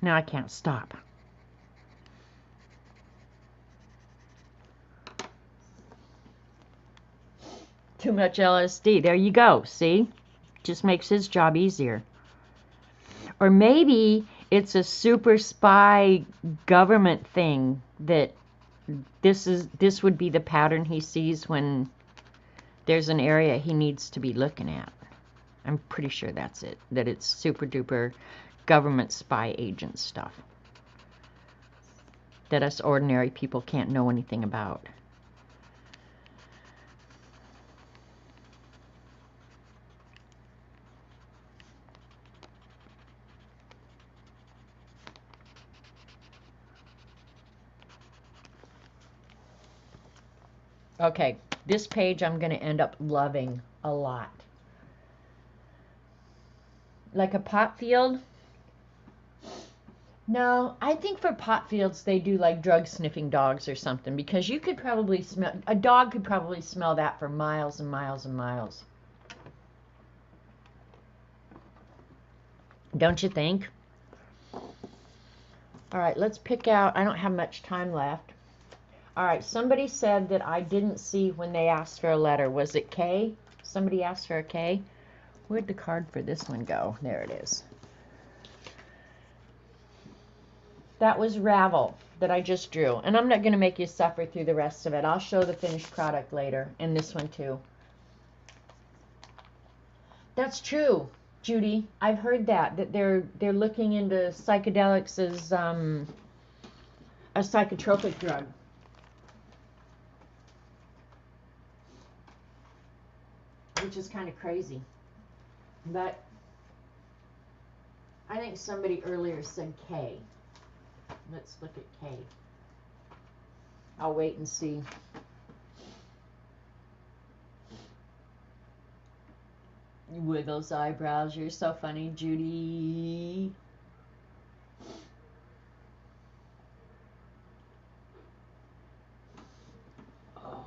Now I can't stop. Too much LSD. There you go. See? Just makes his job easier. Or maybe it's a super spy government thing that this would be the pattern he sees when there's an area he needs to be looking at. I'm pretty sure that's it. That it's super duper government spy agent stuff that us ordinary people can't know anything about. Okay, this page I'm going to end up loving. a lot. Like a pot field? No, I think for pot fields they do like drug sniffing dogs or something, because you could probably smell, a dog could probably smell that for miles and miles and miles. Don't you think? All right, let's pick out, I don't have much time left. All right, somebody said that I didn't see when they asked for a letter. Was it K? Somebody asked for a K? Where'd the card for this one go? There it is. That was Ravel that I just drew. And I'm not going to make you suffer through the rest of it. I'll show the finished product later. And this one too. That's true, Judy. I've heard that they're looking into psychedelics as a psychotropic drug. Which is kind of crazy. But I think somebody earlier said K. Let's look at K. I'll wait and see. You wiggles eyebrows. You're so funny, Judy. Oh,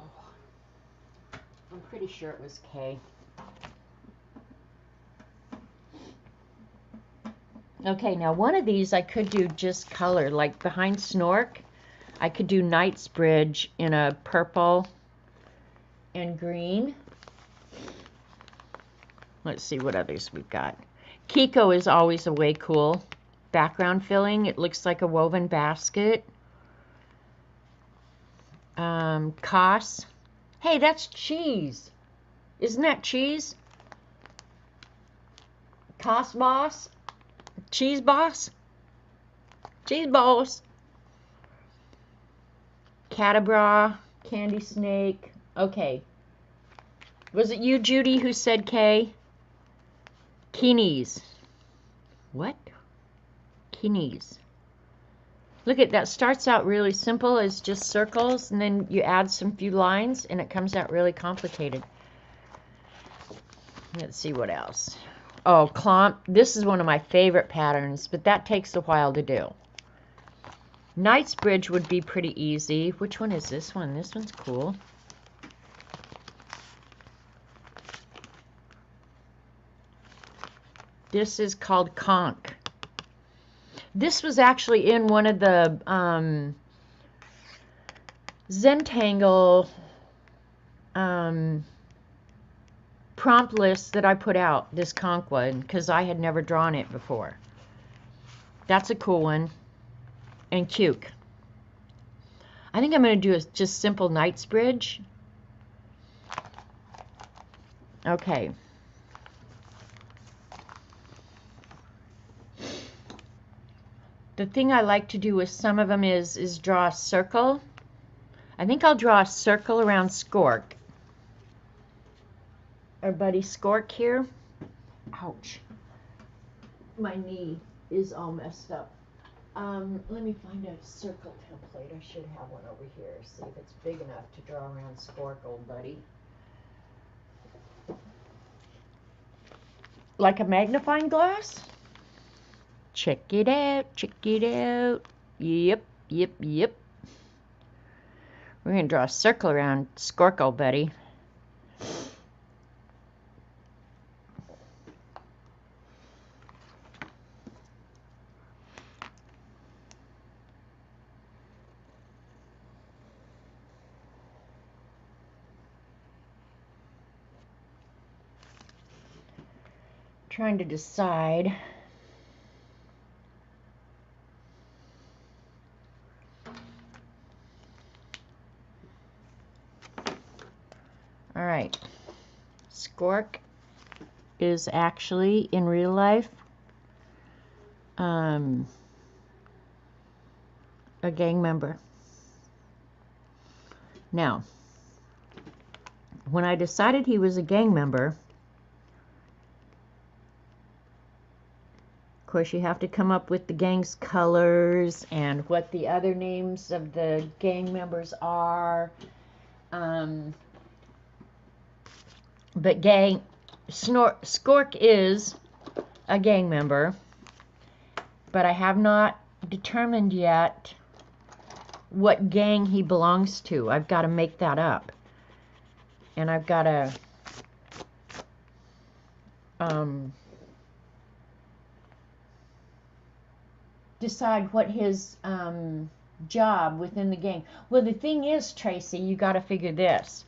I'm pretty sure it was K. Okay, now one of these I could do just color, like behind Snork, I could do Knightsbridge in a purple and green. Let's see what others we've got. Kiko is always a way cool background filling. It looks like a woven basket. Cos. Hey, that's cheese. Isn't that cheese? Cos Boss? Cheese Boss? Cheese Boss. Catabra, Candy Snake. Okay. Was it you, Judy, who said K? Keenies. What? Keenies. Look at that. Starts out really simple as just circles, and then you add some few lines, and it comes out really complicated. Let's see what else. Oh, Clomp. This is one of my favorite patterns, but that takes a while to do. Knightsbridge would be pretty easy. Which one is this one? This one's cool. This is called Conch. This was actually in one of the Zentangle prompt lists that I put out, this Conch one, because I had never drawn it before. That's a cool one. And Cuke. I think I'm going to do a just simple Knightsbridge. Okay. The thing I like to do with some of them is draw a circle. I think I'll draw a circle around Skork. Our buddy Skork here. Ouch. My knee is all messed up. Let me find a circle template. I should have one over here. See if it's big enough to draw around Skork, old buddy. Like a magnifying glass? Check it out. Check it out. Yep, yep, yep. We're going to draw a circle around Skork, old buddy. Trying to decide. All right. Skork is actually in real life a gang member. Now, when I decided he was a gang member, of course you have to come up with the gang's colors and what the other names of the gang members are. But Skork is a gang member, but I have not determined yet what gang he belongs to. I've got to make that up. And I've got to decide what his job within the gang. Well, the thing is, Tracy, you got to figure this.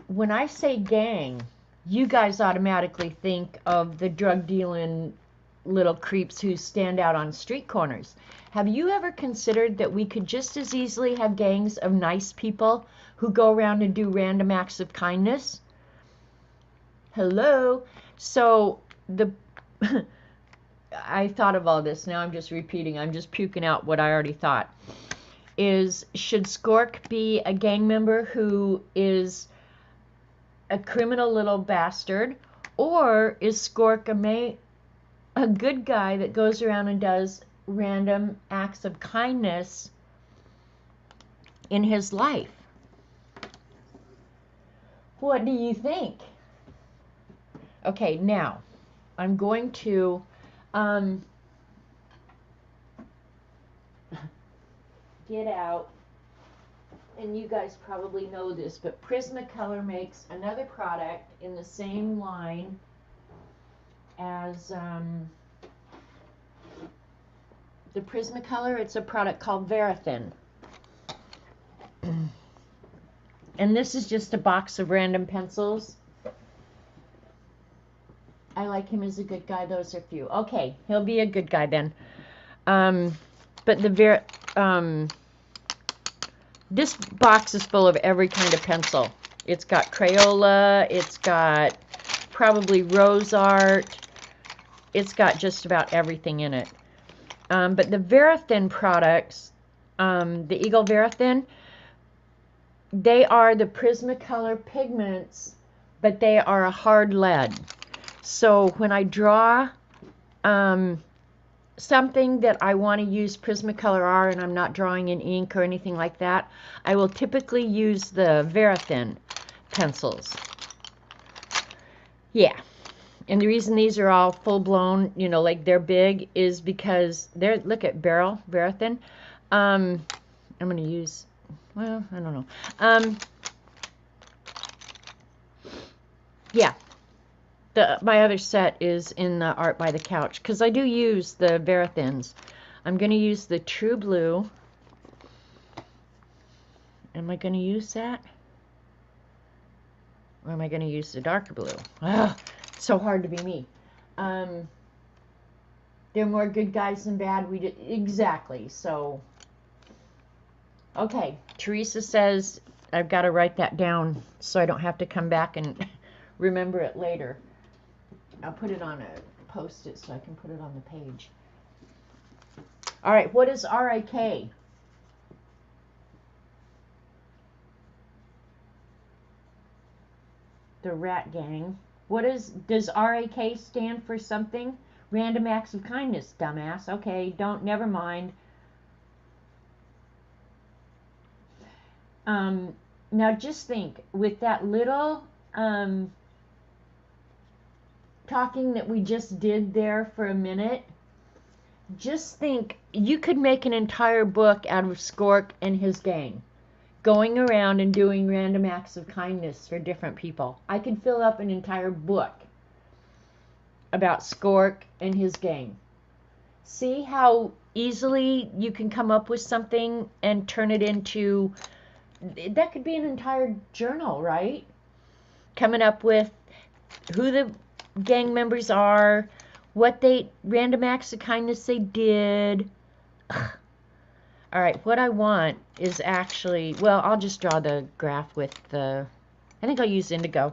When I say gang, you guys automatically think of the drug dealing little creeps who stand out on street corners. Have you ever considered that we could just as easily have gangs of nice people who go around and do random acts of kindness? Hello? So I thought of all this. Now I'm just repeating. I'm just puking out what I already thought. Should Skork be a gang member who is a criminal little bastard, or is Skork a good guy that goes around and does random acts of kindness in his life? What do you think? Okay, now I'm going to get out, and you guys probably know this, but Prismacolor makes another product in the same line as the Prismacolor. It's a product called Verithin. And this is just a box of random pencils. I like him as a good guy. Those are few. Okay, he'll be a good guy then. But this box is full of every kind of pencil. It's got Crayola. It's got probably Rose Art. It's got just about everything in it. But the Verithin products, the Eagle Verithin, they are the Prismacolor pigments, but they are a hard lead. So when I draw something that I want to use Prismacolor R and I'm not drawing in ink or anything like that, I will typically use the Verithin pencils. Yeah. And the reason these are all full-blown, you know, like they're big, is because they're, look at Beryl Verithin. I'm going to use, well, I don't know. Yeah. My other set is in the Art by the Couch, because I do use the Verithins. I'm going to use the True Blue. Am I going to use that? Or am I going to use the darker blue? Ugh, it's so hard to be me. They're more good guys than bad. Exactly. So, okay. Teresa says I've got to write that down so I don't have to come back and remember it later. I'll put it on a post-it so I can put it on the page. All right, what is RIK? The Rat Gang. Does RIK stand for something? Random Acts of Kindness, dumbass. Okay, never mind. Now just think, with that little talking that we just did there for a minute, just think, you could make an entire book out of Skork and his gang, going around and doing random acts of kindness for different people. I could fill up an entire book about Skork and his gang. See how easily you can come up with something and turn it into, that could be an entire journal, right? Coming up with who the gang members are, random acts of kindness they did. Ugh. All right, what I want is actually, well, I'll just draw the graph with I think I'll use indigo.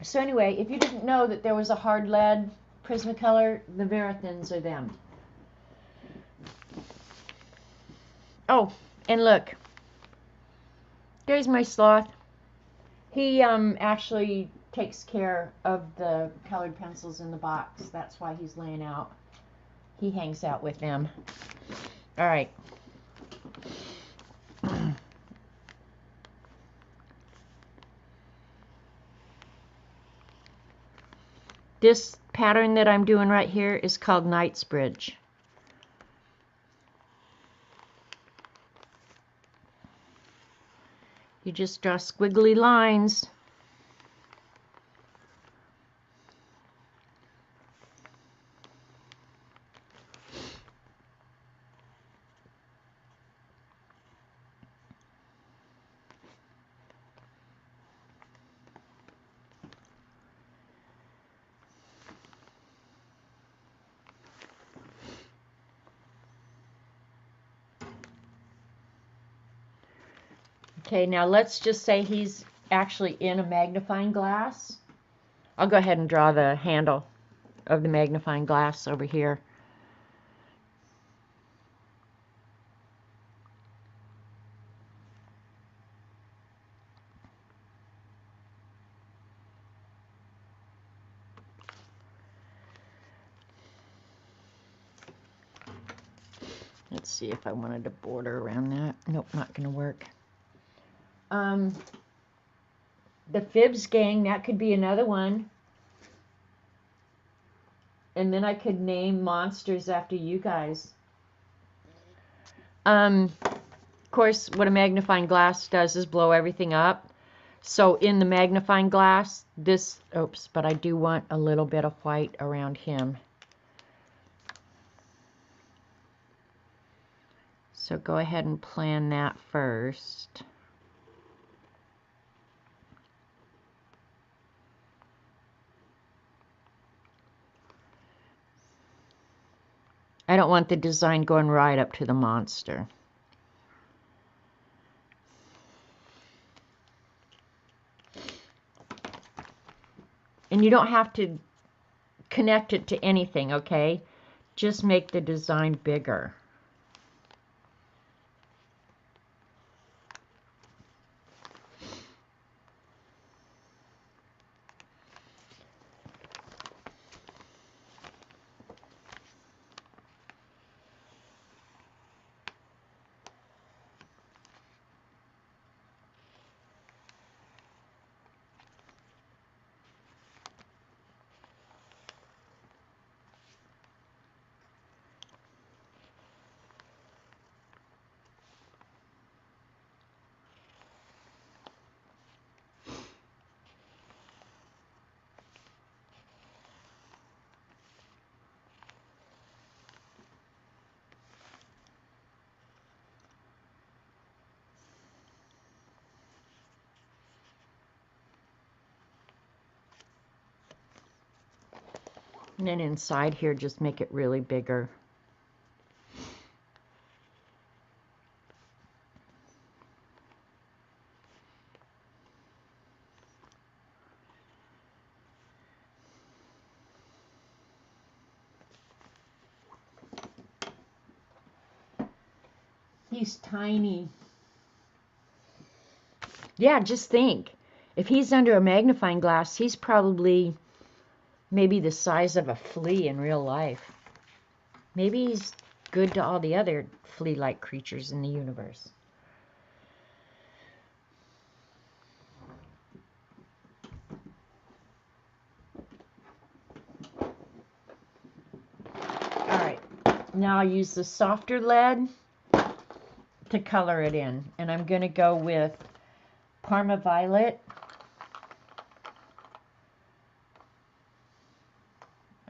So anyway, if you didn't know that there was a hard lead Prismacolor, the Verithins are them. Oh, and look, there's my sloth. He actually takes care of the colored pencils in the box. That's why he's laying out. He hangs out with them. All right. This pattern that I'm doing right here is called Knightsbridge. You just draw squiggly lines. Okay, now let's just say he's actually in a magnifying glass. I'll go ahead and draw the handle of the magnifying glass over here. Let's see if I wanted a border around that. Nope, not going to work. The Fibs gang, that could be another one. And then I could name monsters after you guys. Of course, what a magnifying glass does is blow everything up. So in the magnifying glass, this, oops, but I do want a little bit of white around him. So go ahead and plan that first. I don't want the design going right up to the monster. And you don't have to connect it to anything, okay? Just make the design bigger. And then inside here, just make it really bigger. He's tiny. Yeah, just think. If he's under a magnifying glass, he's probably maybe the size of a flea in real life. Maybe he's good to all the other flea-like creatures in the universe. Alright, now I'll use the softer lead to color it in. And I'm going to go with Parma Violet.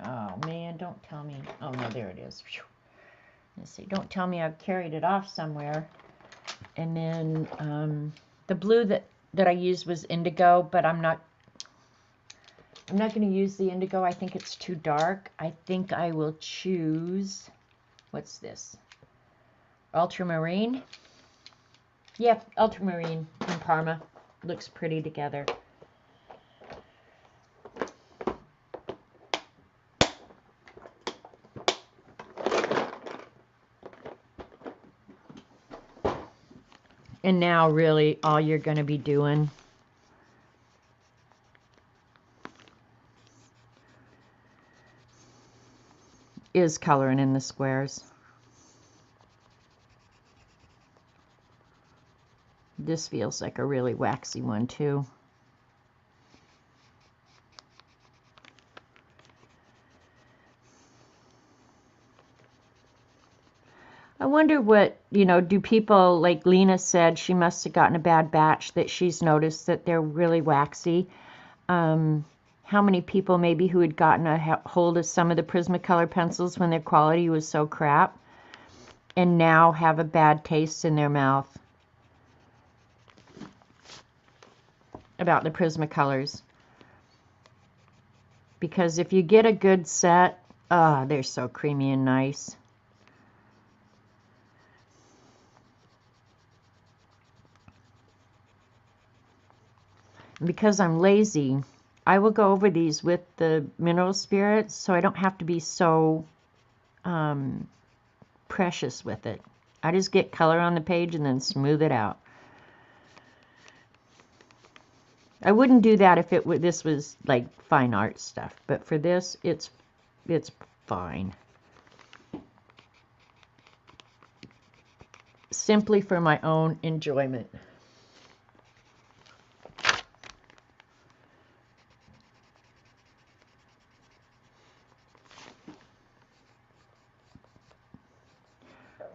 Oh man, don't tell me. Oh no, there it is. Whew. Let's see, don't tell me I've carried it off somewhere. And then the blue that I used was indigo, but I'm not going to use the indigo. I think it's too dark. I think I will choose, what's this? Ultramarine. Yep, ultramarine and Parma. Looks pretty together. And now really all you're going to be doing is coloring in the squares. This feels like a really waxy one too. I wonder what, do people, like Lena said, she must have gotten a bad batch that she's noticed that they're really waxy. How many people maybe who had gotten a hold of some of the Prismacolor pencils when their quality was so crap and now have a bad taste in their mouth about the Prismacolors. Because if you get a good set, they're so creamy and nice. Because I'm lazy, I will go over these with the mineral spirits so I don't have to be so precious with it. I just get color on the page and then smooth it out. I wouldn't do that if this was like fine art stuff, but for this, it's fine. Simply for my own enjoyment.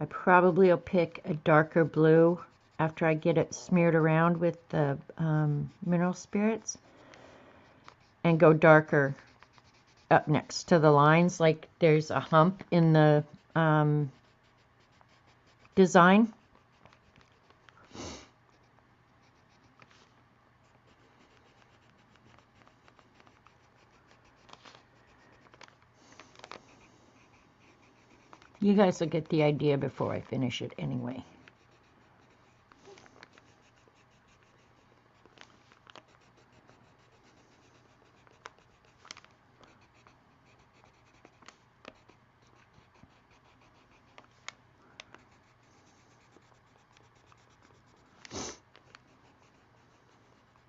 I probably will pick a darker blue after I get it smeared around with the mineral spirits and go darker up next to the lines, like there's a hump in the design. You guys will get the idea before I finish it anyway.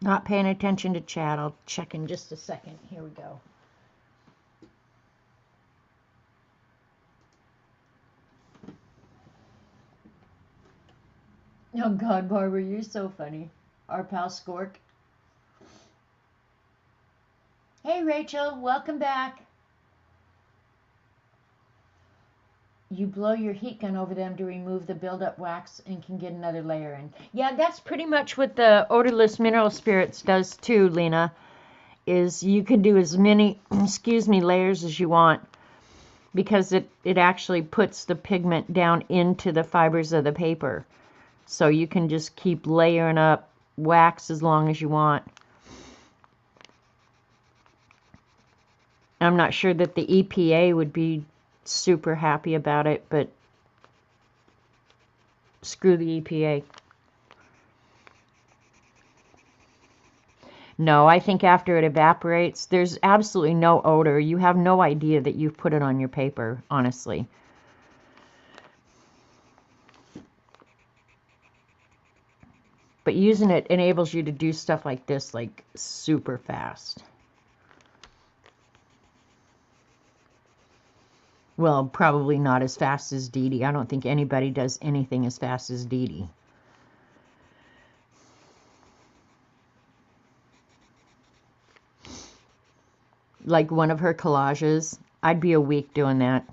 Not paying attention to chat. I'll check in just a second. Here we go. Oh God, Barbara, you're so funny. Our pal Skork. Hey Rachel, welcome back. You blow your heat gun over them to remove the buildup wax and can get another layer in. Yeah, that's pretty much what the odorless mineral spirits does too, Lena. Is you can do as many, layers as you want because it actually puts the pigment down into the fibers of the paper. So you can just keep layering up wax as long as you want. I'm not sure that the EPA would be super happy about it, but screw the EPA. No, I think after it evaporates, there's absolutely no odor. You have no idea that you've put it on your paper, honestly. But using it enables you to do stuff like this, like, super fast. Well, probably not as fast as Dee Dee. I don't think anybody does anything as fast as Dee Dee. Like one of her collages, I'd be a week doing that.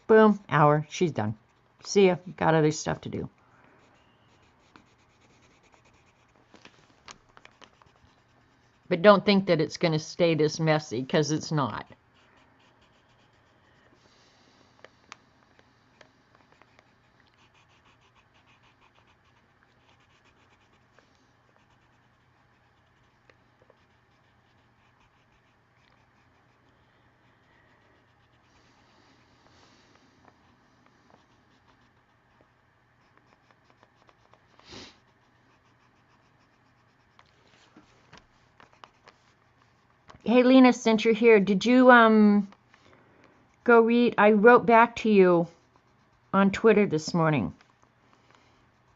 Boom, hour, she's done. See ya, got other stuff to do. But don't think that it's going to stay this messy, because it's not. Hey, Lena, since you're here, did you go read? I wrote back to you on Twitter this morning.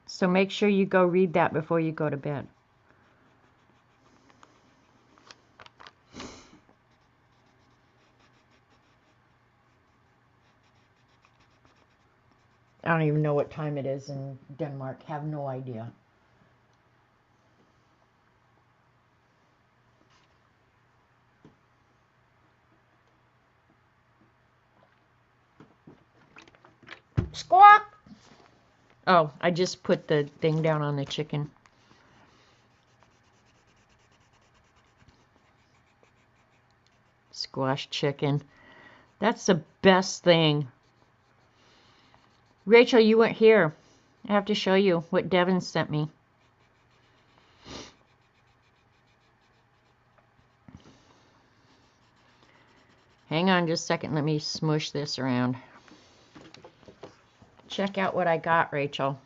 So make sure you go read that before you go to bed. I don't even know what time it is in Denmark. Have no idea. Squawk! Oh, I just put the thing down on the chicken. Squash chicken. That's the best thing. Rachel, you weren't here. I have to show you what Devin sent me. Hang on just a second. Let me smush this around. Check out what I got, Rachel.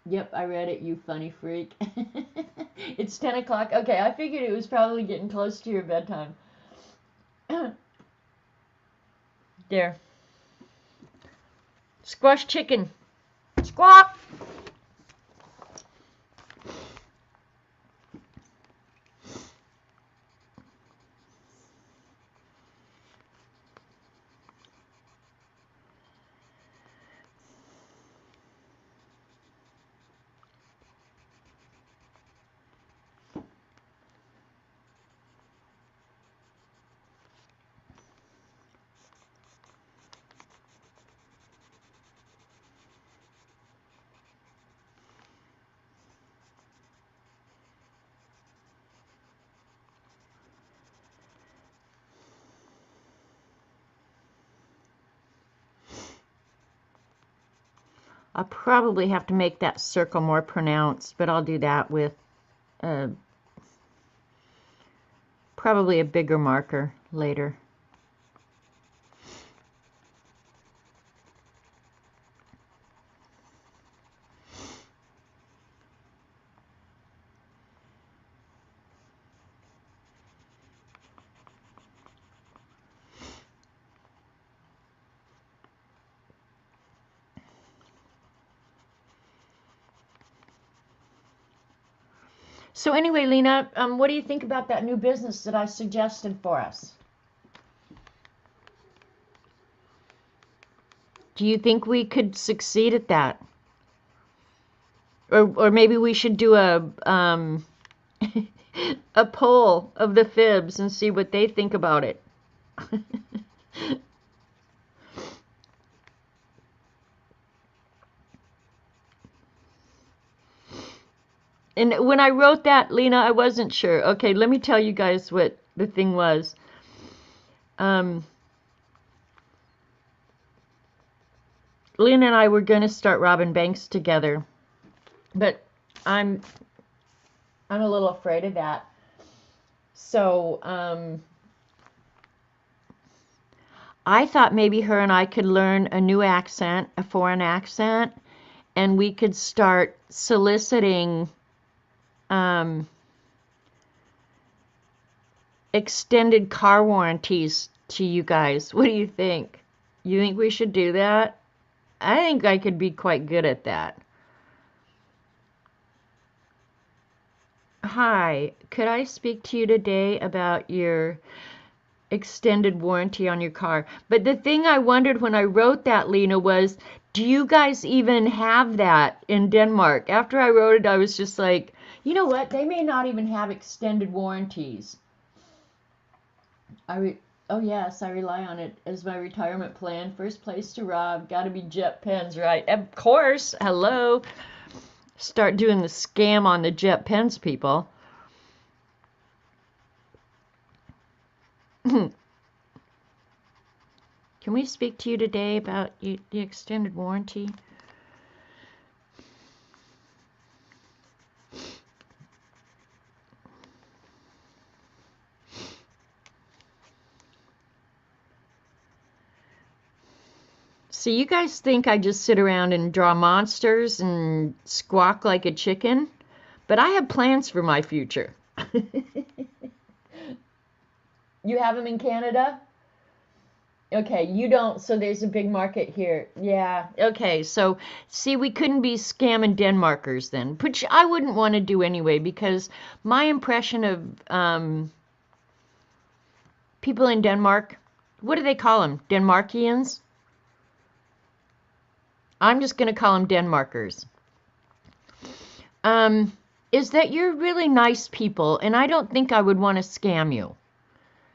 Yep, I read it, you funny freak. It's 10 o'clock. Okay, I figured it was probably getting close to your bedtime. There. Squash chicken. Squawk! I'll probably have to make that circle more pronounced, but I'll do that with probably a bigger marker later. So anyway, Lena, what do you think about that new business that I suggested for us? Do you think we could succeed at that? Or maybe we should do a a poll of the fibs and see what they think about it. And when I wrote that, Lena, I wasn't sure. Okay, let me tell you guys what the thing was. Lena and I were going to start robbing banks together, but I'm a little afraid of that. So I thought maybe her and I could learn a new accent, a foreign accent, and we could start soliciting extended car warranties to you guys. What do you think? You think we should do that? I think I could be quite good at that. Hi, could I speak to you today about your extended warranty on your car? But the thing I wondered when I wrote that, Lena, was, do you guys even have that in Denmark? After I wrote it, I was just like, you know what? They may not even have extended warranties. Oh yes, I rely on it as my retirement plan. First place to rob. Got to be Jet Pens, right? Of course. Hello. Start doing the scam on the Jet Pens people. Can we speak to you today about the extended warranty? So you guys think I just sit around and draw monsters and squawk like a chicken? But I have plans for my future. You have them in Canada? Okay, you don't, so there's a big market here. Yeah, okay, so see, we couldn't be scamming Denmarkers then, which I wouldn't want to do anyway, because my impression of people in Denmark, what do they call them? Denmarkians? I'm just going to call them Denmarkers. Is that you're really nice people, and I don't think I would want to scam you.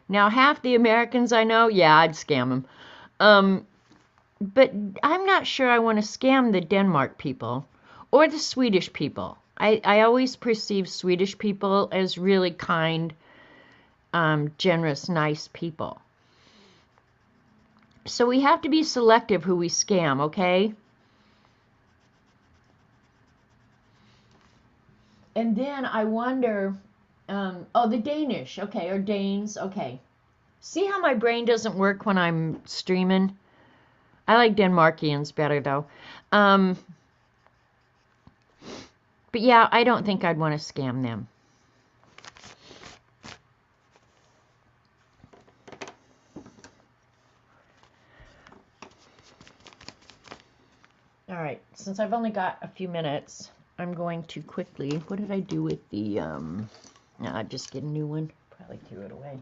Now, half the Americans I know, yeah, I'd scam them. But I'm not sure I want to scam the Denmark people or the Swedish people. I always perceive Swedish people as really kind, generous, nice people. So we have to be selective who we scam, okay? And then I wonder, oh, the Danish, okay, or Danes, okay. See how my brain doesn't work when I'm streaming? I like Denmarkians better, though. But yeah, I don't think I'd want to scam them. All right, since I've only got a few minutes, I'm going to quickly, what did I do with the, no, I'll just get a new one. Probably threw it away.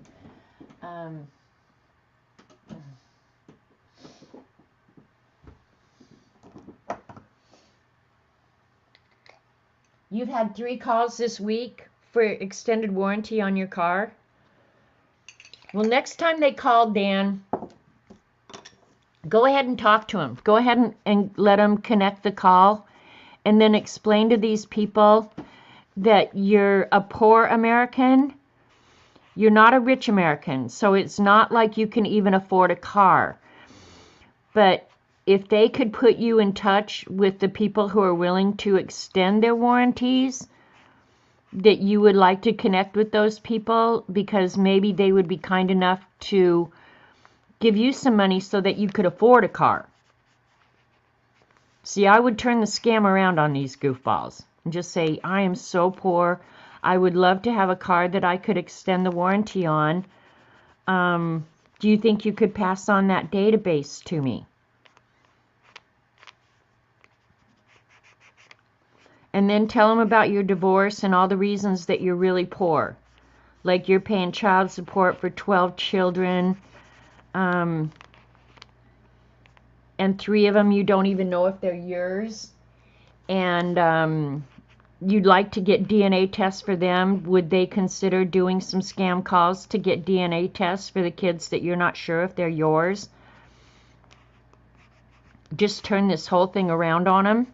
You've had 3 calls this week for extended warranty on your car. Well, next time they call, Dan, go ahead and talk to them. Go ahead and let them connect the call, and then explain to these people that you're a poor American. You're not a rich American, so it's not like you can even afford a car. But if they could put you in touch with the people who are willing to extend their warranties, that you would like to connect with those people, because maybe they would be kind enough to give you some money so that you could afford a car. See, I would turn the scam around on these goofballs and just say, I am so poor. I would love to have a car that I could extend the warranty on. Do you think you could pass on that database to me? And then tell them about your divorce and all the reasons that you're really poor. Like you're paying child support for 12 children, and 3 of them you don't even know if they're yours. And you'd like to get DNA tests for them. Would they consider doing some scam calls to get DNA tests for the kids that you're not sure if they're yours? Just turn this whole thing around on them.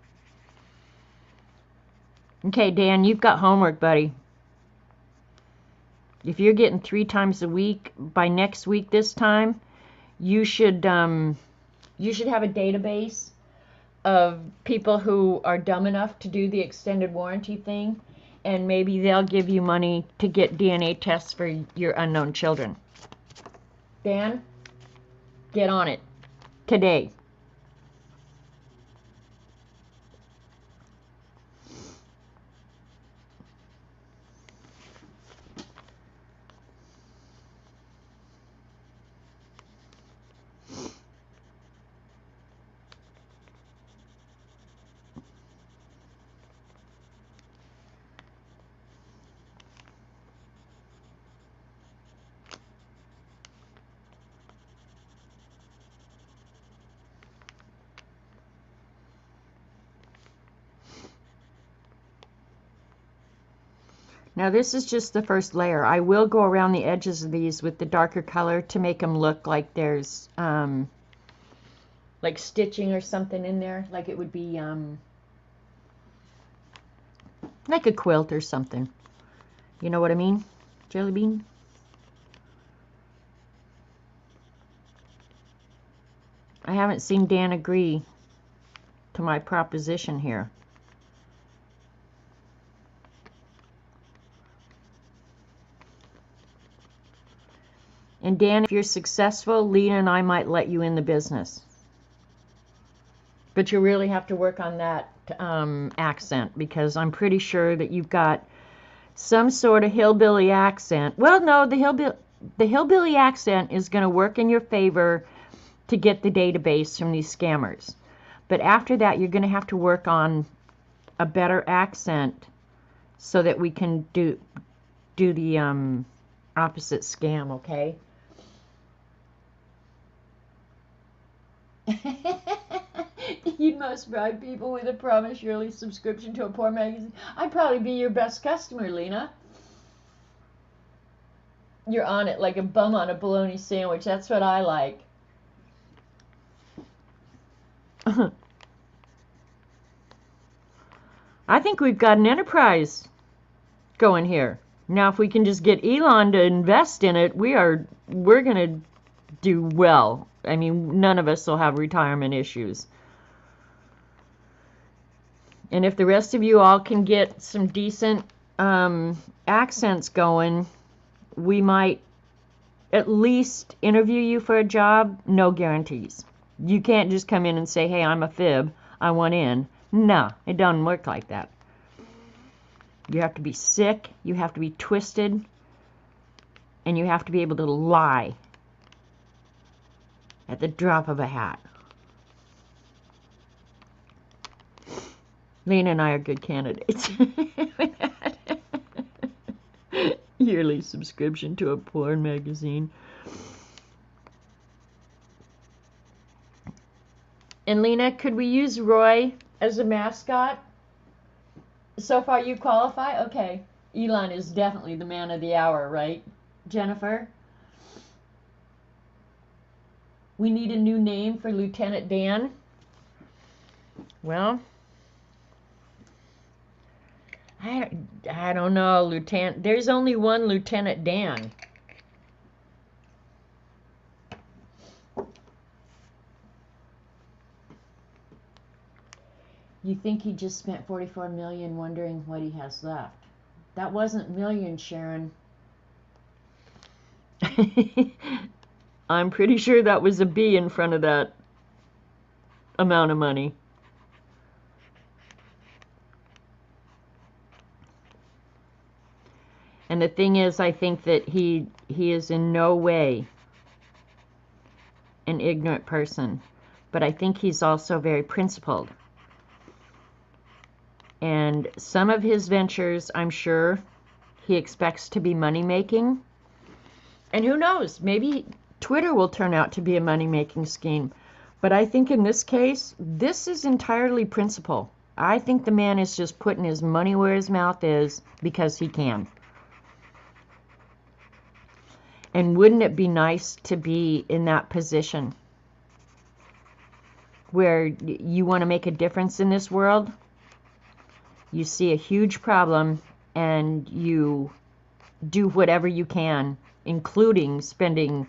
Okay, Dan, you've got homework, buddy. If you're getting 3 times a week, by next week this time, you should have a database of people who are dumb enough to do the extended warranty thing, and maybe they'll give you money to get DNA tests for your unknown children. Dan, get on it today. Now this is just the first layer. I will go around the edges of these with the darker color to make them look like there's like stitching or something in there, like it would be like a quilt or something. You know what I mean, Jelly Bean? I haven't seen Dan agree to my proposition here. And Dan, if you're successful, Lena and I might let you in the business. But you really have to work on that accent, because I'm pretty sure that you've got some sort of hillbilly accent. Well, no, the hillbilly accent is going to work in your favor to get the database from these scammers. But after that, you're going to have to work on a better accent so that we can do the opposite scam, okay? You'd most bribe people with a promised yearly subscription to a porn magazine. I'd probably be your best customer, Lena. You're on it like a bum on a bologna sandwich. That's what I like. I think we've got an enterprise going here. Now, if we can just get Elon to invest in it, we're gonna do well. I mean, none of us will have retirement issues. And if the rest of you all can get some decent accents going, we might at least interview you for a job. No guarantees. You can't just come in and say, hey, I'm a fib, I want in. No, it doesn't work like that. You have to be sick, you have to be twisted, and you have to be able to lie at the drop of a hat. Lena and I are good candidates. Yearly subscription to a porn magazine. And Lena, could we use Roy as a mascot? So far you qualify? Okay. Elon is definitely the man of the hour, right, Jennifer? We need a new name for Lieutenant Dan. Well, I don't know, Lieutenant. There's only one Lieutenant Dan. You think he just spent 44 million wondering what he has left? That wasn't million, Sharon. I'm pretty sure that was a B in front of that amount of money. And the thing is, I think that he is in no way an ignorant person, but I think he's also very principled. And some of his ventures, I'm sure, he expects to be money-making. And who knows, maybe Twitter will turn out to be a money-making scheme. But I think in this case, this is entirely principle. I think the man is just putting his money where his mouth is because he can. And wouldn't it be nice to be in that position where you want to make a difference in this world? You see a huge problem and you do whatever you can, including spending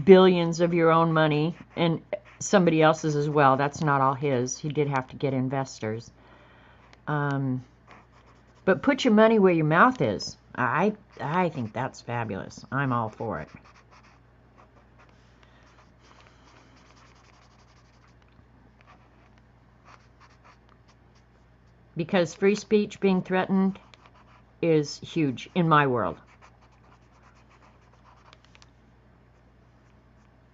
billions of your own money and somebody else's as well. That's not all his. He did have to get investors. But put your money where your mouth is. I think that's fabulous. I'm all for it. Because free speech being threatened is huge in my world.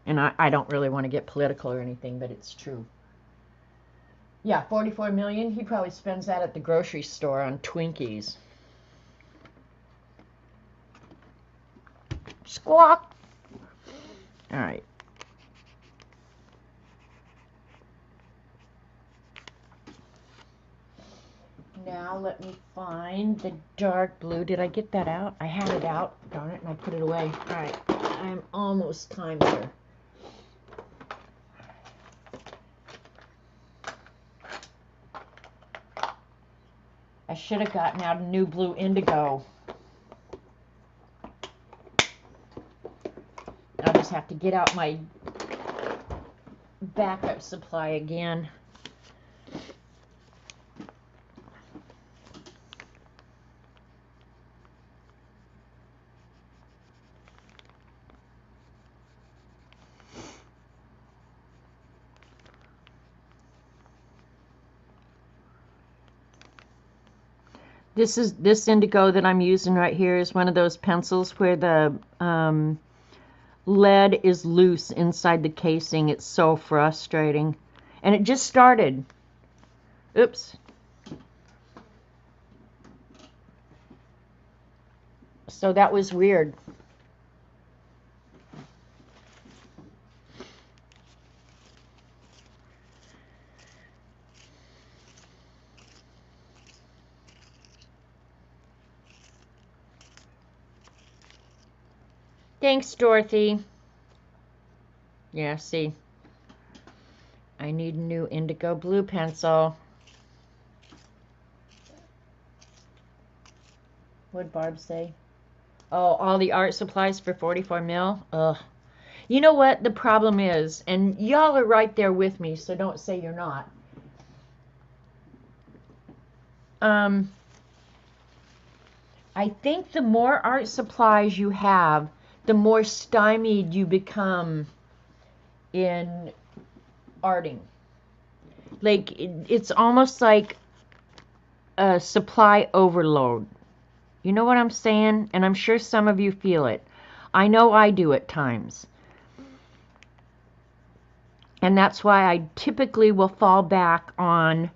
And I don't really want to get political or anything, but it's true. Yeah, 44 million, he probably spends that at the grocery store on Twinkies. Squawk! Alright. Now let me find the dark blue. Did I get that out? I had it out. Darn it, and I put it away. Alright, I'm almost time here. I should have gotten out a new blue indigo. I'll just have to get out my backup supply again. This indigo that I'm using right here is one of those pencils where the lead is loose inside the casing. It's so frustrating. And it just started. Oops. So that was weird. Thanks, Dorothy. Yeah, see. I need a new indigo blue pencil. What'd Barb say? Oh, all the art supplies for 44 mil? Ugh. You know what the problem is? And y'all are right there with me, so don't say you're not. I think the more art supplies you have, the more stymied you become in arting. Like, it's almost like a supply overload. You know what I'm saying? And I'm sure some of you feel it. I know I do at times. And that's why I typically will fall back on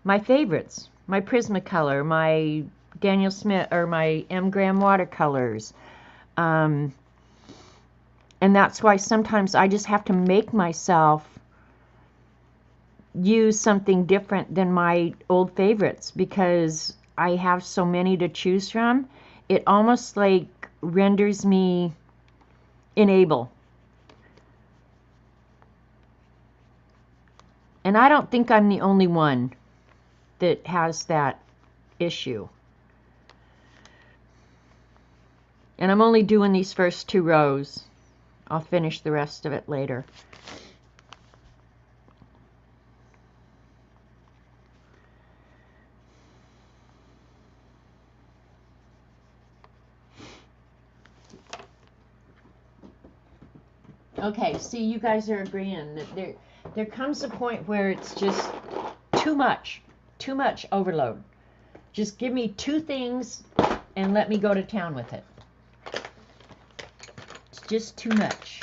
my favorites. My Prismacolor, my Daniel Smith, or my M. Graham watercolors. And that's why sometimes I just have to make myself use something different than my old favorites because I have so many to choose from. It almost like renders me unable. And I don't think I'm the only one that has that issue. And I'm only doing these first 2 rows. I'll finish the rest of it later. Okay, see, you guys are agreeing that there comes a point where it's just too much overload. Just give me 2 things and let me go to town with it. It's just too much.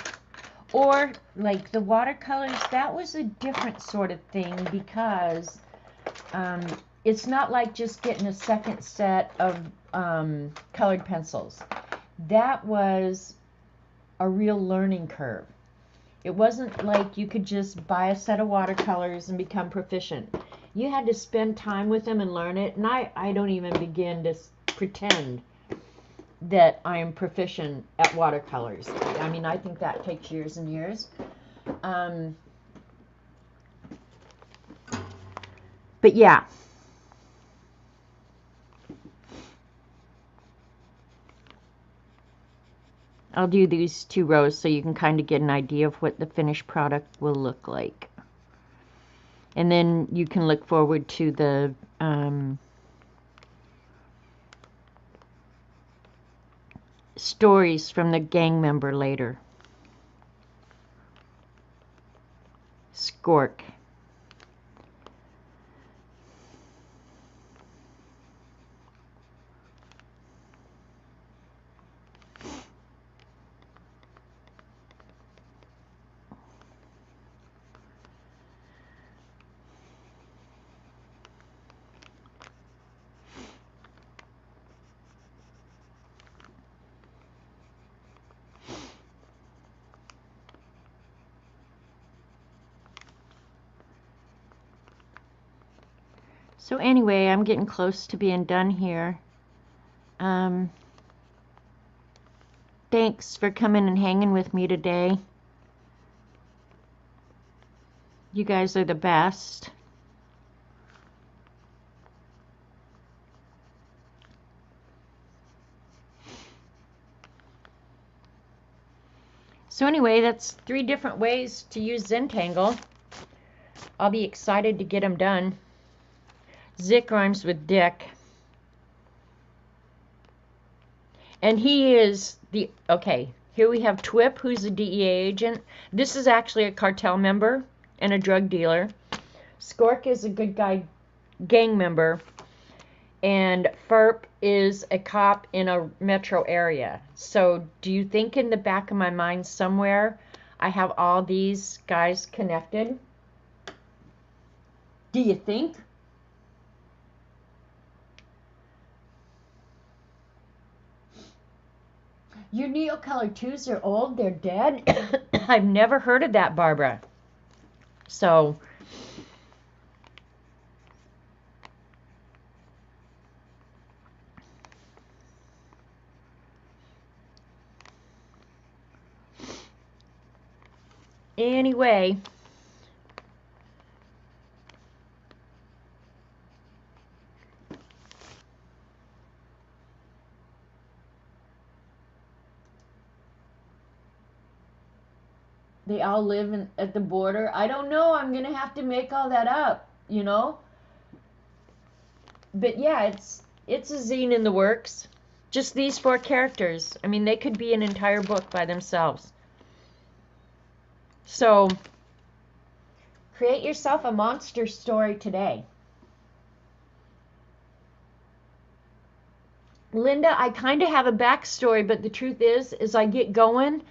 Or like the watercolors, that was a different sort of thing because it's not like just getting a second set of colored pencils. That was a real learning curve. It wasn't like you could just buy a set of watercolors and become proficient. You had to spend time with them and learn it, and I don't even begin to pretend that I'm proficient at watercolors. I mean, I think that takes years and years. But yeah. I'll do these 2 rows so you can kind of get an idea of what the finished product will look like. And then you can look forward to the stories from the gang member later. Skork. So anyway, I'm getting close to being done here. Thanks for coming and hanging with me today. You guys are the best. So anyway, that's 3 different ways to use Zentangle. I'll be excited to get them done. Zick rhymes with Dick. And he is the, okay, here we have Twip, who's a DEA agent. This is actually a cartel member and a drug dealer. Skork is a good guy gang member. And Ferp is a cop in a metro area. So do you think in the back of my mind somewhere I have all these guys connected? Do you think? Your Neocolor 2s are old, they're dead? I've never heard of that, Barbara. So, Anyway, they all live at the border. I don't know. I'm going to have to make all that up, you know? But yeah, it's a zine in the works. Just these 4 characters. I mean, they could be an entire book by themselves. So, create yourself a monster story today. Linda, I kind of have a backstory, but the truth is I get going,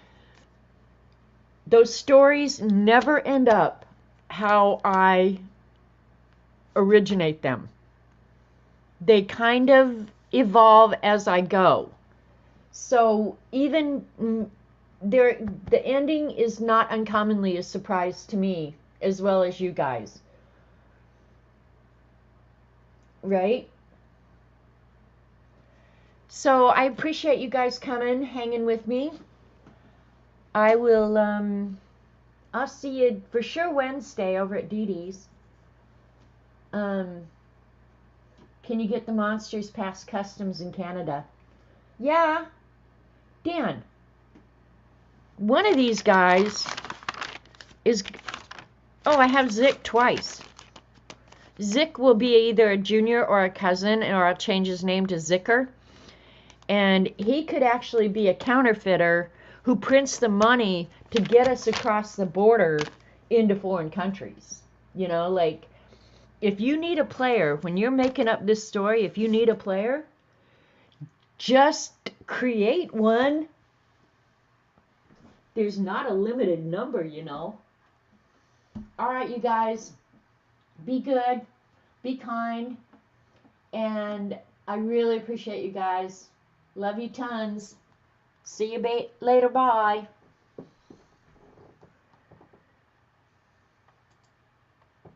those stories never end up how I originate them. They kind of evolve as I go. So even the ending is not uncommonly a surprise to me as well as you guys. Right? So I appreciate you guys coming, hanging with me. I will, I'll see you for sure Wednesday over at Dee Dee's. Can you get the monsters past customs in Canada? Yeah. Dan, one of these guys is, oh, I have Zick twice. Zick will be either a junior or a cousin, or I'll change his name to Zicker. And he could actually be a counterfeiter who prints the money to get us across the border into foreign countries. You know, like, if you need a player, when you're making up this story, if you need a player, just create one. There's not a limited number, you know. All right, you guys, be good, be kind, and I really appreciate you guys. Love you tons. See you later. Bye.